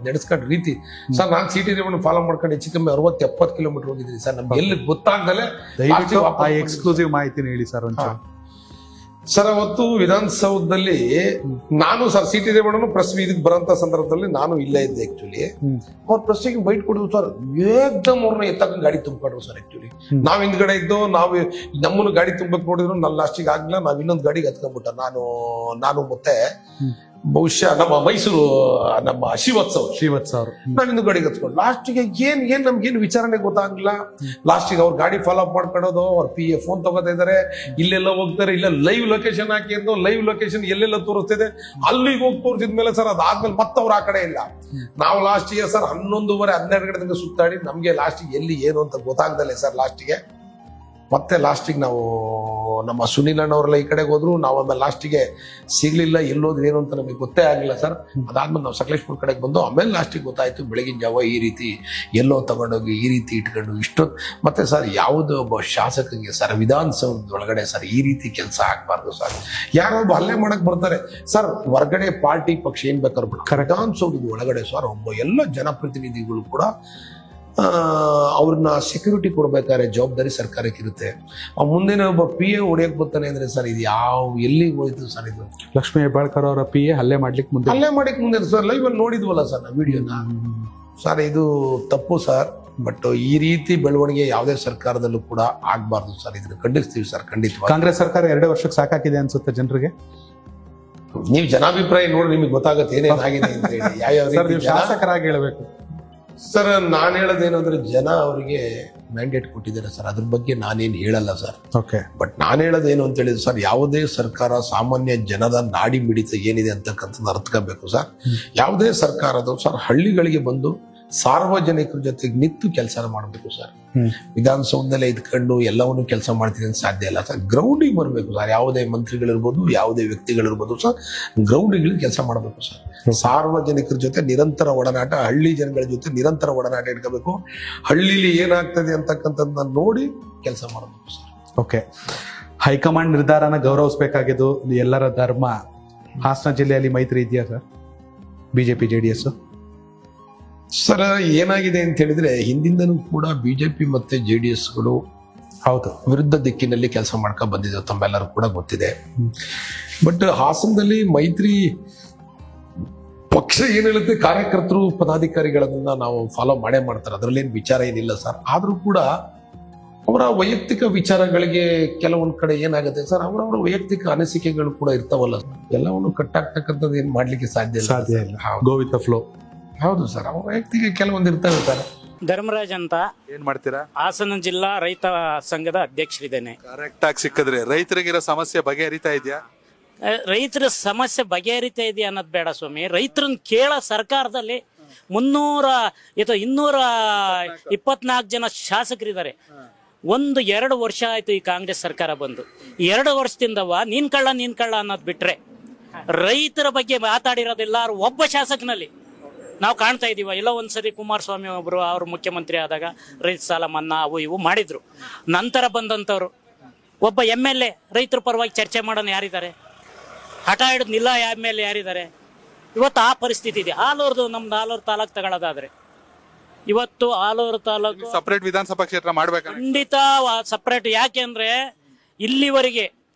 Speaker 6: ನಡೆಸ್ಕೊಂಡ ರೀತಿ ಸರ್. ನಾನು CT ರವೀಣ ಫಾಲೋ ಮಾಡ್ಕೊಂಡು ಹೆಚ್ಚು ಕಮ್ಮಿ 60-70 ಕಿಲೋಮೀಟರ್ ಹೋಗಿದ್ದೀನಿ ಸರ್. ನಮ್ಗೆ ಎಲ್ಲಿ ಗೊತ್ತಾಗ್ದಲೆ
Speaker 5: ಎಕ್ಸ್ಕ್ಲೂಸಿವ್ ಮಾಹಿತಿ ಹೇಳಿ ಸರ್.
Speaker 6: ಸರ್ ಅವತ್ತು ವಿಧಾನಸೌಧದಲ್ಲಿ ನಾನು ಸರ್ ಸಿ ಟಿ ರೇವಣ್ಣನು ಪ್ರೆಸ್ ಇದಕ್ಕೆ ಬರೋಂತ ಸಂದರ್ಭದಲ್ಲಿ ನಾನು ಇಲ್ಲೇ ಇದ್ದೆ ಆಕ್ಚುಲಿ. ಅವ್ರ ಪ್ರೆಸ್ಸಿಗೆ ಬೈಟ್ ಕೊಡಿದ್ರು ಸರ್, ಏಕ್ದಮ್ ಅವ್ರನ್ನ ಎತ್ತಕ್ಕ ಗಾಡಿ ತುಂಬಿಕೊಂಡ್ರು ಸರ್. ಆಕ್ಚುಲಿ ನಾವ್ ಹಿಂದ್ಗಡೆ ಇದ್ದು ನಮ್ಮನ್ನು ಗಾಡಿ ತುಂಬಕ್ ನೋಡಿದ್ರು ನನ್ನ ಲಾಸ್ಟಿಗೆ ಆಗ್ಲಿಲ್ಲ. ನಾವ್ ಇನ್ನೊಂದು ಗಾಡಿಗೆ ಹತ್ಕೊಂಡ್ಬಿಟ್ಟ ನಾನು ಮತ್ತೆ ಬಹುಶಃ ನಮ್ಮ ಮೈಸೂರು ನಮ್ಮ ಶ್ರೀವತ್ಸ ಅವರು ನಾವಿಂದು ಗಾಡಿಗೆ ಹತ್ಕೊಂಡು ಲಾಸ್ಟಿಗೆ ಏನ್ ನಮ್ಗೇನು ವಿಚಾರಣೆ ಗೊತ್ತಾಗ್ಲಿಲ್ಲ. ಲಾಸ್ಟಿಗೆ ಅವ್ರ ಗಾಡಿ ಫಾಲೋ ಅಪ್ ಮಾಡ್ಕೊಳ್ಳೋದು, ಅವ್ರ PA ಫೋನ್ ತಗೋತಾ ಇದಾರೆ, ಇಲ್ಲೆಲ್ಲ ಹೋಗ್ತಾರೆ, ಇಲ್ಲ ಲೈವ್ ಲೊಕೇಶನ್ ಹಾಕಿದ್ದು, ಲೈವ್ ಲೊಕೇಶನ್ ಎಲ್ಲೆಲ್ಲ ತೋರಿಸ್ತಿದೆ, ಅಲ್ಲಿಗೆ ಹೋಗಿ ತೋರಿಸಿದ್ಮೇಲೆ ಸರ್ ಅದಾದ್ಮೇಲೆ ಮತ್ತೆ ಅವ್ರ ಆ ಕಡೆ ಇಲ್ಲ. ನಾವು ಲಾಸ್ಟಿಗೆ ಸರ್ 11:30-12 ಗಂಟೆ ತನಕ ಸುತ್ತಾಡಿ ನಮ್ಗೆ ಲಾಸ್ಟಿಗೆ ಎಲ್ಲಿ ಏನು ಅಂತ ಗೊತ್ತಾಗ್ದಲೆ ಸರ್ ಲಾಸ್ಟಿಗೆ ನಾವು ನಮ್ಮ ಸುನಿಲ್ ಅಣ್ಣವ್ರೆಲ್ಲ ಈ ಕಡೆಗೆ ಹೋದ್ರು. ನಾವು ಆಮೇಲೆ ಲಾಸ್ಟಿಗೆ ಸಿಗ್ಲಿಲ್ಲ, ಎಲ್ಲೋದ್ರೆ ಏನು ಅಂತ ನಮಗೆ ಗೊತ್ತೇ ಆಗಿಲ್ಲ ಸರ್. ಅದಾದ್ಮೇಲೆ ನಾವು ಸಕಲೇಶ್ಪುರ ಕಡೆಗೆ ಬಂದು ಆಮೇಲೆ ಲಾಸ್ಟಿಗೆ ಗೊತ್ತಾಯ್ತು ಬೆಳಗಿನ ಜಾವ ಈ ರೀತಿ ಎಲ್ಲೋ ತಗೊಂಡೋಗಿ ಈ ರೀತಿ ಇಟ್ಕೊಂಡು ಇಷ್ಟೊತ್ತು. ಮತ್ತೆ ಸರ್ ಯಾವುದೋ ಒಬ್ಬ ಶಾಸಕರಿಗೆ ಸರ್ ವಿಧಾನಸೌಧದ ಒಳಗಡೆ ಸರ್ ಈ ರೀತಿ ಕೆಲಸ ಆಗ್ಬಾರ್ದು ಸರ್. ಯಾರೊಬ್ಬ ಹಲ್ಲೆ ಮಾಡಕ್ ಬರ್ತಾರೆ ಸರ್, ಹೊರಗಡೆ ಪಾರ್ಟಿ ಪಕ್ಷ ಏನ್ ಬೇಕಾದ್ರು ವಿಧಾನಸೌಧದ ಒಳಗಡೆ ಸರ್ ಒಬ್ಬ ಎಲ್ಲ ಜನಪ್ರತಿನಿಧಿಗಳು ಕೂಡ ಅವ್ರನ್ನ ಸೆಕ್ಯೂರಿಟಿ ಕೊಡ್ಬೇಕಾದ್ರೆ ಜವಾಬ್ದಾರಿ ಸರ್ಕಾರಕ್ಕೆ ಇರುತ್ತೆ. ಮುಂದಿನ ಒಬ್ಬ PA ಹೊಡೆಯಕ್ ಬರ್ತಾನೆ ಅಂದ್ರೆ ಸರ್ ಇದು ಎಲ್ಲಿಗೆ ಹೋಯ್ತು ಸರ್? ಇದು
Speaker 5: ಲಕ್ಷ್ಮೀ ಹೆಬ್ಬಾಳ್ಕರ್ ಅವರ PA ಹಲ್ಲೆ ಮಾಡ್ಲಿಕ್ಕೆ
Speaker 6: ಮುಂದೆ ಸರ್ ಲೈವ್ ಅಲ್ಲಿ ನೋಡಿದ್ವಲ್ಲ ಸರ್ ನಾವು ವಿಡಿಯೋನ. ಸರ್ ಇದು ತಪ್ಪು ಸರ್. ಬಟ್ ಈ ರೀತಿ ಬೆಳವಣಿಗೆ ಯಾವುದೇ ಸರ್ಕಾರದಲ್ಲೂ ಕೂಡ ಆಗ್ಬಾರ್ದು ಸರ್. ಇದನ್ನ ಖಂಡಿಸ್ತೀವಿ ಸರ್ ಖಂಡಿತವಾಗಿ.
Speaker 5: ಕಾಂಗ್ರೆಸ್ ಸರ್ಕಾರ 2 ವರ್ಷಕ್ಕೆ ಸಾಕಾಗಿದೆ ಅನ್ಸುತ್ತೆ ಜನರಿಗೆ.
Speaker 6: ನೀವು ಜನಾಭಿಪ್ರಾಯ ನೋಡಿ ನಿಮಗೆ ಗೊತ್ತಾಗುತ್ತೆ ಏನೇನಾಗಿದೆ ಅಂತ ಹೇಳಿ. ಯಾವ
Speaker 5: ಶಾಸಕರಾಗಿ ಹೇಳಬೇಕು
Speaker 6: ಸರ್. ನಾನು ಹೇಳೋದೇನು ಅಂದ್ರೆ ಜನ ಅವರಿಗೆ ಮ್ಯಾಂಡೇಟ್ ಕೊಟ್ಟಿದ್ದಾರೆ ಸರ್, ಅದ್ರ ಬಗ್ಗೆ ನಾನೇನು ಹೇಳಲ್ಲ ಸರ್.
Speaker 5: ಓಕೆ.
Speaker 6: ಬಟ್ ನಾನು ಹೇಳೋದೇನು ಅಂತ ಹೇಳಿದ್ರೆ ಸರ್, ಯಾವುದೇ ಸರ್ಕಾರ ಸಾಮಾನ್ಯ ಜನದ ನಾಡಿ ಮಿಡಿತ ಏನಿದೆ ಅಂತಕ್ಕಂಥದ್ದು ಅರ್ಥಕೋಬೇಕು ಸರ್. ಯಾವುದೇ ಸರ್ಕಾರದು ಸರ್ ಹಳ್ಳಿಗಳಿಗೆ ಬಂದು ಸಾರ್ವಜನಿಕರ ಜೊತೆಗೆ ನಿಂತು ಕೆಲಸ ಮಾಡಬೇಕು ಸರ್. ವಿಧಾನಸೌಧದಲ್ಲೇ ಇದ್ಕೊಂಡು ಎಲ್ಲವನ್ನೂ ಕೆಲಸ ಮಾಡ್ತೀನಿ ಅಂತ ಸಾಧ್ಯ ಇಲ್ಲ ಸರ್. ಗ್ರೌಂಡಿಗೆ ಬರಬೇಕು ಸರ್. ಯಾವುದೇ ಮಂತ್ರಿಗಳಿರ್ಬೋದು, ಯಾವುದೇ ವ್ಯಕ್ತಿಗಳಿರ್ಬೋದು ಸರ್, ಗ್ರೌಂಡಿಗೆ ಕೆಲಸ ಮಾಡಬೇಕು ಸರ್. ಸಾರ್ವಜನಿಕರ ಜೊತೆ ನಿರಂತರ ಒಡನಾಟ, ಹಳ್ಳಿ ಜನಗಳ ಜೊತೆ ನಿರಂತರ ಒಡನಾಟ ಇಟ್ಕೋಬೇಕು. ಹಳ್ಳಿಲಿ ಏನಾಗ್ತದೆ ಅಂತಕ್ಕಂಥದ್ದನ್ನ ನೋಡಿ ಕೆಲಸ ಮಾಡಬೇಕು ಸರ್.
Speaker 5: ಓಕೆ. ಹೈಕಮಾಂಡ್ ನಿರ್ಧಾರನ ಗೌರವಿಸಬೇಕಾಗಿದ್ದು ಎಲ್ಲರ ಧರ್ಮ. ಹಾಸನ ಜಿಲ್ಲೆಯಲ್ಲಿ ಮೈತ್ರಿ ಇದೆಯಾ ಸರ್ BJP JDS?
Speaker 6: ಸರ್ ಏನಾಗಿದೆ ಅಂತ ಹೇಳಿದ್ರೆ ಹಿಂದಿಂದನೂ ಕೂಡ BJP ಮತ್ತೆ JDSಗಳು
Speaker 5: ಹೌದು
Speaker 6: ವಿರುದ್ಧ ದಿಕ್ಕಿನಲ್ಲಿ ಕೆಲಸ ಮಾಡ್ಕೊಂಡು ಬಂದಿದೆ, ತಮ್ಮೆಲ್ಲರೂ ಕೂಡ ಗೊತ್ತಿದೆ. ಬಟ್ ಹಾಸನದಲ್ಲಿ ಮೈತ್ರಿ ಪಕ್ಷ ಏನ್ ಹೇಳುತ್ತೆ, ಕಾರ್ಯಕರ್ತರು ಪದಾಧಿಕಾರಿಗಳನ್ನ ನಾವು ಫಾಲೋ ಮಾಡೇ ಮಾಡ್ತಾರೆ, ಅದ್ರಲ್ಲೇನು ವಿಚಾರ ಏನಿಲ್ಲ ಸರ್. ಆದ್ರೂ ಕೂಡ ಅವರ ವೈಯಕ್ತಿಕ ವಿಚಾರಗಳಿಗೆ ಕೆಲವೊಂದ್ ಕಡೆ ಏನಾಗುತ್ತೆ ಸರ್, ಅವರವರ ವೈಯಕ್ತಿಕ ಅನಿಸಿಕೆಗಳು ಕೂಡ ಇರ್ತಾವಲ್ಲ, ಎಲ್ಲವನ್ನು ಕಟ್ಟಾಗ್ತಕ್ಕಂಥದ್ದು ಏನ್ ಮಾಡ್ಲಿಕ್ಕೆ ಸಾಧ್ಯ
Speaker 5: ಇಲ್ಲ. Go with the flow.
Speaker 6: ಹೌದು ಸರ್, ಅವ್ರ ವೈಯಕ್ತಿಕ ಕೆಲವೊಂದು ಇರ್ತವೆ ಸರ್.
Speaker 8: ಧರ್ಮರಾಜ್ ಅಂತ,
Speaker 5: ಏನ್ ಮಾಡ್ತೀರಾ?
Speaker 8: ಹಾಸನ ಜಿಲ್ಲಾ ರೈತ ಸಂಘದ ಅಧ್ಯಕ್ಷರಿದ್ದೇನೆ.
Speaker 5: ಕರೆಕ್ಟ್ ಆಗಿ ಸಿಕ್ಕಿದ್ರೆ ರೈತರಿಗಿರೋ ಸಮಸ್ಯೆ ಬಗೆಹರಿತಾ ಇದೆಯಾ?
Speaker 8: ರೈತರ ಸಮಸ್ಯೆ ಬಗೆಹರಿತಾ ಇದೆಯಾ ಅನ್ನೋದು ಬೇಡ ಸ್ವಾಮಿ. ರೈತರನ್ನ ಕೇಳ ಸರ್ಕಾರದಲ್ಲಿ 224 ಜನ ಶಾಸಕರಿದ್ದಾರೆ. 1-2 ವರ್ಷ ಆಯ್ತು ಈ ಕಾಂಗ್ರೆಸ್ ಸರ್ಕಾರ ಬಂದು. 2 ವರ್ಷದಿಂದವ ನೀನ್ ಕಳ್ಳ ಅನ್ನೋದು ಬಿಟ್ರೆ ರೈತರ ಬಗ್ಗೆ ಮಾತಾಡಿರೋದೆಲ್ಲಾರು ಒಬ್ಬ ಶಾಸಕನಲ್ಲಿ ನಾವು ಕಾಣ್ತಾ ಇದೀವ. ಎಲ್ಲ ಒಂದ್ಸರಿ ಕುಮಾರಸ್ವಾಮಿ ಒಬ್ರು ಅವ್ರು ಮುಖ್ಯಮಂತ್ರಿ ಆದಾಗ ರೈತ ಸಾಲ ಮನ್ನಾ ಅವು ಇವು ಮಾಡಿದ್ರು. ನಂತರ ಬಂದಂತವ್ರು ಒಬ್ಬ MLA ರೈತರ ಪರವಾಗಿ ಚರ್ಚೆ ಮಾಡೋಣ ಯಾರಿದ್ದಾರೆ? ಹಠ ಹಿಡಿದು ನಿಲ್ಲ MLA ಯಾರಿದ್ದಾರೆ? ಇವತ್ತು ಆ ಪರಿಸ್ಥಿತಿ ಇದೆ. ನಮ್ದು ಆಲೂರು ತಾಲೂಕು ತಗೊಳ್ಳೋದಾದ್ರೆ ಇವತ್ತು ಆಲೂರು ತಾಲೂಕು
Speaker 5: ಸಪರೇಟ್ ವಿಧಾನಸಭಾ ಕ್ಷೇತ್ರ ಮಾಡ್ಬೇಕು.
Speaker 8: ಖಂಡಿತ ಸಪರೇಟ್. ಯಾಕೆ ಅಂದ್ರೆ ಇಲ್ಲಿವರೆಗೆ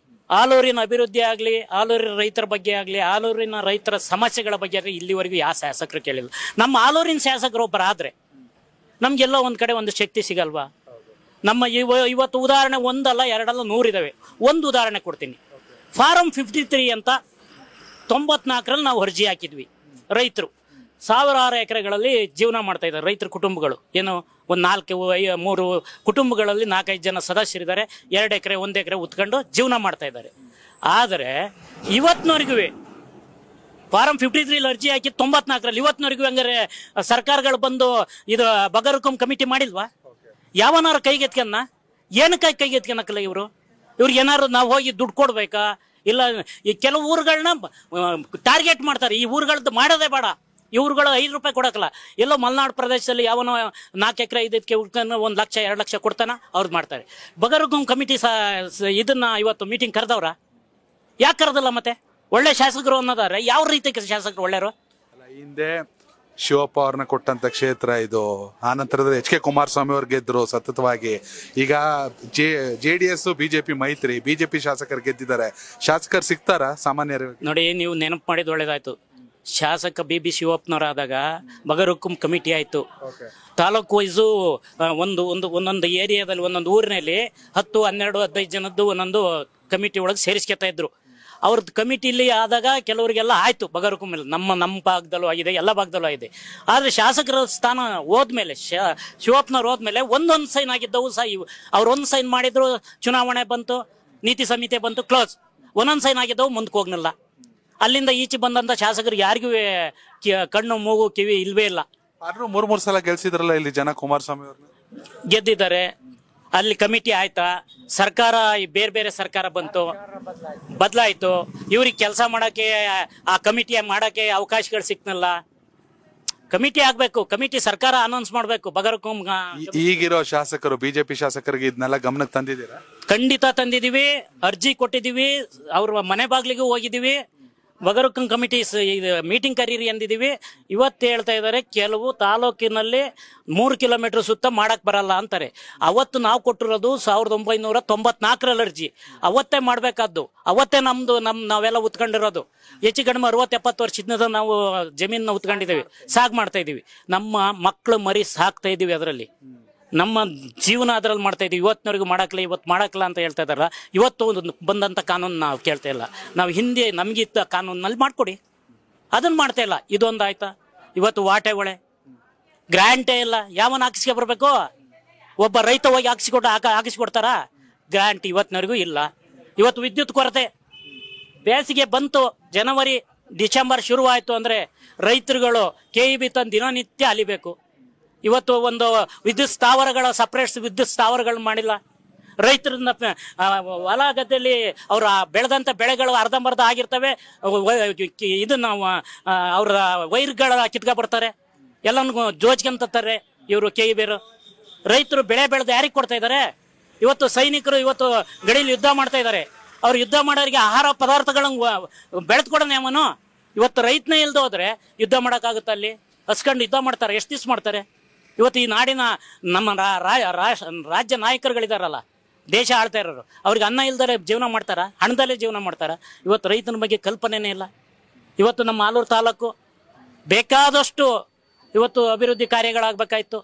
Speaker 8: ಆಲೂರಿನ ಅಭಿವೃದ್ಧಿ ಆಗ್ಲಿ, ಆಲೂರಿನ ರೈತರ ಬಗ್ಗೆ ಆಗ್ಲಿ, ಆಲೂರಿನ ರೈತರ ಸಮಸ್ಯೆಗಳ ಬಗ್ಗೆ ಆಗ್ಲಿ ಇಲ್ಲಿವರೆಗೂ ಯಾವ ಶಾಸಕರು ಕೇಳಿಲ್ಲ. ನಮ್ಮ ಆಲೂರಿನ ಶಾಸಕರು ಒಬ್ಬರ ಆದ್ರೆ ನಮ್ಗೆಲ್ಲ ಒಂದ್ ಕಡೆ ಒಂದು ಶಕ್ತಿ ಸಿಗಲ್ವಾ? ನಮ್ಮ ಇವತ್ತು ಉದಾಹರಣೆ 1 ಅಲ್ಲ 2 ಅಲ್ಲ 100 ಇದಾವೆ. ಒಂದು ಉದಾಹರಣೆ ಕೊಡ್ತೀನಿ. ಫಾರಂ 53 ಅಂತ 94ರಲ್ಲಿ ನಾವು ಅರ್ಜಿ ಹಾಕಿದ್ವಿ. ರೈತರು 1000 ಎಕರೆಗಳಲ್ಲಿ ಜೀವನ ಮಾಡ್ತಾ ಇದ್ದಾರೆ. ರೈತರ ಕುಟುಂಬಗಳು ಏನು ಒಂದು 3 ಕುಟುಂಬಗಳಲ್ಲಿ 4-5 ಜನ ಸದಸ್ಯರಿದ್ದಾರೆ. 2 ಎಕರೆ 1 ಎಕರೆ ಉತ್ಕೊಂಡು ಜೀವನ ಮಾಡ್ತಾ ಇದ್ದಾರೆ. ಆದರೆ ಇವತ್ತಿನವರೆಗೂ ಫಾರಂ 53 ಅರ್ಜಿ ಹಾಕಿ 94ರಲ್ಲಿ ಇವತ್ತಿನವರೆಗೂ ಹಂಗಾರೆ ಸರ್ಕಾರಗಳು ಬಂದು ಇದು ಬಗರ್ಹುಕುಂ ಕಮಿಟಿ ಮಾಡಿಲ್ವಾ? ಯಾವನಾರು ಕೈಗೆತ್ಕನ್ನ? ಏನಕ್ಕೆ ಕೈಗೆತ್ಕನಕ್ಕಲ್ಲ ಇವ್ರಿಗೆ ಏನಾರು ನಾವು ಹೋಗಿ ದುಡ್ಡು ಕೊಡ್ಬೇಕಾ? ಇಲ್ಲ ಈ ಕೆಲವು ಊರುಗಳನ್ನ ಟಾರ್ಗೆಟ್ ಮಾಡ್ತಾರೆ. ಈ ಊರುಗಳದ್ದು ಮಾಡೋದೇ ಬೇಡ, ಇವ್ರುಗಳು 5 ರೂಪಾಯಿ ಕೊಡಕ್ಕಲ್ಲ. ಎಲ್ಲೋ ಮಲೆನಾಡು ಪ್ರದೇಶದಲ್ಲಿ ಯಾವನೋ 4 ಎಕರೆ 5 ಎಕರೆ ಉಳ್ಕೊಂಡು 1 ಲಕ್ಷ 2 ಲಕ್ಷ ಕೊಡ್ತಾನ ಅವ್ರದ್ದು ಮಾಡ್ತಾರೆ. ಬಗರ್ಹುಕುಂ ಕಮಿಟಿ ಇದನ್ನ ಇವತ್ತು ಮೀಟಿಂಗ್ ಕರೆದವ್ರ? ಯಾಕೆ ಕರೆದಲ್ಲ? ಮತ್ತೆ ಒಳ್ಳೆ ಶಾಸಕರು ಅನ್ನೋದಾರೆ ಯಾವ ರೀತಿ ಶಾಸಕರು ಒಳ್ಳೆಯರು?
Speaker 5: ಹಿಂದೆ ಶಿವಪ್ಪ ಅವ್ರನ್ನ ಕೊಟ್ಟಂತ ಕ್ಷೇತ್ರ ಇದು. ಆನಂತರದಲ್ಲಿ ಎಚ್ ಕೆ ಕುಮಾರಸ್ವಾಮಿ ಅವ್ರು ಗೆದ್ರು ಸತತವಾಗಿ. ಈಗ JDS BJP ಮೈತ್ರಿ, BJP ಶಾಸಕರು ಗೆದ್ದಿದ್ದಾರೆ. ಶಾಸಕರು ಸಿಗ್ತಾರ ಸಾಮಾನ್ಯರು?
Speaker 8: ನೋಡಿ, ನೀವು ನೆನಪು ಮಾಡಿದ ಒಳ್ಳೇದಾಯ್ತು. ಶಾಸಕ BB ಶಿವಪ್ಪನವರಾದಾಗ ಬಗರುಕುಂ ಕಮಿಟಿ ಆಯ್ತು. ತಾಲೂಕು ವೈಸು ಒಂದೊಂದು ಏರಿಯಾದಲ್ಲಿ ಒಂದೊಂದು ಊರಿನಲ್ಲಿ 10, 12, 15 ಜನದ್ದು ಒಂದೊಂದು ಕಮಿಟಿ ಒಳಗೆ ಸೇರಿಸ್ಕೊತಾ ಇದ್ರು. ಅವ್ರದ್ದು ಕಮಿಟಿಲಿ ಆದಾಗ ಕೆಲವರಿಗೆಲ್ಲ ಆಯ್ತು ಬಗರುಕುಂ ಮೇಲೆ. ನಮ್ಮ ಭಾಗದಲ್ಲೂ ಆಗಿದೆ, ಎಲ್ಲ ಭಾಗದಲ್ಲೂ ಆಗಿದೆ. ಆದ್ರೆ ಶಾಸಕರ ಸ್ಥಾನ ಹೋದ್ಮೇಲೆ, ಶಿವಪ್ಪನವ್ರು ಹೋದ್ಮೇಲೆ ಒಂದೊಂದು ಸೈನ್ ಆಗಿದ್ದವು ಸಹ ಇವು. ಅವ್ರು ಒಂದು ಸೈನ್ ಮಾಡಿದ್ರು, ಚುನಾವಣೆ ಬಂತು, ನೀತಿ ಸಂಹಿತೆ ಬಂತು, ಕ್ಲೋಸ್. ಒಂದೊಂದು ಸೈನ್ ಆಗಿದ್ದವು ಮುಂದಕ್ಕೆ ಹೋಗ್ಲಿಲ್ಲ. ಅಲ್ಲಿಂದ ಈಚೆ ಬಂದಂತ ಶಾಸಕರು ಯಾರಿಗೂ ಕಣ್ಣು ಮೂಗು ಕಿವಿ ಇಲ್ವೇ ಇಲ್ಲ.
Speaker 5: ಆದ್ರೂ 3 ಸಲ ಗೆಲ್ಸಿದ್ರಲ್ಲ ಇಲ್ಲಿ ಜನ ಕುಮಾರಸ್ವಾಮಿ ಅವ್ರನ್ನ.
Speaker 8: ಗೆದ್ದಿದ್ದಾರೆ. ಅಲ್ಲಿ ಕಮಿಟಿ ಆಯ್ತಾ, ಸರ್ಕಾರ ಬೇರೆ ಬೇರೆ ಸರ್ಕಾರ ಬಂತು, ಬದಲಾಯ್ತು. ಇವ್ರಿಗೆ ಕೆಲಸ ಮಾಡಕ್ಕೆ, ಆ ಕಮಿಟಿ ಮಾಡಕ್ಕೆ ಅವಕಾಶಗಳು ಸಿಕ್ನಲ್ಲ. ಕಮಿಟಿ ಆಗ್ಬೇಕು, ಕಮಿಟಿ ಸರ್ಕಾರ ಅನೌನ್ಸ್ ಮಾಡ್ಬೇಕು. ಬಗರಕುಂ
Speaker 5: ಈಗಿರೋ ಶಾಸಕರು, BJP ಶಾಸಕರಿಗೆ ಇದನ್ನೆಲ್ಲ ಗಮನಕ್ಕೆ ತಂದಿದ್ದೀರಾ?
Speaker 8: ಖಂಡಿತ ತಂದಿದೀವಿ, ಅರ್ಜಿ ಕೊಟ್ಟಿದೀವಿ, ಅವ್ರ ಮನೆ ಬಾಗ್ಲಿಗೂ ಹೋಗಿದೀವಿ. ಬಗರುಕಂ ಕಮಿಟಿ ಮೀಟಿಂಗ್ ಕರೀರಿ ಎಂದಿದ್ದೀವಿ. ಇವತ್ತು ಹೇಳ್ತಾ ಇದ್ದಾರೆ ಕೆಲವು ತಾಲೂಕಿನಲ್ಲಿ 3 ಕಿಲೋಮೀಟರ್ ಸುತ್ತ ಮಾಡಕ್ ಬರಲ್ಲ ಅಂತಾರೆ. ಅವತ್ತು ನಾವು ಕೊಟ್ಟಿರೋದು 1994 ಅರ್ಜಿ. ಅವತ್ತೇ ಮಾಡ್ಬೇಕಾದ್ದು, ಅವತ್ತೇ ನಾವೆಲ್ಲ ಉತ್ಕೊಂಡಿರೋದು. ಹೆಚ್ಚು ಕಡಿಮೆ 60-70 ವರ್ಷದಿಂದ ನಾವು ಜಮೀನ ಉತ್ಕೊಂಡಿದ್ದೀವಿ, ಸಾಗ್ ಮಾಡ್ತಾ ಇದೀವಿ. ನಮ್ಮ ಮಕ್ಕಳು ಮರಿ ಸಾಕ್ತಾ ಇದೀವಿ, ಅದರಲ್ಲಿ ನಮ್ಮ ಜೀವನ ಅದ್ರಲ್ಲಿ ಮಾಡ್ತಾ ಇದೀವಿ. ಇವತ್ತಿನವರೆಗೂ ಮಾಡಕ್ಲ, ಇವತ್ತು ಮಾಡಕ್ಲ ಅಂತ ಹೇಳ್ತಾ ಇದಾರಲ್ಲ. ಇವತ್ತು ಬಂದಂತ ಕಾನೂನು ನಾವು ಕೇಳ್ತಾ ಇಲ್ಲ. ನಾವು ಹಿಂದೆ ನಮ್ಗಿತ್ತ ಕಾನೂನಲ್ಲಿ ಮಾಡ್ಕೊಡಿ, ಅದನ್ನ ಮಾಡ್ತಾ ಇಲ್ಲ. ಇದೊಂದು ಆಯ್ತಾ? ಇವತ್ತು ವಾಟೆಗೊಳೆ ಗ್ರಾಂಟೇ ಇಲ್ಲ. ಯಾವನ್ ಹಾಕಿಸ್ಕೆ ಬರ್ಬೇಕು? ಒಬ್ಬ ರೈತ ಹೋಗಿ ಹಾಕಿಸ್ಕೊಡ್ತಾರ? ಗ್ರಾಂಟ್ ಇವತ್ತಿನವರೆಗೂ ಇಲ್ಲ. ಇವತ್ತು ವಿದ್ಯುತ್ ಕೊರತೆ. ಬೇಸಿಗೆ ಬಂತು, ಜನವರಿ ಡಿಸೆಂಬರ್ ಶುರುವಾಯ್ತು ಅಂದ್ರೆ ರೈತರುಗಳು KEB ತಂದು ದಿನನಿತ್ಯ ಅಲಿಬೇಕು. ಇವತ್ತು ಒಂದು ವಿದ್ಯುತ್ ಸ್ಥಾವರಗಳ ಸಪರೇಟ್ ವಿದ್ಯುತ್ ಸ್ಥಾವರಗಳು ಮಾಡಿಲ್ಲ. ರೈತರನ್ನ ಹೊಲ ಗದ್ದೆಯಲ್ಲಿ ಅವ್ರ ಬೆಳೆದಂತ ಬೆಳೆಗಳು ಅರ್ಧಂಬರ್ಧ ಆಗಿರ್ತವೆ. ಇದನ್ನ ಅವ್ರ ವೈರ್ಗಳ ಕಿತ್ಕ ಬರ್ತಾರೆ, ಎಲ್ಲನೂ ಜೋಜ್ಕೊಂತಾರೆ ಇವರು KEB. ರೈತರು ಬೆಳೆ ಬೆಳೆದು ಯಾರಿಗೆ ಕೊಡ್ತಾ ಇದ್ದಾರೆ? ಇವತ್ತು ಸೈನಿಕರು ಇವತ್ತು ಗಡಿಯಲ್ಲಿ ಯುದ್ಧ ಮಾಡ್ತಾ ಇದ್ದಾರೆ. ಅವ್ರು ಯುದ್ಧ ಮಾಡೋರಿಗೆ ಆಹಾರ ಪದಾರ್ಥಗಳನ್ನ ಬೆಳೆದು ಕೊಡೋಣ ಅವನು. ಇವತ್ತು ರೈತನೇ ಇಲ್ದು ಹೋದ್ರೆ ಯುದ್ಧ ಮಾಡೋಕ್ಕಾಗುತ್ತೆ? ಅಲ್ಲಿ ಹಸ್ಕೊಂಡು ಯುದ್ಧ ಮಾಡ್ತಾರೆ, ಎಷ್ಟು ದಿವ್ಸ ಮಾಡ್ತಾರೆ? ಇವತ್ತು ಈ ನಾಡಿನ ನಮ್ಮ ರಾಜ್ಯ ನಾಯಕರುಗಳಿದಾರಲ್ಲ, ದೇಶ ಆಳ್ತಾ ಇರೋರು, ಅವ್ರಿಗೆ ಅನ್ನ ಇಲ್ದರೆ ಜೀವನ ಮಾಡ್ತಾರ? ಹಣದಲ್ಲೇ ಜೀವನ ಮಾಡ್ತಾರ? ಇವತ್ತು ರೈತನ ಬಗ್ಗೆ ಕಲ್ಪನೆನೇ ಇಲ್ಲ. ಇವತ್ತು ನಮ್ಮ ಆಲೂರು ತಾಲೂಕು ಬೇಕಾದಷ್ಟು ಇವತ್ತು ಅಭಿವೃದ್ಧಿ ಕಾರ್ಯಗಳಾಗಬೇಕಾಯ್ತು.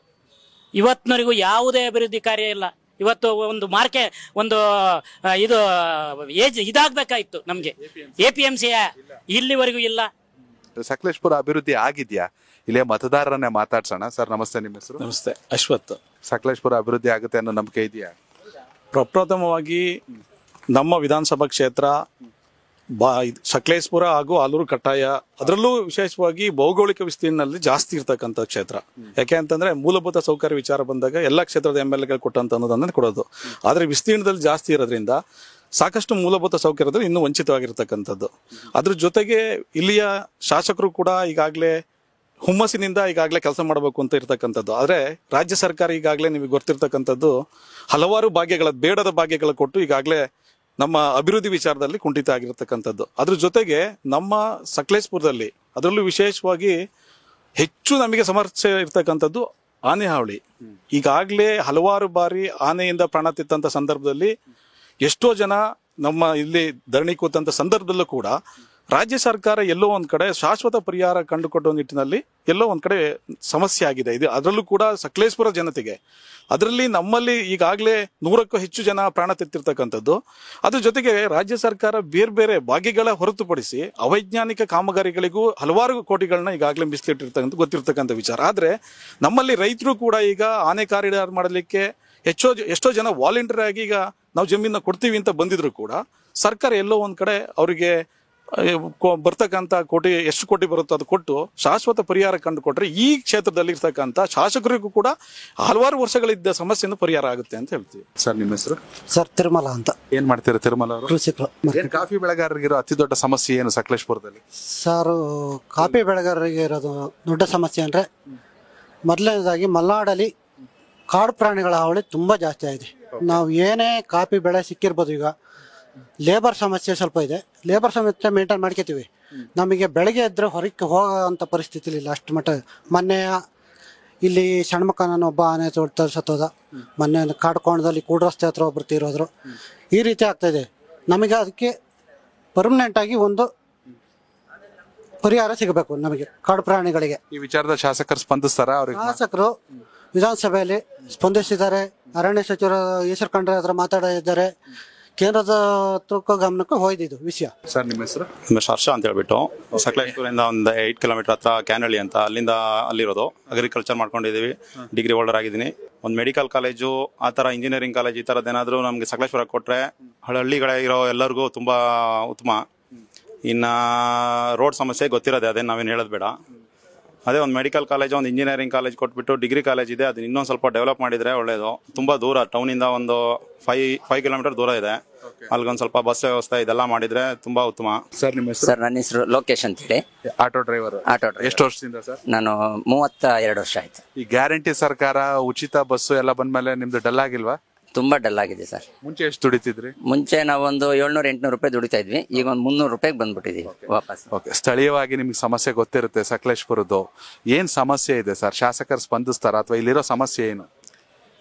Speaker 8: ಇವತ್ತಿನವರೆಗೂ ಯಾವುದೇ ಅಭಿವೃದ್ಧಿ ಕಾರ್ಯ ಇಲ್ಲ. ಇವತ್ತು ಒಂದು ಇದು ಇದಾಗಬೇಕಾಯ್ತು ನಮ್ಗೆ, APMC ಇಲ್ಲಿವರೆಗೂ ಇಲ್ಲ.
Speaker 5: ಸಕಲೇಶಪುರ ಅಭಿವೃದ್ಧಿ ಆಗಿದ್ಯಾ? ಇಲ್ಲೇ ಮತದಾರರನ್ನೇ ಮಾತಾಡ್ಸೋಣ. ಸರ್ ನಮಸ್ತೆ, ನಿಮ್ಮ ಹೆಸರು?
Speaker 9: ನಮಸ್ತೆ, ಅಶ್ವಥ್.
Speaker 5: ಸಕಲೇಶಪುರ ಅಭಿವೃದ್ಧಿ ಆಗುತ್ತೆ ಅನ್ನೋ ನಂಬಿಕೆ ಇದೆಯಾ?
Speaker 9: ಪ್ರಪ್ರಥಮವಾಗಿ ನಮ್ಮ ವಿಧಾನಸಭಾ ಕ್ಷೇತ್ರ ಸಕಲೇಶಪುರ ಹಾಗೂ ಆಲೂರು ಕಟ್ಟಾಯ, ಅದರಲ್ಲೂ ವಿಶೇಷವಾಗಿ ಭೌಗೋಳಿಕ ವಿಸ್ತೀರ್ಣದಲ್ಲಿ ಜಾಸ್ತಿ ಇರ್ತಕ್ಕಂಥ ಕ್ಷೇತ್ರ. ಯಾಕೆ ಅಂತಂದ್ರೆ ಮೂಲಭೂತ ಸೌಕರ್ಯ ವಿಚಾರ ಬಂದಾಗ ಎಲ್ಲ ಕ್ಷೇತ್ರದ MLAಗಳು ಕೊಟ್ಟಂತ ಅನ್ನೋದನ್ನ ಕೊಡೋದು. ಆದ್ರೆ ವಿಸ್ತೀರ್ಣದಲ್ಲಿ ಜಾಸ್ತಿ ಇರೋದ್ರಿಂದ ಸಾಕಷ್ಟು ಮೂಲಭೂತ ಸೌಕರ್ಯದಲ್ಲಿ ಇನ್ನೂ ವಂಚಿತವಾಗಿರ್ತಕ್ಕಂಥದ್ದು. ಅದ್ರ ಜೊತೆಗೆ ಇಲ್ಲಿಯ ಶಾಸಕರು ಕೂಡ ಈಗಾಗಲೇ ಹುಮ್ಮಸ್ಸಿನಿಂದ ಈಗಾಗಲೇ ಕೆಲಸ ಮಾಡಬೇಕು ಅಂತ ಇರ್ತಕ್ಕಂಥದ್ದು. ಆದ್ರೆ ರಾಜ್ಯ ಸರ್ಕಾರ ಈಗಾಗಲೇ ನಿಮಗೆ ಗೊತ್ತಿರ್ತಕ್ಕಂಥದ್ದು ಹಲವಾರು ಬೇಡದ ಭಾಗ್ಯಗಳ ಕೊಟ್ಟು ಈಗಾಗಲೇ ನಮ್ಮ ಅಭಿವೃದ್ಧಿ ವಿಚಾರದಲ್ಲಿ ಕುಂಠಿತ ಆಗಿರ್ತಕ್ಕಂಥದ್ದು. ಅದ್ರ ಜೊತೆಗೆ ನಮ್ಮ ಸಕಲೇಶಪುರದಲ್ಲಿ ಅದರಲ್ಲೂ ವಿಶೇಷವಾಗಿ ಹೆಚ್ಚು ನಮಗೆ ಸಮಸ್ಯೆ ಇರ್ತಕ್ಕಂಥದ್ದು ಆನೆ ಹಾವಳಿ. ಈಗಾಗಲೇ ಹಲವಾರು ಬಾರಿ ಆನೆಯಿಂದ ಪ್ರಾಣ ತೆತ್ತಂತ ಸಂದರ್ಭದಲ್ಲಿ ಎಷ್ಟೋ ಜನ ನಮ್ಮ ಇಲ್ಲಿ ಧರಣಿ ಕೂತಂತ ಸಂದರ್ಭದಲ್ಲೂ ಕೂಡ ರಾಜ್ಯ ಸರ್ಕಾರ ಎಲ್ಲೋ ಒಂದ್ ಕಡೆ ಶಾಶ್ವತ ಪರಿಹಾರ ಕಂಡುಕೊಡುವ ನಿಟ್ಟಿನಲ್ಲಿ ಎಲ್ಲೋ ಒಂದ್ ಕಡೆ ಸಮಸ್ಯೆ ಆಗಿದೆ. ಇದು ಅದರಲ್ಲೂ ಕೂಡ ಸಕಲೇಶಪುರ ಜನತೆಗೆ, ಅದರಲ್ಲಿ ನಮ್ಮಲ್ಲಿ ಈಗಾಗಲೇ 100ಕ್ಕೂ ಹೆಚ್ಚು ಜನ ಪ್ರಾಣ ತೆತ್ತಿರ್ತಕ್ಕಂಥದ್ದು. ಅದ್ರ ಜೊತೆಗೆ ರಾಜ್ಯ ಸರ್ಕಾರ ಬೇರೆ ಬೇರೆ ಭಾಗ್ಯಗಳ ಹೊರತುಪಡಿಸಿ ಅವೈಜ್ಞಾನಿಕ ಕಾಮಗಾರಿಗಳಿಗೂ ಹಲವಾರು ಕೋಟಿಗಳನ್ನ ಈಗಾಗಲೇ ಮೀಸಲಿಟ್ಟಿರ್ತಕ್ಕಂಥ ಗೊತ್ತಿರ್ತಕ್ಕಂಥ ವಿಚಾರ. ಆದ್ರೆ ನಮ್ಮಲ್ಲಿ ರೈತರು ಕೂಡ ಈಗ ಆನೆ ಕಾರಿಡಾರ್ ಮಾಡಲಿಕ್ಕೆ ಎಷ್ಟೋ ಜನ ವಾಲಂಟಿಯರ್ ಆಗಿ ಈಗ ನಾವು ಜಮೀನ ಕೊಡ್ತೀವಿ ಅಂತ ಬಂದಿದ್ರು ಕೂಡ ಸರ್ಕಾರ ಎಲ್ಲೋ ಒಂದ್ ಕಡೆ ಅವರಿಗೆ ಬರ್ತಕ್ಕಂಥ ಎಷ್ಟು ಕೋಟಿ ಬರುತ್ತೋ ಅದು ಕೊಟ್ಟು ಶಾಶ್ವತ ಪರಿಹಾರ ಕಂಡು ಕೊಟ್ರೆ ಈ ಕ್ಷೇತ್ರದಲ್ಲಿ ಇರ್ತಕ್ಕಂಥ ಶಾಸಕರಿಗೂ ಕೂಡ ಹಲವಾರು ವರ್ಷಗಳಿದ್ದ ಸಮಸ್ಯೆಯನ್ನು ಪರಿಹಾರ ಆಗುತ್ತೆ ಅಂತ ಹೇಳ್ತೀವಿ.
Speaker 5: ಸರ್ ನಿಮ್ಮ ಹೆಸರು?
Speaker 2: ಸರ್ ತಿರುಮಲ ಅಂತ.
Speaker 5: ಏನ್ ಮಾಡ್ತೀರಾ ತಿರುಮಲ ಅವರು?
Speaker 2: ಕೃಷಿಕರು.
Speaker 5: ಕಾಫಿ ಬೆಳೆಗಾರರಿಗಿರೋ ಅತಿ ದೊಡ್ಡ ಸಮಸ್ಯೆ ಏನು ಸಕಲೇಶಪುರದಲ್ಲಿ?
Speaker 2: ಸರ್ ಕಾಫಿ ಬೆಳೆಗಾರರಿಗೆ ಇರೋದು ದೊಡ್ಡ ಸಮಸ್ಯೆ ಅಂದ್ರೆ ಮೊದಲನೇದಾಗಿ ಮಲೆನಾಡಲ್ಲಿ ಕಾಡು ಪ್ರಾಣಿಗಳ ಹಾವಳಿ ತುಂಬಾ ಜಾಸ್ತಿ ಆಗಿದೆ. ನಾವು ಏನೇ ಕಾಫಿ ಬೆಳೆ ಸಿಕ್ಕಿರ್ಬೋದು, ಈಗ ಲೇಬರ್ ಸಮಸ್ಯೆ ಸ್ವಲ್ಪ ಇದೆ. ಲೇಬರ್ ಸಮಸ್ಯೆ ಮೇಂಟೈನ್ ಮಾಡ್ಕೋತೀವಿ. ನಮಗೆ ಬೆಳಗ್ಗೆ ಎದ್ರೆ ಹೊರಕ್ಕೆ ಹೋಗೋಂಥ ಪರಿಸ್ಥಿತಿ ಇಲ್ಲ ಅಷ್ಟು ಮಟ್ಟ. ಮೊನ್ನೆ ಇಲ್ಲಿ ಸಣ್ಣ ಒಬ್ಬ ಆನೆ ತೊಡ್ತಾ ಸತ್ತೋದ. ಮೊನ್ನೆ ಕಾಡ್ಕೋಣದಲ್ಲಿ ಕೂಡ್ ರಸ್ತೆ ಹತ್ರ ಒಬ್ರು ತೀರೋದ್ರು. ಈ ರೀತಿ ಆಗ್ತಾಯಿದೆ. ನಮಗೆ ಅದಕ್ಕೆ ಪರ್ಮನೆಂಟ್ ಆಗಿ ಒಂದು ಪರಿಹಾರ ಸಿಗಬೇಕು ನಮಗೆ ಕಾಡು ಪ್ರಾಣಿಗಳಿಗೆ.
Speaker 5: ಈ ವಿಚಾರದ ಶಾಸಕರು ಸ್ಪಂದಿಸ್ತಾರ? ಅವ್ರಿಗೆ
Speaker 2: ಶಾಸಕರು ವಿಧಾನಸಭೆಯಲ್ಲಿ ಸ್ಪಂದಿಸಿದ್ದಾರೆ. ಅರಣ್ಯ ಸಚಿವರು ಈಶ್ವರ್ ಖಂಡ್ರೆ ಹತ್ರ ಮಾತಾಡಿದ್ದಾರೆ. ಕೇಂದ್ರದ ಗಮನಕ್ಕೆ ಹೋಯ್ದಿದ್ದು ವಿಷಯ.
Speaker 5: ಸರ್ ನಿಮ್ಮ ಹೆಸರು?
Speaker 3: ಹರ್ಷ ಅಂತ ಹೇಳ್ಬಿಟ್ಟು ಸಕಲೇಶ್ಪುರದಿಂದ ಒಂದು 8 ಕಿಲೋಮೀಟರ್ ಹತ್ರ ಕ್ಯಾನಹಳ್ಳಿ ಅಂತ ಅಲ್ಲಿರೋದು. ಅಗ್ರಿಕಲ್ಚರ್ ಮಾಡ್ಕೊಂಡಿದ್ದೀವಿ. ಡಿಗ್ರಿ ಹೋಲ್ಡರ್ ಆಗಿದ್ದೀನಿ. ಒಂದು ಮೆಡಿಕಲ್ ಕಾಲೇಜು ಆ ಥರ ಇಂಜಿನಿಯರಿಂಗ್ ಕಾಲೇಜ್ ಈ ಥರದ್ದೇನಾದರೂ ನಮಗೆ ಸಕಲೇಶ್ಪುರ ಕೊಟ್ಟರೆ ಹಳ್ಳಿಗಳಿರೋ ಎಲ್ಲರಿಗೂ ತುಂಬ ಉತ್ತಮ. ಇನ್ನು ರೋಡ್ ಸಮಸ್ಯೆ ಗೊತ್ತಿರೋದೆ, ಅದೇನು ನಾವೇನು ಹೇಳೋದು ಬೇಡ. ಅದೇ ಒಂದು ಮೆಡಿಕಲ್ ಕಾಲೇಜ್, ಒಂದು ಇಂಜಿನಿಯರಿಂಗ್ ಕಾಲೇಜ್ ಕೊಟ್ಬಿಟ್ಟು ಡಿಗ್ರಿ ಕಾಲೇಜ್ ಇದೆ, ಅದನ್ನ ಇನ್ನೊಂದು ಸ್ವಲ್ಪ ಡೆವಲಪ್ ಮಾಡಿದರೆ ಒಳ್ಳೆಯದು. ತುಂಬ ದೂರ, ಟೌನಿಂದ ಒಂದು 5 ಕಿಲೋಮೀಟರ್ ದೂರ ಇದೆ. ಅಲ್ಲಿಗೊಂದು ಸ್ವಲ್ಪ ಬಸ್ ವ್ಯವಸ್ಥೆ ಇದೆಲ್ಲ ಮಾಡಿದರೆ ತುಂಬ ಉತ್ತಮ.
Speaker 5: ಸರ್ ನಿಮ್ಮ ಹೆಸರು?
Speaker 10: ಸರ್ ನನ್ನ ಹೆಸರು ಲೋಕೇಶ್ ಅಂತೇಳಿ.
Speaker 5: Auto driver. ಎಷ್ಟು ವರ್ಷದಿಂದ ಸರ್?
Speaker 10: ನಾನು 32 ವರ್ಷ ಆಯ್ತು.
Speaker 5: ಈ ಗ್ಯಾರಂಟಿ ಸರ್ಕಾರ, ಉಚಿತ ಬಸ್ಸು ಎಲ್ಲ ಬಂದ್ಮೇಲೆ ನಿಮ್ದು ಡಲ್ ಆಗಿಲ್ವಾ?
Speaker 10: ತುಂಬಾ ಡಲ್ ಆಗಿದೆ ಸರ್.
Speaker 5: ಮುಂಚೆ ಎಷ್ಟು ದುಡಿತಿದ್ರಿ?
Speaker 10: ಮುಂಚೆ ನಾವೊಂದು 700-800 ರೂಪಾಯಿ ದುಡಿತಾ ಇದ್ವಿ. ಈಗ ಒಂದು 300 ರೂಪಾಯಿಗೆ ಬಂದ್ಬಿಟ್ಟಿದೀವಿ ವಾಪಸ್.
Speaker 5: ಸ್ಥಳೀಯವಾಗಿ ನಿಮ್ಗೆ ಸಮಸ್ಯೆ ಗೊತ್ತಿರುತ್ತೆ ಸಕಲೇಶ್ಪುರದ್ದು. ಏನ್ ಸಮಸ್ಯೆ ಇದೆ ಸರ್? ಶಾಸಕರು ಸ್ಪಂದಿಸ್ತಾರ ಅಥವಾ ಇಲ್ಲಿರೋ ಸಮಸ್ಯೆ ಏನು?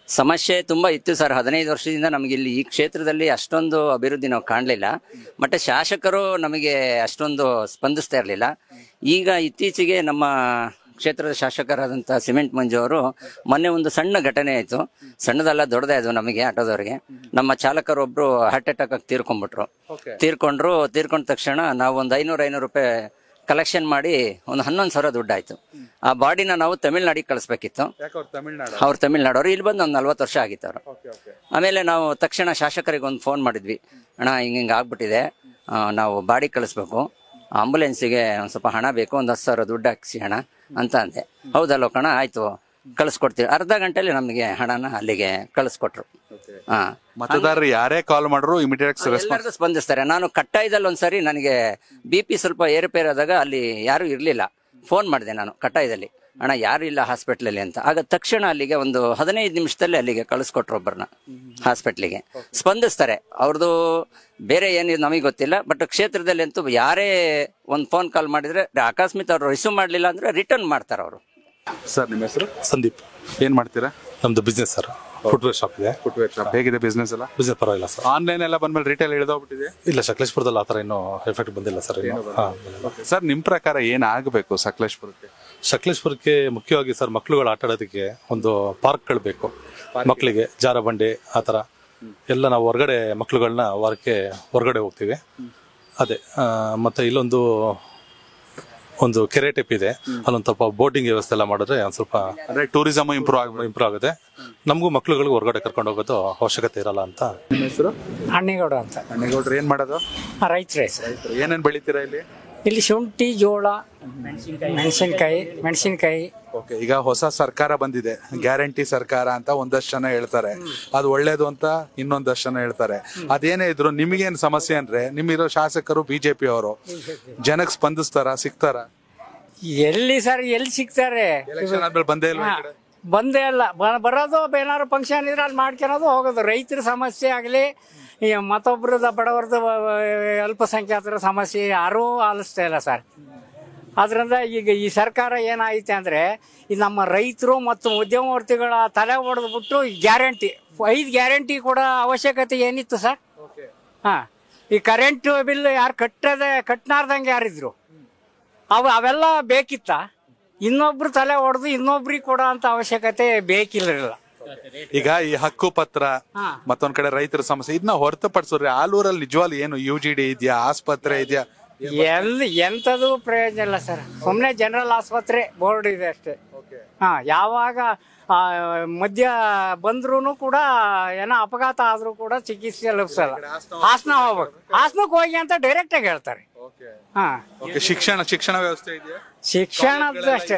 Speaker 10: ಸಮಸ್ಯೆ ತುಂಬಾ ಇತ್ತು ಸರ್. 15 ವರ್ಷದಿಂದ ನಮಗೆ ಇಲ್ಲಿ ಈ ಕ್ಷೇತ್ರದಲ್ಲಿ ಅಷ್ಟೊಂದು ಅಭಿವೃದ್ಧಿ ನಾವು ಕಾಣಲಿಲ್ಲ. ಮತ್ತೆ ಶಾಸಕರು ನಮಗೆ ಅಷ್ಟೊಂದು ಸ್ಪಂದಿಸ್ತಾ ಇರಲಿಲ್ಲ. ಈಗ ಇತ್ತೀಚೆಗೆ ನಮ್ಮ ಕ್ಷೇತ್ರದ ಶಾಸಕರಾದಂಥ ಸಿಮೆಂಟ್ ಮಂಜು ಅವರು ಮೊನ್ನೆ ಒಂದು ಸಣ್ಣ ಘಟನೆ ಆಯಿತು. ಸಣ್ಣದಲ್ಲ, ದೊಡ್ಡದೇ ಅದು ನಮಗೆ ಆಟೋದವ್ರಿಗೆ. ನಮ್ಮ ಚಾಲಕರೊಬ್ರು ಹಾರ್ಟ್ ಅಟ್ಯಾಕ್ ಆಗಿ ತೀರ್ಕೊಂಡ ತಕ್ಷಣ ನಾವು ಒಂದು 500 ರೂಪಾಯಿ ಕಲೆಕ್ಷನ್ ಮಾಡಿ ಒಂದು 11,000 ದುಡ್ಡು ಆಯ್ತು. ಆ ಬಾಡಿನ ನಾವು ತಮಿಳ್ನಾಡಿಗೆ ಕಳಿಸ್ಬೇಕಿತ್ತು. ಅವ್ರು ತಮಿಳ್ನಾಡವ್ರು. ಇಲ್ಲಿ ಬಂದು ಒಂದು 40 ವರ್ಷ ಆಗಿತ್ತು ಅವರು. ಆಮೇಲೆ ನಾವು ತಕ್ಷಣ ಶಾಸಕರಿಗೆ ಒಂದು ಫೋನ್ ಮಾಡಿದ್ವಿ, ಅಣ್ಣ ಹಿಂಗೆ ಆಗ್ಬಿಟ್ಟಿದೆ, ನಾವು ಬಾಡಿ ಕಳಿಸ್ಬೇಕು, ಆಂಬುಲೆನ್ಸಿಗೆ ಒಂದು ಸ್ವಲ್ಪ ಹಣ ಬೇಕು, ಒಂದು 10,000 ದುಡ್ಡು ಹಾಕ್ಸಿ ಅಣ್ಣ ಅಂತ ಅಂದೆ. ಹೌದಲ್ಲ ಕಣ, ಆಯ್ತು ಕಳಿಸ್ಕೊಡ್ತೀವಿ. ಅರ್ಧ ಗಂಟೆಯಲ್ಲಿ ನಮಗೆ ಹಣನ ಅಲ್ಲಿಗೆ ಕಳಿಸ್ಕೊಟ್ರು.
Speaker 5: ಮತದಾರರು ಯಾರೇ ಕಾಲ್ ಮಾಡ್ರು ಇಮಿಡಿಯೇಟ್
Speaker 10: ಎಲ್ಲರಿಗೂ ಸ್ಪಂದಿಸ್ತಾರೆ. ನಾನು ಕಟ್ಟಾಯದಲ್ಲಿ ಒಂದ್ಸರಿ ನನಗೆ BP ಸ್ವಲ್ಪ ಏರುಪೇರು ಆದಾಗ ಅಲ್ಲಿ ಯಾರು ಇರ್ಲಿಲ್ಲ. ಫೋನ್ ಮಾಡಿದೆ ನಾನು ಕಟ್ಟಾಯದಲ್ಲಿ, ಅಣ್ಣ ಯಾರು ಇಲ್ಲ ಹಾಸ್ಪಿಟ್ಲಲ್ಲಿ ಅಂತ. ಆಗ ತಕ್ಷಣ ಅಲ್ಲಿಗೆ ಒಂದು 15 ನಿಮಿಷದಲ್ಲಿ ಅಲ್ಲಿಗೆ ಕಳಿಸ್ಕೊಟ್ರು ಒಬ್ಬರನ್ನ ಹಾಸ್ಪಿಟ್ಲಿಗೆ. ಸ್ಪಂದಿಸ್ತಾರೆ. ಅವ್ರದ್ದು ಬೇರೆ ಏನಿದೆ ನಮಗೆ ಗೊತ್ತಿಲ್ಲ, ಬಟ್ ಕ್ಷೇತ್ರದಲ್ಲಿ ಅಂತೂ ಯಾರೇ ಒಂದು ಫೋನ್ ಕಾಲ್ ಮಾಡಿದ್ರೆ ಅಕಸ್ಮಾತ್ ಅವ್ರು ರಿಸೀವ್ ಮಾಡಲಿಲ್ಲ ಅಂದ್ರೆ ರಿಟರ್ನ್ ಮಾಡ್ತಾರೆ ಅವರು.
Speaker 5: ಸರ್ ನಿಮ್ಮ ಹೆಸರು?
Speaker 9: ಸಂದೀಪ್.
Speaker 5: ಏನ್ ಮಾಡ್ತೀರಾ?
Speaker 9: ನಮ್ದು ಬಿಸ್ನೆಸ್ ಸರ್, ಫುಟ್ವೇರ್ ಶಾಪ್ ಇದೆ.
Speaker 5: ಫುಟ್ವೇರ್ ಶಾಪ್ ಹೇಗಿದೆ ಬಿಸ್ನೆಸ್ ಎಲ್ಲ?
Speaker 9: ಬಿಸ್ನೆಸ್ ಪರವಾಗಿಲ್ಲ ಸರ್.
Speaker 5: ಆನ್ಲೈನ್ ಎಲ್ಲ ಬಂದ್ಮೇಲೆ ರಿಟೇಲ್ ಇಳಿದೋಗ್ಬಿಟ್ಟಿದೆ.
Speaker 9: ಇಲ್ಲ, ಸಕಲೇಶ್ಪುರದಲ್ಲಿ ಆತರ ಇನ್ನೂ ಎಫೆಕ್ಟ್ ಬಂದಿಲ್ಲ ಸರ್.
Speaker 5: ಸರ್ ನಿಮ್ ಪ್ರಕಾರ ಏನಾಗಬೇಕು ಸಕಲೇಶ್ಪುರಕ್ಕೆ?
Speaker 9: ಸಕಲೇಶ್ಪುರಕ್ಕೆ ಮುಖ್ಯವಾಗಿ ಸರ್ ಮಕ್ಳುಗಳು ಆಟ ಆಡೋದಕ್ಕೆ ಒಂದು ಪಾರ್ಕ್ಗಳು ಬೇಕು. ಮಕ್ಕಳಿಗೆ ಜಾರಬಂಡಿ ಆ ಥರ ಎಲ್ಲ. ನಾವು ಹೊರಗಡೆ ಮಕ್ಳುಗಳನ್ನ ವಾರಕ್ಕೆ ಹೊರಗಡೆ ಹೋಗ್ತೀವಿ. ಅದೇ ಮತ್ತೆ ಇಲ್ಲೊಂದು ಕೆರೆ ಟೈಪ್ ಇದೆ, ಅಲ್ಲೊಂದು ಸ್ವಲ್ಪ ಬೋಟಿಂಗ್ ವ್ಯವಸ್ಥೆ ಎಲ್ಲ ಮಾಡಿದ್ರೆ ಒಂದು ಸ್ವಲ್ಪ
Speaker 5: ಟೂರಿಸಮ್ ಇಂಪ್ರೂವ್
Speaker 9: ಆಗುತ್ತೆ. ನಮಗೂ ಮಕ್ಳುಗಳಿಗೆ ಹೊರಗಡೆ ಕರ್ಕೊಂಡು ಹೋಗೋದು ಅವಶ್ಯಕತೆ ಇರಲ್ಲ ಅಂತ.
Speaker 5: ನಿಮ್ಮ ಹೆಸರು?
Speaker 11: ಅಣ್ಣಿಗೌಡ ಅಂತ.
Speaker 5: ಅಣ್ಣಿಗೌಡ್ರು ಏನ್ ಮಾಡೋದು?
Speaker 11: ರೈತರೇ.
Speaker 5: ಏನೇನ್ ಬೆಳಿತೀರಾ ಇಲ್ಲಿ?
Speaker 11: ಇಲ್ಲಿ ಶುಂಠಿ, ಜೋಳ, ಮೆಣಸಿನಕಾಯಿ.
Speaker 5: ಓಕೆ, ಈಗ ಹೊಸ ಸರ್ಕಾರ ಬಂದಿದೆ, ಗ್ಯಾರಂಟಿ ಸರ್ಕಾರ ಅಂತ ಒಂದಷ್ಟು ಜನ ಹೇಳ್ತಾರೆ. ಅದು ಒಳ್ಳೇದು ಅಂತ ಇನ್ನೊಂದಷ್ಟು ಜನ ಹೇಳ್ತಾರೆ. ಅದೇನೇ ಇದ್ರು ನಿಮಗೇನು ಸಮಸ್ಯೆ ಅಂದ್ರೆ, ನಿಮ್ಮಿರೋ ಶಾಸಕರು BJP ಅವರು ಜನಕ್ಕೆ ಸ್ಪಂದಿಸ್ತಾರ, ಸಿಗ್ತಾರ?
Speaker 11: ಎಲ್ಲಿ ಸರ್, ಎಲ್ಲಿ ಸಿಗ್ತಾರೆ?
Speaker 5: ಎಲೆಕ್ಷನ್ ಆದ್ಮೇಲೆ ಬಂದೇ ಇಲ್ಲ.
Speaker 11: ಬಂದೇ ಇಲ್ಲ. ಬರೋದು ಏನಾದ್ರು ಫಂಕ್ಷನ್ ಇದ್ರೆ ಅಲ್ಲಿ ಮಾಡ್ಕೊಳೋದು ಹೋಗೋದು. ರೈತರ ಸಮಸ್ಯೆ ಆಗಲಿ, ಮತ್ತೊಬ್ಬರದ ಬಡವರದ ಅಲ್ಪಸಂಖ್ಯಾತರ ಸಮಸ್ಯೆ ಯಾರೂ ಆಲಿಸ್ತಾ ಇಲ್ಲ ಸರ್. ಅದರಿಂದ ಈಗ ಈ ಸರ್ಕಾರ ಏನಾಯ್ತು ಅಂದರೆ, ಈ ನಮ್ಮ ರೈತರು ಮತ್ತು ಉದ್ಯಮವರ್ತಿಗಳ ತಲೆ ಹೊಡೆದ್ಬಿಟ್ಟು ಗ್ಯಾರಂಟಿ 5 ಗ್ಯಾರಂಟಿ ಕೊಡೋ ಅವಶ್ಯಕತೆ ಏನಿತ್ತು ಸರ್? ಹಾಂ, ಈ ಕರೆಂಟ್ ಬಿಲ್ ಯಾರು ಕಟ್ಟನಾರ್ದಂಗೆ ಯಾರಿದ್ರು ಅವೆಲ್ಲ ಬೇಕಿತ್ತ? ಇನ್ನೊಬ್ರು ತಲೆ ಹೊಡೆದು ಇನ್ನೊಬ್ರಿಗೆ ಕೊಡೋ ಅಂತ ಅವಶ್ಯಕತೆ ಬೇಕಿಲ್ಲ.
Speaker 5: ಈಗ ಈ ಹಕ್ಕು ಪತ್ರ ಮತ್ತೊಂದ್ ಕಡೆ ರೈತರ ಸಮಸ್ಯೆ ಇದನ್ನ ಹೊರತುಪಡಿಸಿದ್ರೆ ಆಲೂರಲ್ಲಿ ನಿಜವಾಗ್ಲೂ ಏನು UGD ಇದೆಯಾ, ಆಸ್ಪತ್ರೆ ಇದೆಯಾ?
Speaker 11: ಎಂಥದ್ದು ಪ್ರಯೋಜನ ಇಲ್ಲ ಸರ್. ಸುಮ್ಮನೆ ಜನರಲ್ ಆಸ್ಪತ್ರೆ ಬೋರ್ಡ್ ಇದೆ ಅಷ್ಟೇ. ಯಾವಾಗ ಮಧ್ಯ ಬಂದ್ರೂ ಕೂಡ ಏನೋ ಅಪಘಾತ ಆದ್ರೂ ಕೂಡ ಚಿಕಿತ್ಸೆ ಲಭಿಸಲ್ಲ. ಹಾಸನ ಹೋಗ್ಬೇಕು, ಹಾಸನಕ್ಕೆ ಹೋಗಿ ಅಂತ ಡೈರೆಕ್ಟ್ ಆಗಿ ಹೇಳ್ತಾರೆ.
Speaker 5: ಶಿಕ್ಷಣ ವ್ಯವಸ್ಥೆ ಇದೆಯಾ?
Speaker 11: ಶಿಕ್ಷಣದ್ದು ಅಷ್ಟೇ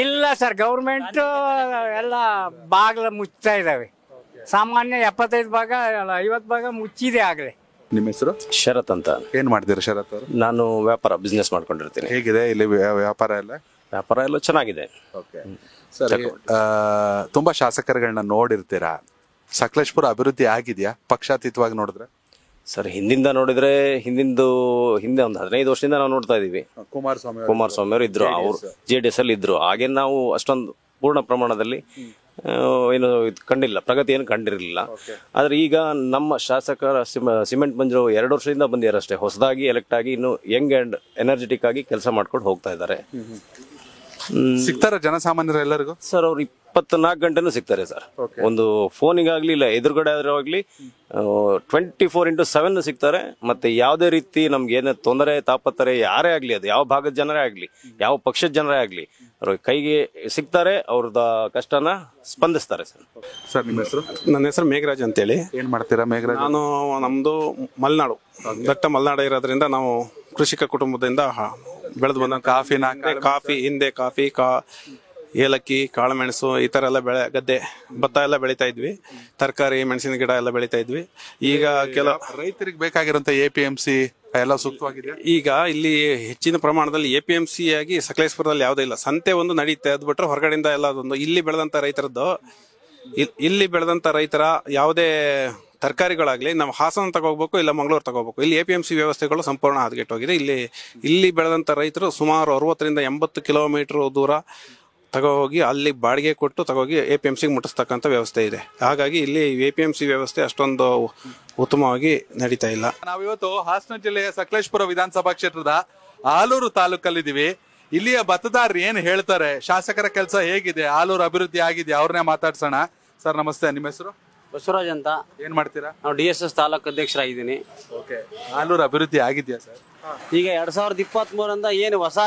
Speaker 11: ಇಲ್ಲ ಸರ್. ಗೌರ್ಮೆಂಟ್ ಎಲ್ಲ ಬಾಗಿಲು ಮುಚ್ತಾ ಇದಾವೆ. ಸಾಮಾನ್ಯ 75 ಭಾಗ 50 ಭಾಗ ಮುಚ್ಚಿದೆ ಆಗ್ಲೇ.
Speaker 5: ನಿಮ್ಮ ಹೆಸರು?
Speaker 12: ಶರತ್ ಅಂತ.
Speaker 5: ಏನ್ ಮಾಡ್ತೀರಾ ಶರತ್ ಅವರು?
Speaker 12: ನಾನು ವ್ಯಾಪಾರ ಬಿಸ್ನೆಸ್ ಮಾಡ್ಕೊಂಡಿರ್ತೀನಿ.
Speaker 5: ಹೇಗಿದೆ ಇಲ್ಲಿ ವ್ಯಾಪಾರ ಎಲ್ಲ?
Speaker 12: ವ್ಯಾಪಾರ ಎಲ್ಲ ಚೆನ್ನಾಗಿದೆ.
Speaker 5: ಸರಿ, ತುಂಬಾ ಶಾಸಕರುಗಳನ್ನ ನೋಡಿರ್ತೀರಾ. ಸಕಲೇಶ್ಪುರ ಅಭಿವೃದ್ಧಿ ಆಗಿದ್ಯಾ ಪಕ್ಷಾತೀತವಾಗಿ ನೋಡಿದ್ರೆ?
Speaker 12: ಸರ್ ಹಿಂದಿಂದ ನೋಡಿದ್ರೆ ಹಿಂದೆ ಒಂದು 15 ವರ್ಷದಿಂದ ನಾವು ನೋಡ್ತಾ ಇದೀವಿ. ಕುಮಾರಸ್ವಾಮಿ ಅವರು ಇದ್ರು, ಅವ್ರು JDS ಅಲ್ಲಿ ಇದ್ರು. ಹಾಗೆ ನಾವು ಅಷ್ಟೊಂದು ಪೂರ್ಣ ಪ್ರಮಾಣದಲ್ಲಿ ಏನು ಕಂಡಿಲ್ಲ, ಪ್ರಗತಿ ಏನು ಕಂಡಿರಲಿಲ್ಲ. ಆದ್ರೆ ಈಗ ನಮ್ಮ ಶಾಸಕರ ಸಿಮೆಂಟ್ ಮಂಜು 2 ವರ್ಷದಿಂದ ಬಂದಿರಷ್ಟೇ, ಹೊಸದಾಗಿ ಎಲೆಕ್ಟ್ ಆಗಿ ಇನ್ನು ಯಂಗ್ ಅಂಡ್ ಎನರ್ಜೆಟಿಕ್ ಆಗಿ ಕೆಲಸ ಮಾಡ್ಕೊಂಡು ಹೋಗ್ತಾ ಇದ್ದಾರೆ.
Speaker 5: ಸಿಗ್ತಾರ ಜನಸಾಮಾನ್ಯರು ಎಲ್ಲರಿಗೂ?
Speaker 12: ಸರ್ ಅವ್ರು 24 ಗಂಟೆನೂ ಸಿಗ್ತಾರೆ ಸರ್. ಒಂದು ಫೋನಿಗಾಗ್ಲಿ ಇಲ್ಲ ಎದುರುಗಡೆ ಆದ್ರೂ ಆಗ್ಲಿ 24x7 ಸಿಗ್ತಾರೆ. ಮತ್ತೆ ಯಾವುದೇ ರೀತಿ ನಮ್ಗೆ ಏನೇ ತೊಂದರೆ ತಾಪತ್ರೆ ಯಾರೇ ಆಗ್ಲಿ, ಅದು ಯಾವ ಭಾಗದ ಜನರೇ ಆಗ್ಲಿ, ಯಾವ ಪಕ್ಷದ ಜನರೇ ಆಗ್ಲಿ, ಅವ್ರ ಕೈಗೆ ಸಿಗ್ತಾರೆ, ಅವ್ರದ ಕಷ್ಟನ ಸ್ಪಂದಿಸ್ತಾರೆ ಸರ್.
Speaker 5: ಸರ್ ನಿಮ್ಮ ಹೆಸರು?
Speaker 9: ನನ್ನ ಹೆಸರು ಮೇಘರಾಜ್ ಅಂತೇಳಿ.
Speaker 5: ಏನ್ ಮಾಡ್ತೀರಾ ಮೇಘರಾಜ್?
Speaker 9: ನಮ್ದು ಮಲೆನಾಡು, ದಟ್ಟ ಮಲೆನಾಡು ಇರೋದ್ರಿಂದ ನಾವು ಕೃಷಿಕ ಕುಟುಂಬದಿಂದ ಬೆಳೆದು ಬಂದ ಕಾಫಿ, ಏಲಕ್ಕಿ, ಕಾಳುಮೆಣಸು ಈ ತರ ಎಲ್ಲ ಗದ್ದೆ ಭತ್ತ ಎಲ್ಲ ಬೆಳಿತಾ ಇದ್ವಿ. ತರಕಾರಿ, ಮೆಣಸಿನ ಗಿಡ ಎಲ್ಲ ಬೆಳಿತಾ ಇದ್ವಿ. ಈಗ
Speaker 5: ರೈತರಿಗೆ ಬೇಕಾಗಿರುವಂತ APMC ಎಲ್ಲ ಸೂಕ್ತವಾಗಿದೆ.
Speaker 9: ಈಗ ಇಲ್ಲಿ ಹೆಚ್ಚಿನ ಪ್ರಮಾಣದಲ್ಲಿ APMC ಆಗಿ ಸಕಲೇಶ್ಪುರದಲ್ಲಿ ಯಾವುದೇ ಇಲ್ಲ. ಸಂತೆ ಒಂದು ನಡೀತೆ, ಅದ್ ಬಿಟ್ರೆ ಹೊರಗಡೆಯಿಂದ ಎಲ್ಲ ಅದೊಂದು ಇಲ್ಲಿ ಬೆಳೆದಂತ ರೈತರ ಯಾವುದೇ ತರಕಾರಿಗಳಾಗ್ಲಿ ನಾವು ಹಾಸನ ತಗೋಬೇಕು, ಇಲ್ಲ ಮಂಗಳೂರು ತಗೋಬೇಕು. ಇಲ್ಲಿ APMC ವ್ಯವಸ್ಥೆಗಳು ಸಂಪೂರ್ಣ ಹದಗೆಟ್ಟೋಗಿದೆ. ಇಲ್ಲಿ ಬೆಳೆದಂತ ರೈತರು ಸುಮಾರು 60 ರಿಂದ 80 ಕಿಲೋಮೀಟರ್ ದೂರ ತಗೋಗಿ ಅಲ್ಲಿ ಬಾಡಿಗೆ ಕೊಟ್ಟು ತಗೋಗಿ APMC ಮುಟ್ಟಿಸ್ತಕ್ಕಂಥ ವ್ಯವಸ್ಥೆ ಇದೆ. ಹಾಗಾಗಿ ಇಲ್ಲಿ APMC ವ್ಯವಸ್ಥೆ ಅಷ್ಟೊಂದು ಉತ್ತಮವಾಗಿ ನಡೀತಾ ಇಲ್ಲ.
Speaker 5: ನಾವಿವತ್ತು ಹಾಸನ ಜಿಲ್ಲೆಯ ಸಕಲೇಶಪುರ ವಿಧಾನಸಭಾ ಕ್ಷೇತ್ರದ ಆಲೂರು ತಾಲೂಕಲ್ಲಿದ್ದೀವಿ. ಇಲ್ಲಿಯ ಮತದಾರರು ಏನ್ ಹೇಳ್ತಾರೆ, ಶಾಸಕರ ಕೆಲಸ ಹೇಗಿದೆ, ಆಲೂರು ಅಭಿವೃದ್ಧಿ ಆಗಿದೆ, ಅವ್ರನ್ನೇ ಮಾತಾಡ್ಸೋಣ. ಸರ್ ನಮಸ್ತೆ, ನಿಮ್ಮ ಹೆಸರು?
Speaker 4: ಬಸವರಾಜ್ ಅಂತ.
Speaker 5: ಏನ್ ಮಾಡ್ತೀರಾ?
Speaker 4: ನಾವು DSS ತಾಲೂಕು ಅಧ್ಯಕ್ಷರಾಗಿದ್ದೀನಿ.
Speaker 5: ಆಲೂರು ಅಭಿವೃದ್ಧಿ ಆಗಿದ್ಯಾ ಸರ್?
Speaker 4: ಈಗ 2023ರಿಂದ ಏನು ಹೊಸ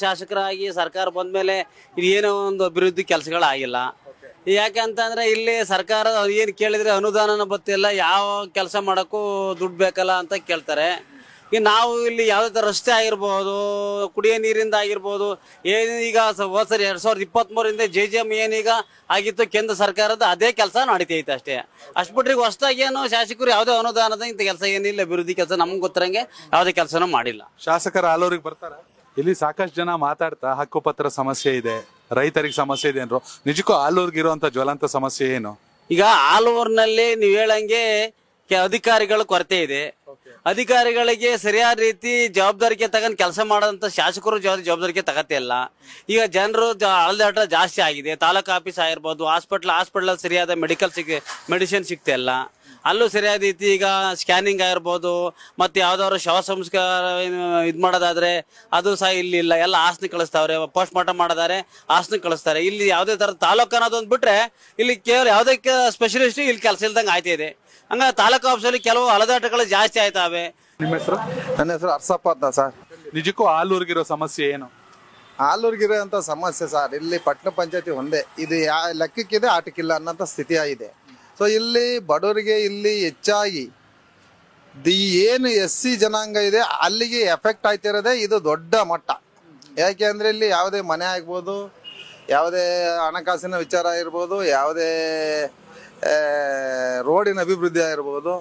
Speaker 4: ಶಾಸಕರಾಗಿ ಸರ್ಕಾರ ಬಂದ್ಮೇಲೆ ಇದು ಏನೋ ಒಂದು ಅಭಿವೃದ್ಧಿ ಕೆಲಸಗಳಾಗಿಲ್ಲ. ಯಾಕೆ ಅಂತಂದ್ರೆ ಇಲ್ಲಿ ಸರ್ಕಾರ ಏನು ಕೇಳಿದ್ರೆ ಅನುದಾನನ ಬತ್ತಿಲ್ಲ, ಯಾವ ಕೆಲಸ ಮಾಡಕ್ಕೂ ದುಡ್ಡು ಬೇಕಲ್ಲ ಅಂತ ಕೇಳ್ತಾರೆ. ಈಗ ನಾವು ಇಲ್ಲಿ ಯಾವುದೇ ತರ ರಸ್ತೆ ಆಗಿರ್ಬೋದು, ಕುಡಿಯೋ ನೀರಿಂದ ಆಗಿರ್ಬೋದು, ಏನು ಈಗ ಹೋದ್ಸರಿ 2023ರಿಂದ JJM ಏನೀಗ ಆಗಿತ್ತು ಕೇಂದ್ರ ಸರ್ಕಾರದ ಅದೇ ಕೆಲಸ ನಡೀತೈತೆ ಅಷ್ಟೇ. ಅಷ್ಟು ಬಿಟ್ರೆ ಹೊಸದಾಗಿ ಏನು ಶಾಸಕರು ಯಾವುದೇ ಅನುದಾನದ ಇಂಥ ಕೆಲಸ ಏನಿಲ್ಲ, ಅಭಿವೃದ್ಧಿ ಕೆಲಸ ನಮ್ಗೆ ಗೊತ್ತಿರಂಗೆ ಯಾವುದೇ ಕೆಲಸನೂ ಮಾಡಿಲ್ಲ.
Speaker 5: ಶಾಸಕರ ಆಲೂರಿಗೆ ಬರ್ತಾರ? ಇಲ್ಲಿ ಸಾಕಷ್ಟು ಜನ ಮಾತಾಡ್ತಾ ಹಕ್ಕುಪತ್ರ ಸಮಸ್ಯೆ ಇದೆ, ರೈತರಿಗೆ ಸಮಸ್ಯೆ ಇದೆ ಅಂದ್ರು. ನಿಜಕ್ಕೂ ಆಲೂರಿಗೆ ಇರುವಂತ ಜ್ವಲಂತ ಸಮಸ್ಯೆ ಏನು?
Speaker 4: ಈಗ ಆಲೂರಿನಲ್ಲಿ ನೀವು ಹೇಳಂಗೆ ಅಧಿಕಾರಿಗಳ ಕೊರತೆ ಇದೆ. ಅಧಿಕಾರಿಗಳಿಗೆ ಸರಿಯಾದ ರೀತಿ ಜವಾಬ್ದಾರಿಗೆ ತಗೊಂಡು ಕೆಲಸ ಮಾಡೋದಂತ ಶಾಸಕರು ಜವಾಬ್ದಾರಿಗೆ ತಗತ್ತೆ ಇಲ್ಲ. ಈಗ ಜನರು ಅಳದಾಟ ಜಾಸ್ತಿ ಆಗಿದೆ. ತಾಲೂಕು ಆಫೀಸ್ ಆಗಿರ್ಬೋದು, ಹಾಸ್ಪಿಟಲ್ ಸರಿಯಾದ ಮೆಡಿಸಿನ್ ಸಿಗ್ತಾ ಇಲ್ಲ. ಅಲ್ಲೂ ಸರಿಯಾದ ರೀತಿ ಈಗ ಸ್ಕ್ಯಾನಿಂಗ್ ಆಗಿರ್ಬೋದು, ಮತ್ತೆ ಯಾವ್ದಾದ್ರು ಶವ ಸಂಸ್ಕಾರ ಇದು ಮಾಡೋದಾದ್ರೆ ಅದು ಸಹ ಇಲ್ಲಿ ಇಲ್ಲ. ಎಲ್ಲ ಹಾಸನ ಕಳಿಸ್ತಾವ್ರೆ, ಪೋಸ್ಟ್ ಮಾರ್ಟಮ್ ಮಾಡೋದಾದ್ರೆ ಹಾಸನ ಕಳಿಸ್ತಾರೆ. ಇಲ್ಲಿ ಯಾವುದೇ ತರ ತಾಲೂಕು ಅನ್ನೋದೊಂದು ಬಿಟ್ರೆ ಇಲ್ಲಿ ಕೇವಲ ಯಾವುದೇ ಸ್ಪೆಷಲಿಸ್ಟ್ ಇಲ್ಲಿ ಕೆಲಸ ಇಲ್ದಂಗೆ ಆಯ್ತಾ ಇದೆ. ಹಂಗ ತಾಲೂಕು ಆಫೀಸಲ್ಲಿ ಕೆಲವು ಅಲದಾಟಗಳು ಜಾಸ್ತಿ ಆಯ್ತಾವೆ.
Speaker 5: ನಿಮ್ಮ ಹೆಸರು?
Speaker 7: ನನ್ನ ಹೆಸರು ಅರ್ಸಪ್ಪ ಅಂತ ಸರ್.
Speaker 5: ನಿಜಕ್ಕೂ ಆಲೂರಿಗಿರೋ ಸಮಸ್ಯೆ ಏನು?
Speaker 7: ಆಲೂರಿಗಿರೋ ಅಂತ ಸಮಸ್ಯೆ ಸರ್, ಇಲ್ಲಿ ಪಟ್ಟಣ ಪಂಚಾಯತಿ ಒಂದೇ, ಇದು ಲೆಕ್ಕಕ್ಕಿದೆ ಆಟಕ್ಕಿಲ್ಲ ಅನ್ನೋಂಥ ಸ್ಥಿತಿ ಆಗಿದೆ. ಸೊ ಇಲ್ಲಿ ಬಡವರಿಗೆ ಇಲ್ಲಿ ಹೆಚ್ಚಾಗಿ ಏನು SC ಜನಾಂಗ ಇದೆ ಅಲ್ಲಿಗೆ ಎಫೆಕ್ಟ್ ಆಯ್ತಿರೋದೇ ಇದು ದೊಡ್ಡ ಮಟ್ಟ. ಯಾಕೆ ಅಂದರೆ ಇಲ್ಲಿ ಯಾವುದೇ ಮನೆ ಆಗ್ಬೋದು, ಯಾವುದೇ ಹಣಕಾಸಿನ ವಿಚಾರ ಇರ್ಬೋದು, ಯಾವುದೇ ರೋಡಿನ ಅಭಿವೃದ್ಧಿ ಆಗಿರ್ಬೋದು,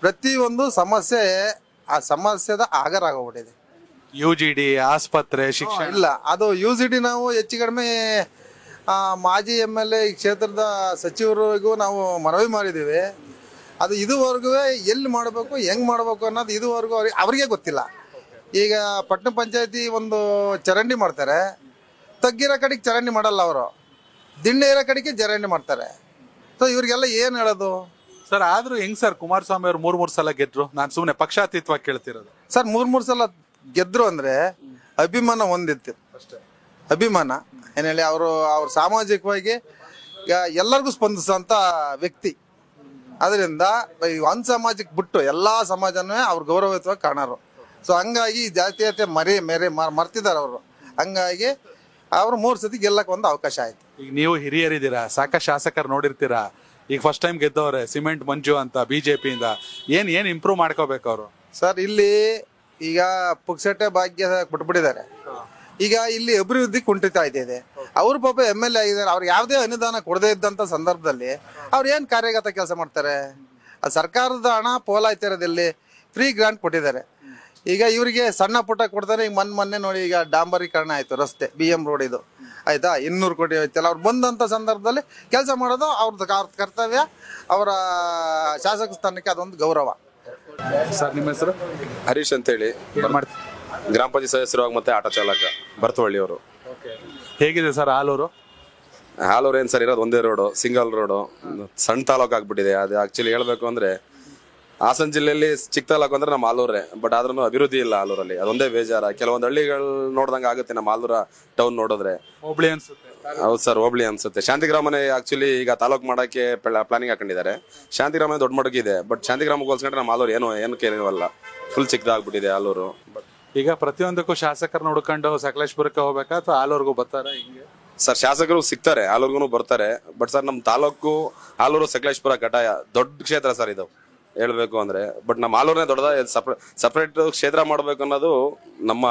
Speaker 7: ಪ್ರತಿಯೊಂದು ಸಮಸ್ಯೆ ಆ ಸಮಸ್ಯೆದ ಆಗರ ಆಗೋಗ್ಬಿಟ್ಟಿದೆ.
Speaker 5: UGD, ಆಸ್ಪತ್ರೆ, ಶಿಕ್ಷಣ
Speaker 7: ಇಲ್ಲ. ಅದು UGD ನಾವು ಹೆಚ್ಚು ಕಡಿಮೆ ಮಾಜಿ MLA ಈ ಕ್ಷೇತ್ರದ ಸಚಿವರಿಗೂ ನಾವು ಮನವಿ ಮಾಡಿದ್ದೀವಿ. ಅದು ಇದುವರೆಗೂ ಎಲ್ಲಿ ಮಾಡಬೇಕು, ಹೆಂಗ್ ಮಾಡಬೇಕು ಅನ್ನೋದು ಇದುವರೆಗೂ ಅವ್ರಿಗೆ ಗೊತ್ತಿಲ್ಲ. ಈಗ ಪಟ್ಟಣ ಪಂಚಾಯತಿ ಒಂದು ಚರಂಡಿ ಮಾಡ್ತಾರೆ, ತಗ್ಗಿರೋ ಕಡೆಗೆ ಚರಂಡಿ ಮಾಡಲ್ಲ, ಅವರು ದಿಂಡೆ ಇರೋ ಕಡೆಗೆ ಚರಂಡಿ ಮಾಡ್ತಾರೆ. ಸೊ ಇವ್ರಿಗೆಲ್ಲ ಏನ್ ಹೇಳೋದು
Speaker 5: ಸರ್? ಆದ್ರೂ ಹೆಂಗ್ ಸರ್ ಕುಮಾರಸ್ವಾಮಿ ಅವ್ರು 3 ಸಲ ಗೆದ್ರು? ನಾನು ಸುಮ್ನೆ ಪಕ್ಷಾತೀತವಾಗಿ ಕೇಳ್ತಿರೋದು
Speaker 7: ಸರ್. 3 ಸಲ ಗೆದ್ರು ಅಂದ್ರೆ ಅಭಿಮಾನ ಹೊಂದಿತ್ತು ಅಷ್ಟೇ. ಅಭಿಮಾನ ಏನ್ ಹೇಳಿ, ಅವ್ರ ಸಾಮಾಜಿಕವಾಗಿ ಎಲ್ಲರಿಗೂ ಸ್ಪಂದಿಸಂತ ವ್ಯಕ್ತಿ. ಅದರಿಂದ ಒಂದ್ ಸಮಾಜಕ್ಕೆ ಬಿಟ್ಟು ಎಲ್ಲಾ ಸಮಾಜನೂ ಅವ್ರ ಗೌರವಯುತವಾಗಿ ಕಾಣೋರು. ಸೊ ಹಂಗಾಗಿ ಜಾತೀಯತೆ ಮರ್ತಿದಾರ ಅವರು. ಹಂಗಾಗಿ ಅವ್ರು 3 ಸತಿ ಗೆಲ್ಲಕ್ ಒಂದು ಅವಕಾಶ ಆಯ್ತು.
Speaker 5: ಈಗ ನೀವು ಹಿರಿಯರಿದ್ದೀರಾ, ಸಾಕಷ್ಟು ಶಾಸಕರು ನೋಡಿರ್ತೀರಾ. ಈಗ ಫಸ್ಟ್ ಟೈಮ್ ಗೆದ್ದವ್ರೆ ಸಿಮೆಂಟ್ ಮಂಜು ಅಂತ BJP ಇಂದ. ಏನ್ ಇಂಪ್ರೂವ್ ಮಾಡ್ಕೋಬೇಕು ಅವರು?
Speaker 7: ಸರ್ ಇಲ್ಲಿ ಈಗ ಪುಕ್ಸಟ್ಟೆ ಭಾಗ್ಯ ಬಿಟ್ಬಿಟ್ಟಿದ್ದಾರೆ. ಈಗ ಇಲ್ಲಿ ಅಭಿವೃದ್ಧಿ ಕುಂಠಿತ ಇದೆ. ಅವ್ರ ಪಾಪ MLA ಆಗಿದ್ದಾರೆ. ಅವ್ರು ಯಾವುದೇ ಅನುದಾನ ಕೊಡದೇ ಇದ್ದಂತ ಸಂದರ್ಭದಲ್ಲಿ ಅವ್ರು ಏನ್ ಕಾರ್ಯಗತ ಕೆಲಸ ಮಾಡ್ತಾರೆ? ಸರ್ಕಾರದ ಹಣ ಪೋಲಾಯ್ತಿರೋದಲ್ಲಿ ಫ್ರೀ ಗ್ರಾಂಟ್ ಕೊಟ್ಟಿದ್ದಾರೆ. ಈಗ ಇವರಿಗೆ ಸಣ್ಣ ಪುಟ್ಟ ಕೊಡ್ತಾರೆ. ಈಗ ಮೊನ್ನೆ ನೋಡಿ, ಈಗ ಡಾಂಬರೀಕರಣ ಆಯ್ತು ರಸ್ತೆ, BM ರೋಡ್ ಇದು ಆಯ್ತಾ, 200 ಕೋಟಿ ಆಯ್ತಲ್ಲ. ಅವ್ರು ಬಂದಂತ ಸಂದರ್ಭದಲ್ಲಿ ಕೆಲಸ ಮಾಡೋದು ಅವ್ರದ್ದು ಕರ್ತವ್ಯ, ಅವರ ಶಾಸಕ ಸ್ಥಾನಕ್ಕೆ ಅದೊಂದು ಗೌರವ.
Speaker 5: ಸರ್ ನಿಮ್ಮ ಹೆಸರು?
Speaker 13: ಹರೀಶ್ ಅಂತೇಳಿ, ಗ್ರಾಮ ಪಂಚಾಯತ್ ಸದಸ್ಯರು ಮತ್ತೆ ಆಟೋ ಚಾಲಕ, ಬರ್ತವಳ್ಳಿಯವರು.
Speaker 5: ಹೇಗಿದೆ ಸರ್ ಆಲೂರು?
Speaker 13: ಆಲೂರು ಏನ್ ಸರ್ ಇರೋದು ಒಂದೇ ರೋಡು, ಸಿಂಗಲ್ ರೋಡು, ಸಣ್ಣ ತಾಲೂಕು ಆಗ್ಬಿಟ್ಟಿದೆ. ಅದು ಆಕ್ಚುಲಿ ಹೇಳ್ಬೇಕು ಅಂದ್ರೆ ಹಾಸನ ಜಿಲ್ಲೆಯಲ್ಲಿ ಚಿಕ್ಕ ತಾಲೂಕು ಅಂದ್ರೆ ನಮ್ಮ ಆಲೂರೇ, ಬಟ್ ಆದ್ರೂ ಅಭಿವೃದ್ಧಿ ಇಲ್ಲ ಆಲೂರಲ್ಲಿ. ಅದೊಂದೇ ಬೇಜಾರ. ಕೆಲವೊಂದು ಹಳ್ಳಿಗಳು ನೋಡ್ದಂಗೆ ಆಗುತ್ತೆ ನಮ್ಮ ಆಲೂರ ಟೌನ್ ನೋಡಿದ್ರೆ.
Speaker 5: ಹೋಬಳಿ ಅನ್ಸುತ್ತೆ.
Speaker 13: ಹೌದು ಸರ್, ಹೋಬಳಿ ಅನ್ಸುತ್ತೆ. ಶಾಂತಿಗ್ರಾಮನೇ ಆಕ್ಚುಲಿ ಈಗ ತಾಲೂಕು ಮಾಡಕ್ಕೆ ಪ್ಲಾನಿಂಗ್ ಹಾಕೊಂಡಿದ್ದಾರೆ. ಶಾಂತಿಗ್ರಾಮ ದೊಡ್ಡ ಮಟ್ಟಿಗೆ ಇದೆ, ಬಟ್ ಶಾಂತಿಗ್ರಾಮಕ್ಕೆ ಹೋಲ್ಸ್ಕೊಂಡ್ರೆ ನಮ್ಮ ಆಲೂರು ಏನಕ್ಕೆ ಏನಿವಲ್ಲ, ಫುಲ್ ಚಿಕ್ಕದಾಗ್ಬಿಟ್ಟಿದೆ ಆಲೂರು.
Speaker 5: ಈಗ ಪ್ರತಿಯೊಂದಕ್ಕೂ ಶಾಸಕರನ್ನ ಹುಡ್ಕೊಂಡು ಸಕಲೇಶ್ಪುರಕ್ಕೆ ಹೋಗ್ಬೇಕಾ ಅಥವಾ ಆಲೂರ್ಗೂ ಬರ್ತಾರ? ಹಿಂಗೆ
Speaker 13: ಸರ್ ಶಾಸಕರು ಸಿಗ್ತಾರೆ, ಆಲೂರ್ಗು ಬರ್ತಾರೆ. ಬಟ್ ಸರ್ ನಮ್ಮ ತಾಲೂಕು ಆಲೂರು ಸಕಲೇಶ್ಪುರ ಕಟಾಯ ದೊಡ್ಡ ಕ್ಷೇತ್ರ ಸರ್ ಇದು ಹೇಳ್ಬೇಕು ಅಂದ್ರೆ. ಬಟ್ ನಮ್ಮ ಆಲೂರೇ ದೊಡ್ಡದ, ಸಪರೇಟ್ ಕ್ಷೇತ್ರ ಮಾಡ್ಬೇಕು ಅನ್ನೋದು ನಮ್ಮ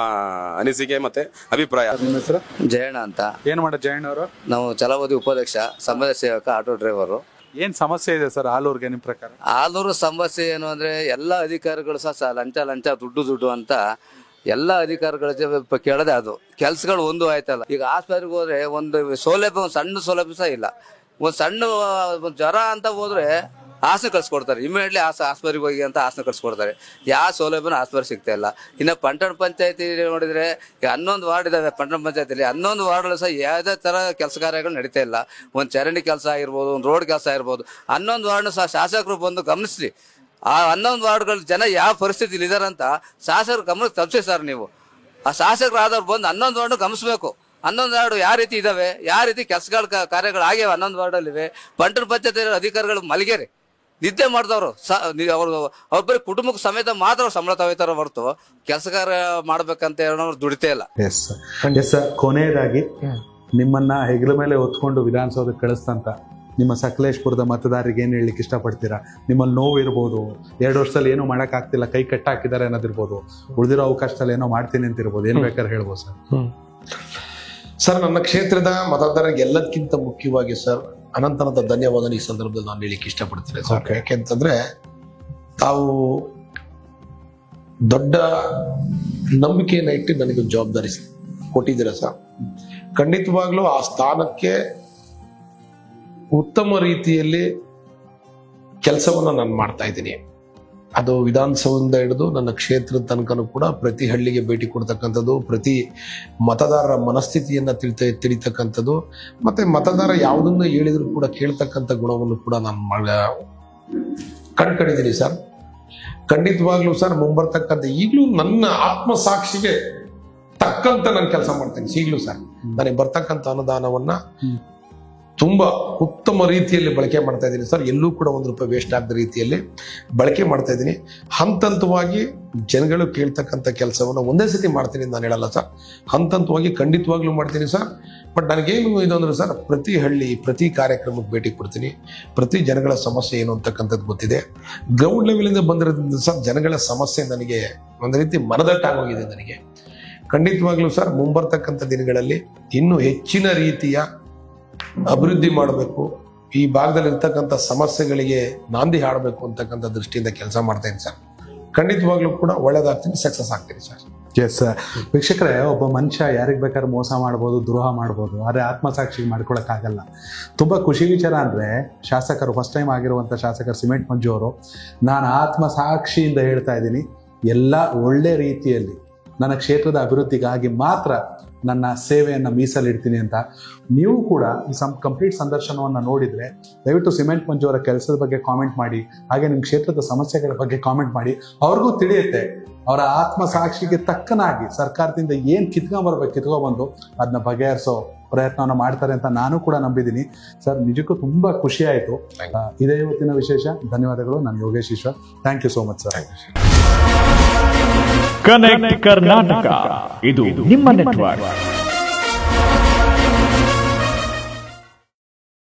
Speaker 13: ಅನಿಸಿಕೆ ಮತ್ತೆ ಅಭಿಪ್ರಾಯ.
Speaker 5: ನಿಮ್ಮ ಹೆಸರು?
Speaker 14: ಜಯಣ್ಣ ಅಂತ.
Speaker 5: ಏನ್ ಮಾಡ ಜಯಣ್ಣ ಅವರು?
Speaker 14: ನಾವು ಛಲವಾದಿ ಉಪಾಧ್ಯಕ್ಷ, ಸಮಾಜ ಸೇವಕ, ಆಟೋ ಡ್ರೈವರು.
Speaker 5: ಏನ್ ಸಮಸ್ಯೆ ಇದೆ ಸರ್ ಆಲೂರ್ಗೆ ನಿಮ್ ಪ್ರಕಾರ?
Speaker 14: ಆಲೂರು ಸಮಸ್ಯೆ ಏನು ಅಂದ್ರೆ ಎಲ್ಲ ಅಧಿಕಾರಿಗಳು ಸಹ ಲಂಚ ದುಡ್ಡು ಅಂತ ಎಲ್ಲ ಅಧಿಕಾರಿಗಳ ಕೇಳದೆ ಅದು ಕೆಲ್ಸಗಳು ಒಂದು ಆಯ್ತಲ್ಲ. ಈಗ ಆಸ್ಪತ್ರೆಗೆ ಹೋದ್ರೆ ಒಂದು ಸೌಲಭ್ಯ, ಸಣ್ಣ ಸೌಲಭ್ಯ ಸಹ ಇಲ್ಲ. ಒಂದ್ ಸಣ್ಣ ಜ್ವರ ಅಂತ ಹೋದ್ರೆ ಹಾಸನ ಕಳ್ಸಿಕೊಡ್ತಾರೆ, ಇಮಿಡಿಯೇಟ್ಲಿ ಆಸ್ಪತ್ರೆಗೆ ಹೋಗಿ ಅಂತ ಹಾಸನ ಕಳ್ಸಿಕೊಡ್ತಾರೆ. ಯಾವ ಸೌಲಭ್ಯನೂ ಆಸ್ಪತ್ರೆ ಸಿಗ್ತಾ ಇಲ್ಲ. ಇನ್ನು ಪಟ್ಟಣ ಪಂಚಾಯತಿ ನೋಡಿದ್ರೆ 11 ವಾರ್ಡ್ ಇದಾವೆ. ಪಟ್ಟಣ ಪಂಚಾಯತಿಲಿ 11 ವಾರ್ಡ್ ಸಹ ಯಾವುದೇ ತರ ಕೆಲಸ ಕಾರ್ಯಗಳು ನಡೀತಾ ಇಲ್ಲ. ಒಂದು ಚರಂಡಿ ಕೆಲಸ ಆಗಿರ್ಬೋದು, ಒಂದು ರೋಡ್ ಕೆಲಸ ಆಗಿರ್ಬೋದು. 11 ವಾರ್ಡ್ ಸಹ ಶಾಸಕರು ಬಂದು ಗಮನಿಸ್ಲಿ. ಆ 11 ವಾರ್ಡ್ಗಳ ಜನ ಯಾವ ಪರಿಸ್ಥಿತಿಲಿ ಇದಾರಂತ ಶಾಸಕರು ಗಮನಕ್ಕೆ ತಪ್ಪಿಸಿ ಸರ್. ನೀವು ಆ ಶಾಸಕರಾದವ್ರು ಬಂದು 11 ವಾರ್ಡ್ ಗಮನಿಸ್ಬೇಕು. 11 ವಾರ್ಡ್ ಯಾವ ರೀತಿ ಇದಾವೆ, ಯಾವ ರೀತಿ ಕೆಲಸಗಳ ಕಾರ್ಯಗಳು ಆಗ್ಯಾವ 11 ವಾರ್ಡಲ್ಲಿವೆ. ಪಟ್ಟಣ ಪಂಚಾಯತ್ ಅಧಿಕಾರಿಗಳು ಮಲಗೇರಿ ನಿದ್ದೆ ಮಾಡಿದವರು ಅವ್ರ ಬರೀ ಕುಟುಂಬಕ್ಕೆ ಸಮೇತ ಮಾತ್ರ ಸಂಬಳ ತಗೋತಾರ ಹೊರತು ಕೆಲಸ ಕಾರ್ಯ ಮಾಡ್ಬೇಕಂತ ಹೇಳೋರು ದುಡಿತೇ ಇಲ್ಲ.
Speaker 5: ಎಸ್ ಸರ್, ಕೊನೆಯದಾಗಿ ನಿಮ್ಮನ್ನ ಹೆಗಲ ಮೇಲೆ ಹೊತ್ಕೊಂಡು ವಿಧಾನಸೌಧಕ್ಕೆ ಕಳಿಸ್ತಂತ ನಿಮ್ಮ ಸಕಲೇಶ್ಪುರದ ಮತದಾರರಿಗೆ ಏನ್ ಹೇಳಲಿಕ್ಕೆ ಇಷ್ಟಪಡ್ತೀರಾ? ನಿಮ್ಮಲ್ಲಿ ನೋವು ಇರ್ಬೋದು, 2 ವರ್ಷದಲ್ಲಿ ಏನೋ ಮಾಡಕ್ ಆಗ್ತಿಲ್ಲ, ಕೈ ಕಟ್ಟಾಕಿದ್ದಾರೆ ಅನ್ನೋದಿರ್ಬೋದು, ಉಳಿದಿರೋ ಅವಕಾಶದಲ್ಲಿ ಏನೋ ಮಾಡ್ತೀನಿ ಅಂತ ಇರ್ಬೋದು, ಏನ್ ಬೇಕಾದ್ರೆ ಹೇಳ್ಬೋದು ಸರ್.
Speaker 6: ಸರ್, ನನ್ನ ಕ್ಷೇತ್ರದ ಮತದಾರರಿಗೆ ಎಲ್ಲದಕ್ಕಿಂತ ಮುಖ್ಯವಾಗಿ ಸರ್ ಅನಂತ ಧನ್ಯವಾದ ಈ ಸಂದರ್ಭದಲ್ಲಿ ನಾನು ಹೇಳಿಕ್ಕೆ ಇಷ್ಟಪಡ್ತೇನೆ ಸರ್. ಯಾಕೆಂತಂದ್ರೆ ತಾವು ದೊಡ್ಡ ನಂಬಿಕೆಯನ್ನ ಇಟ್ಟು ನನಗೆ ಜವಾಬ್ದಾರಿ ಕೊಟ್ಟಿದ್ದೀರ ಸರ್. ಖಂಡಿತವಾಗ್ಲೂ ಆ ಸ್ಥಾನಕ್ಕೆ ಉತ್ತಮ ರೀತಿಯಲ್ಲಿ ಕೆಲಸವನ್ನ ನಾನು ಮಾಡ್ತಾ ಇದ್ದೀನಿ. ಅದು ವಿಧಾನಸೌಧದಿಂದ ಹಿಡಿದು ನನ್ನ ಕ್ಷೇತ್ರದ ತನಕನೂ ಕೂಡ ಪ್ರತಿ ಹಳ್ಳಿಗೆ ಭೇಟಿ ಕೊಡ್ತಕ್ಕಂಥದ್ದು, ಪ್ರತಿ ಮತದಾರರ ಮನಸ್ಥಿತಿಯನ್ನ ತಿಳಿತಕ್ಕಂಥದ್ದು, ಮತ್ತೆ ಮತದಾರ ಯಾವುದನ್ನು ಹೇಳಿದ್ರು ಕೂಡ ಕೇಳ್ತಕ್ಕಂಥ ಗುಣವನ್ನು ಕೂಡ ನಾನು ಕಂಡ್ಕೊಂಡಿದ್ದೀನಿ ಸರ್. ಖಂಡಿತವಾಗ್ಲೂ ಸರ್ ಮುಂಬರ್ತಕ್ಕಂಥ ಈಗಲೂ ನನ್ನ ಆತ್ಮಸಾಕ್ಷಿಗೆ ತಕ್ಕಂತ ನಾನು ಕೆಲಸ ಮಾಡ್ತೇನೆ. ಈಗಲೂ ಸರ್ ನನಗೆ ಬರ್ತಕ್ಕಂಥ ಅನುದಾನವನ್ನ ತುಂಬಾ ಉತ್ತಮ ರೀತಿಯಲ್ಲಿ ಬಳಕೆ ಮಾಡ್ತಾ ಇದ್ದೀನಿ ಸರ್. ಎಲ್ಲೂ ಕೂಡ ₹1 ವೇಸ್ಟ್ ಆಗದ ರೀತಿಯಲ್ಲಿ ಬಳಕೆ ಮಾಡ್ತಾ ಇದ್ದೀನಿ. ಹಂತವಾಗಿ ಜನಗಳು ಕೇಳ್ತಕ್ಕಂಥ ಕೆಲಸವನ್ನು ಒಂದೇ ಸತಿ ಮಾಡ್ತೀನಿ ನಾನು ಹೇಳಲ್ಲ ಸರ್, ಹಂತವಾಗಿ ಖಂಡಿತವಾಗ್ಲೂ ಮಾಡ್ತೀನಿ ಸರ್. ಬಟ್ ನನಗೇನು ಇದು ಅಂದ್ರೆ ಸರ್, ಪ್ರತಿ ಹಳ್ಳಿ ಪ್ರತಿ ಕಾರ್ಯಕ್ರಮಕ್ಕೆ ಭೇಟಿ ಕೊಡ್ತೀನಿ. ಪ್ರತಿ ಜನಗಳ ಸಮಸ್ಯೆ ಏನು ಅಂತಕ್ಕಂಥದ್ದು ಗೊತ್ತಿದೆ. ಗ್ರೌಂಡ್ ಲೆವೆಲಿಂದ ಬಂದಿರೋದ್ರಿಂದ ಸರ್ ಜನಗಳ ಸಮಸ್ಯೆ ನನಗೆ ಒಂದು ರೀತಿ ಮನದಟ್ಟಾಗೋಗಿದೆ ನನಗೆ. ಖಂಡಿತವಾಗ್ಲೂ ಸರ್ ಮುಂಬರ್ತಕ್ಕಂಥ ದಿನಗಳಲ್ಲಿ ಇನ್ನೂ ಹೆಚ್ಚಿನ ರೀತಿಯ ಅಭಿವೃದ್ಧಿ ಮಾಡಬೇಕು, ಈ ಭಾಗದಲ್ಲಿ ಇರ್ತಕ್ಕಂಥ ಸಮಸ್ಯೆಗಳಿಗೆ ನಾಂದಿ ಹಾಡಬೇಕು ಅಂತಕ್ಕಂಥ ದೃಷ್ಟಿಯಿಂದ ಕೆಲಸ ಮಾಡ್ತಾ ಇದ್ದೀನಿ ಸರ್. ಖಂಡಿತವಾಗ್ಲೂ ಕೂಡ ಒಳ್ಳೇದಾಗ್ತೀನಿ, ಸಕ್ಸಸ್ ಆಗ್ತೀನಿ ಸರ್.
Speaker 5: ಎಸ್ ವೀಕ್ಷಕರೇ, ಒಬ್ಬ ಮನುಷ್ಯ ಯಾರಿಗೆ ಬೇಕಾದ್ರೆ ಮೋಸ ಮಾಡ್ಬೋದು, ದ್ರೋಹ ಮಾಡ್ಬೋದು, ಆದರೆ ಆತ್ಮಸಾಕ್ಷಿ ಮಾಡ್ಕೊಳಕ್ಕಾಗಲ್ಲ. ತುಂಬ ಖುಷಿ ವಿಚಾರ ಅಂದರೆ ಶಾಸಕರು ಫಸ್ಟ್ ಟೈಮ್ ಆಗಿರುವಂಥ ಶಾಸಕರು ಸಿಮೆಂಟ್ ಮಂಜು ಅವರು, ನಾನು ಆತ್ಮಸಾಕ್ಷಿಯಿಂದ ಹೇಳ್ತಾ ಇದ್ದೀನಿ, ಎಲ್ಲ ಒಳ್ಳೆ ರೀತಿಯಲ್ಲಿ ನನ್ನ ಕ್ಷೇತ್ರದ ಅಭಿವೃದ್ಧಿಗಾಗಿ ಮಾತ್ರ ನನ್ನ ಸೇವೆಯನ್ನು ಮೀಸಲಿಡ್ತೀನಿ ಅಂತ. ನೀವು ಕೂಡ ಈ ಕಂಪ್ಲೀಟ್ ಸಂದರ್ಶನವನ್ನು ನೋಡಿದರೆ ದಯವಿಟ್ಟು ಸಿಮೆಂಟ್ ಮಂಜು ಅವರ ಕೆಲಸದ ಬಗ್ಗೆ ಕಾಮೆಂಟ್ ಮಾಡಿ, ಹಾಗೆ ನಿಮ್ಮ ಕ್ಷೇತ್ರದ ಸಮಸ್ಯೆಗಳ ಬಗ್ಗೆ ಕಾಮೆಂಟ್ ಮಾಡಿ. ಅವ್ರಿಗೂ ತಿಳಿಯುತ್ತೆ ಅವರ ಆತ್ಮಸಾಕ್ಷಿಗೆ ತಕ್ಕನಾಗಿ ಸರ್ಕಾರದಿಂದ ಏನು ಕಿತ್ಕೊಂಡ್ಬಂದು ಅದನ್ನ ಬಗೆಹರಿಸೋ ಪ್ರಯತ್ನವನ್ನು ಮಾಡ್ತಾರೆ ಅಂತ ನಾನು ಕೂಡ ನಂಬಿದ್ದೀನಿ. ಸರ್, ನಿಜಕ್ಕೂ ತುಂಬ ಖುಷಿ ಆಯಿತು. ಇದೇ ಇವತ್ತಿನ ವಿಶೇಷ. ಧನ್ಯವಾದಗಳು. ನಾನು Yogesh Eshwar. Thank you so much sir.
Speaker 15: Connect Karnataka, ಇದು ನಿಮ್ಮ ನೆಟ್ವರ್ಕ್.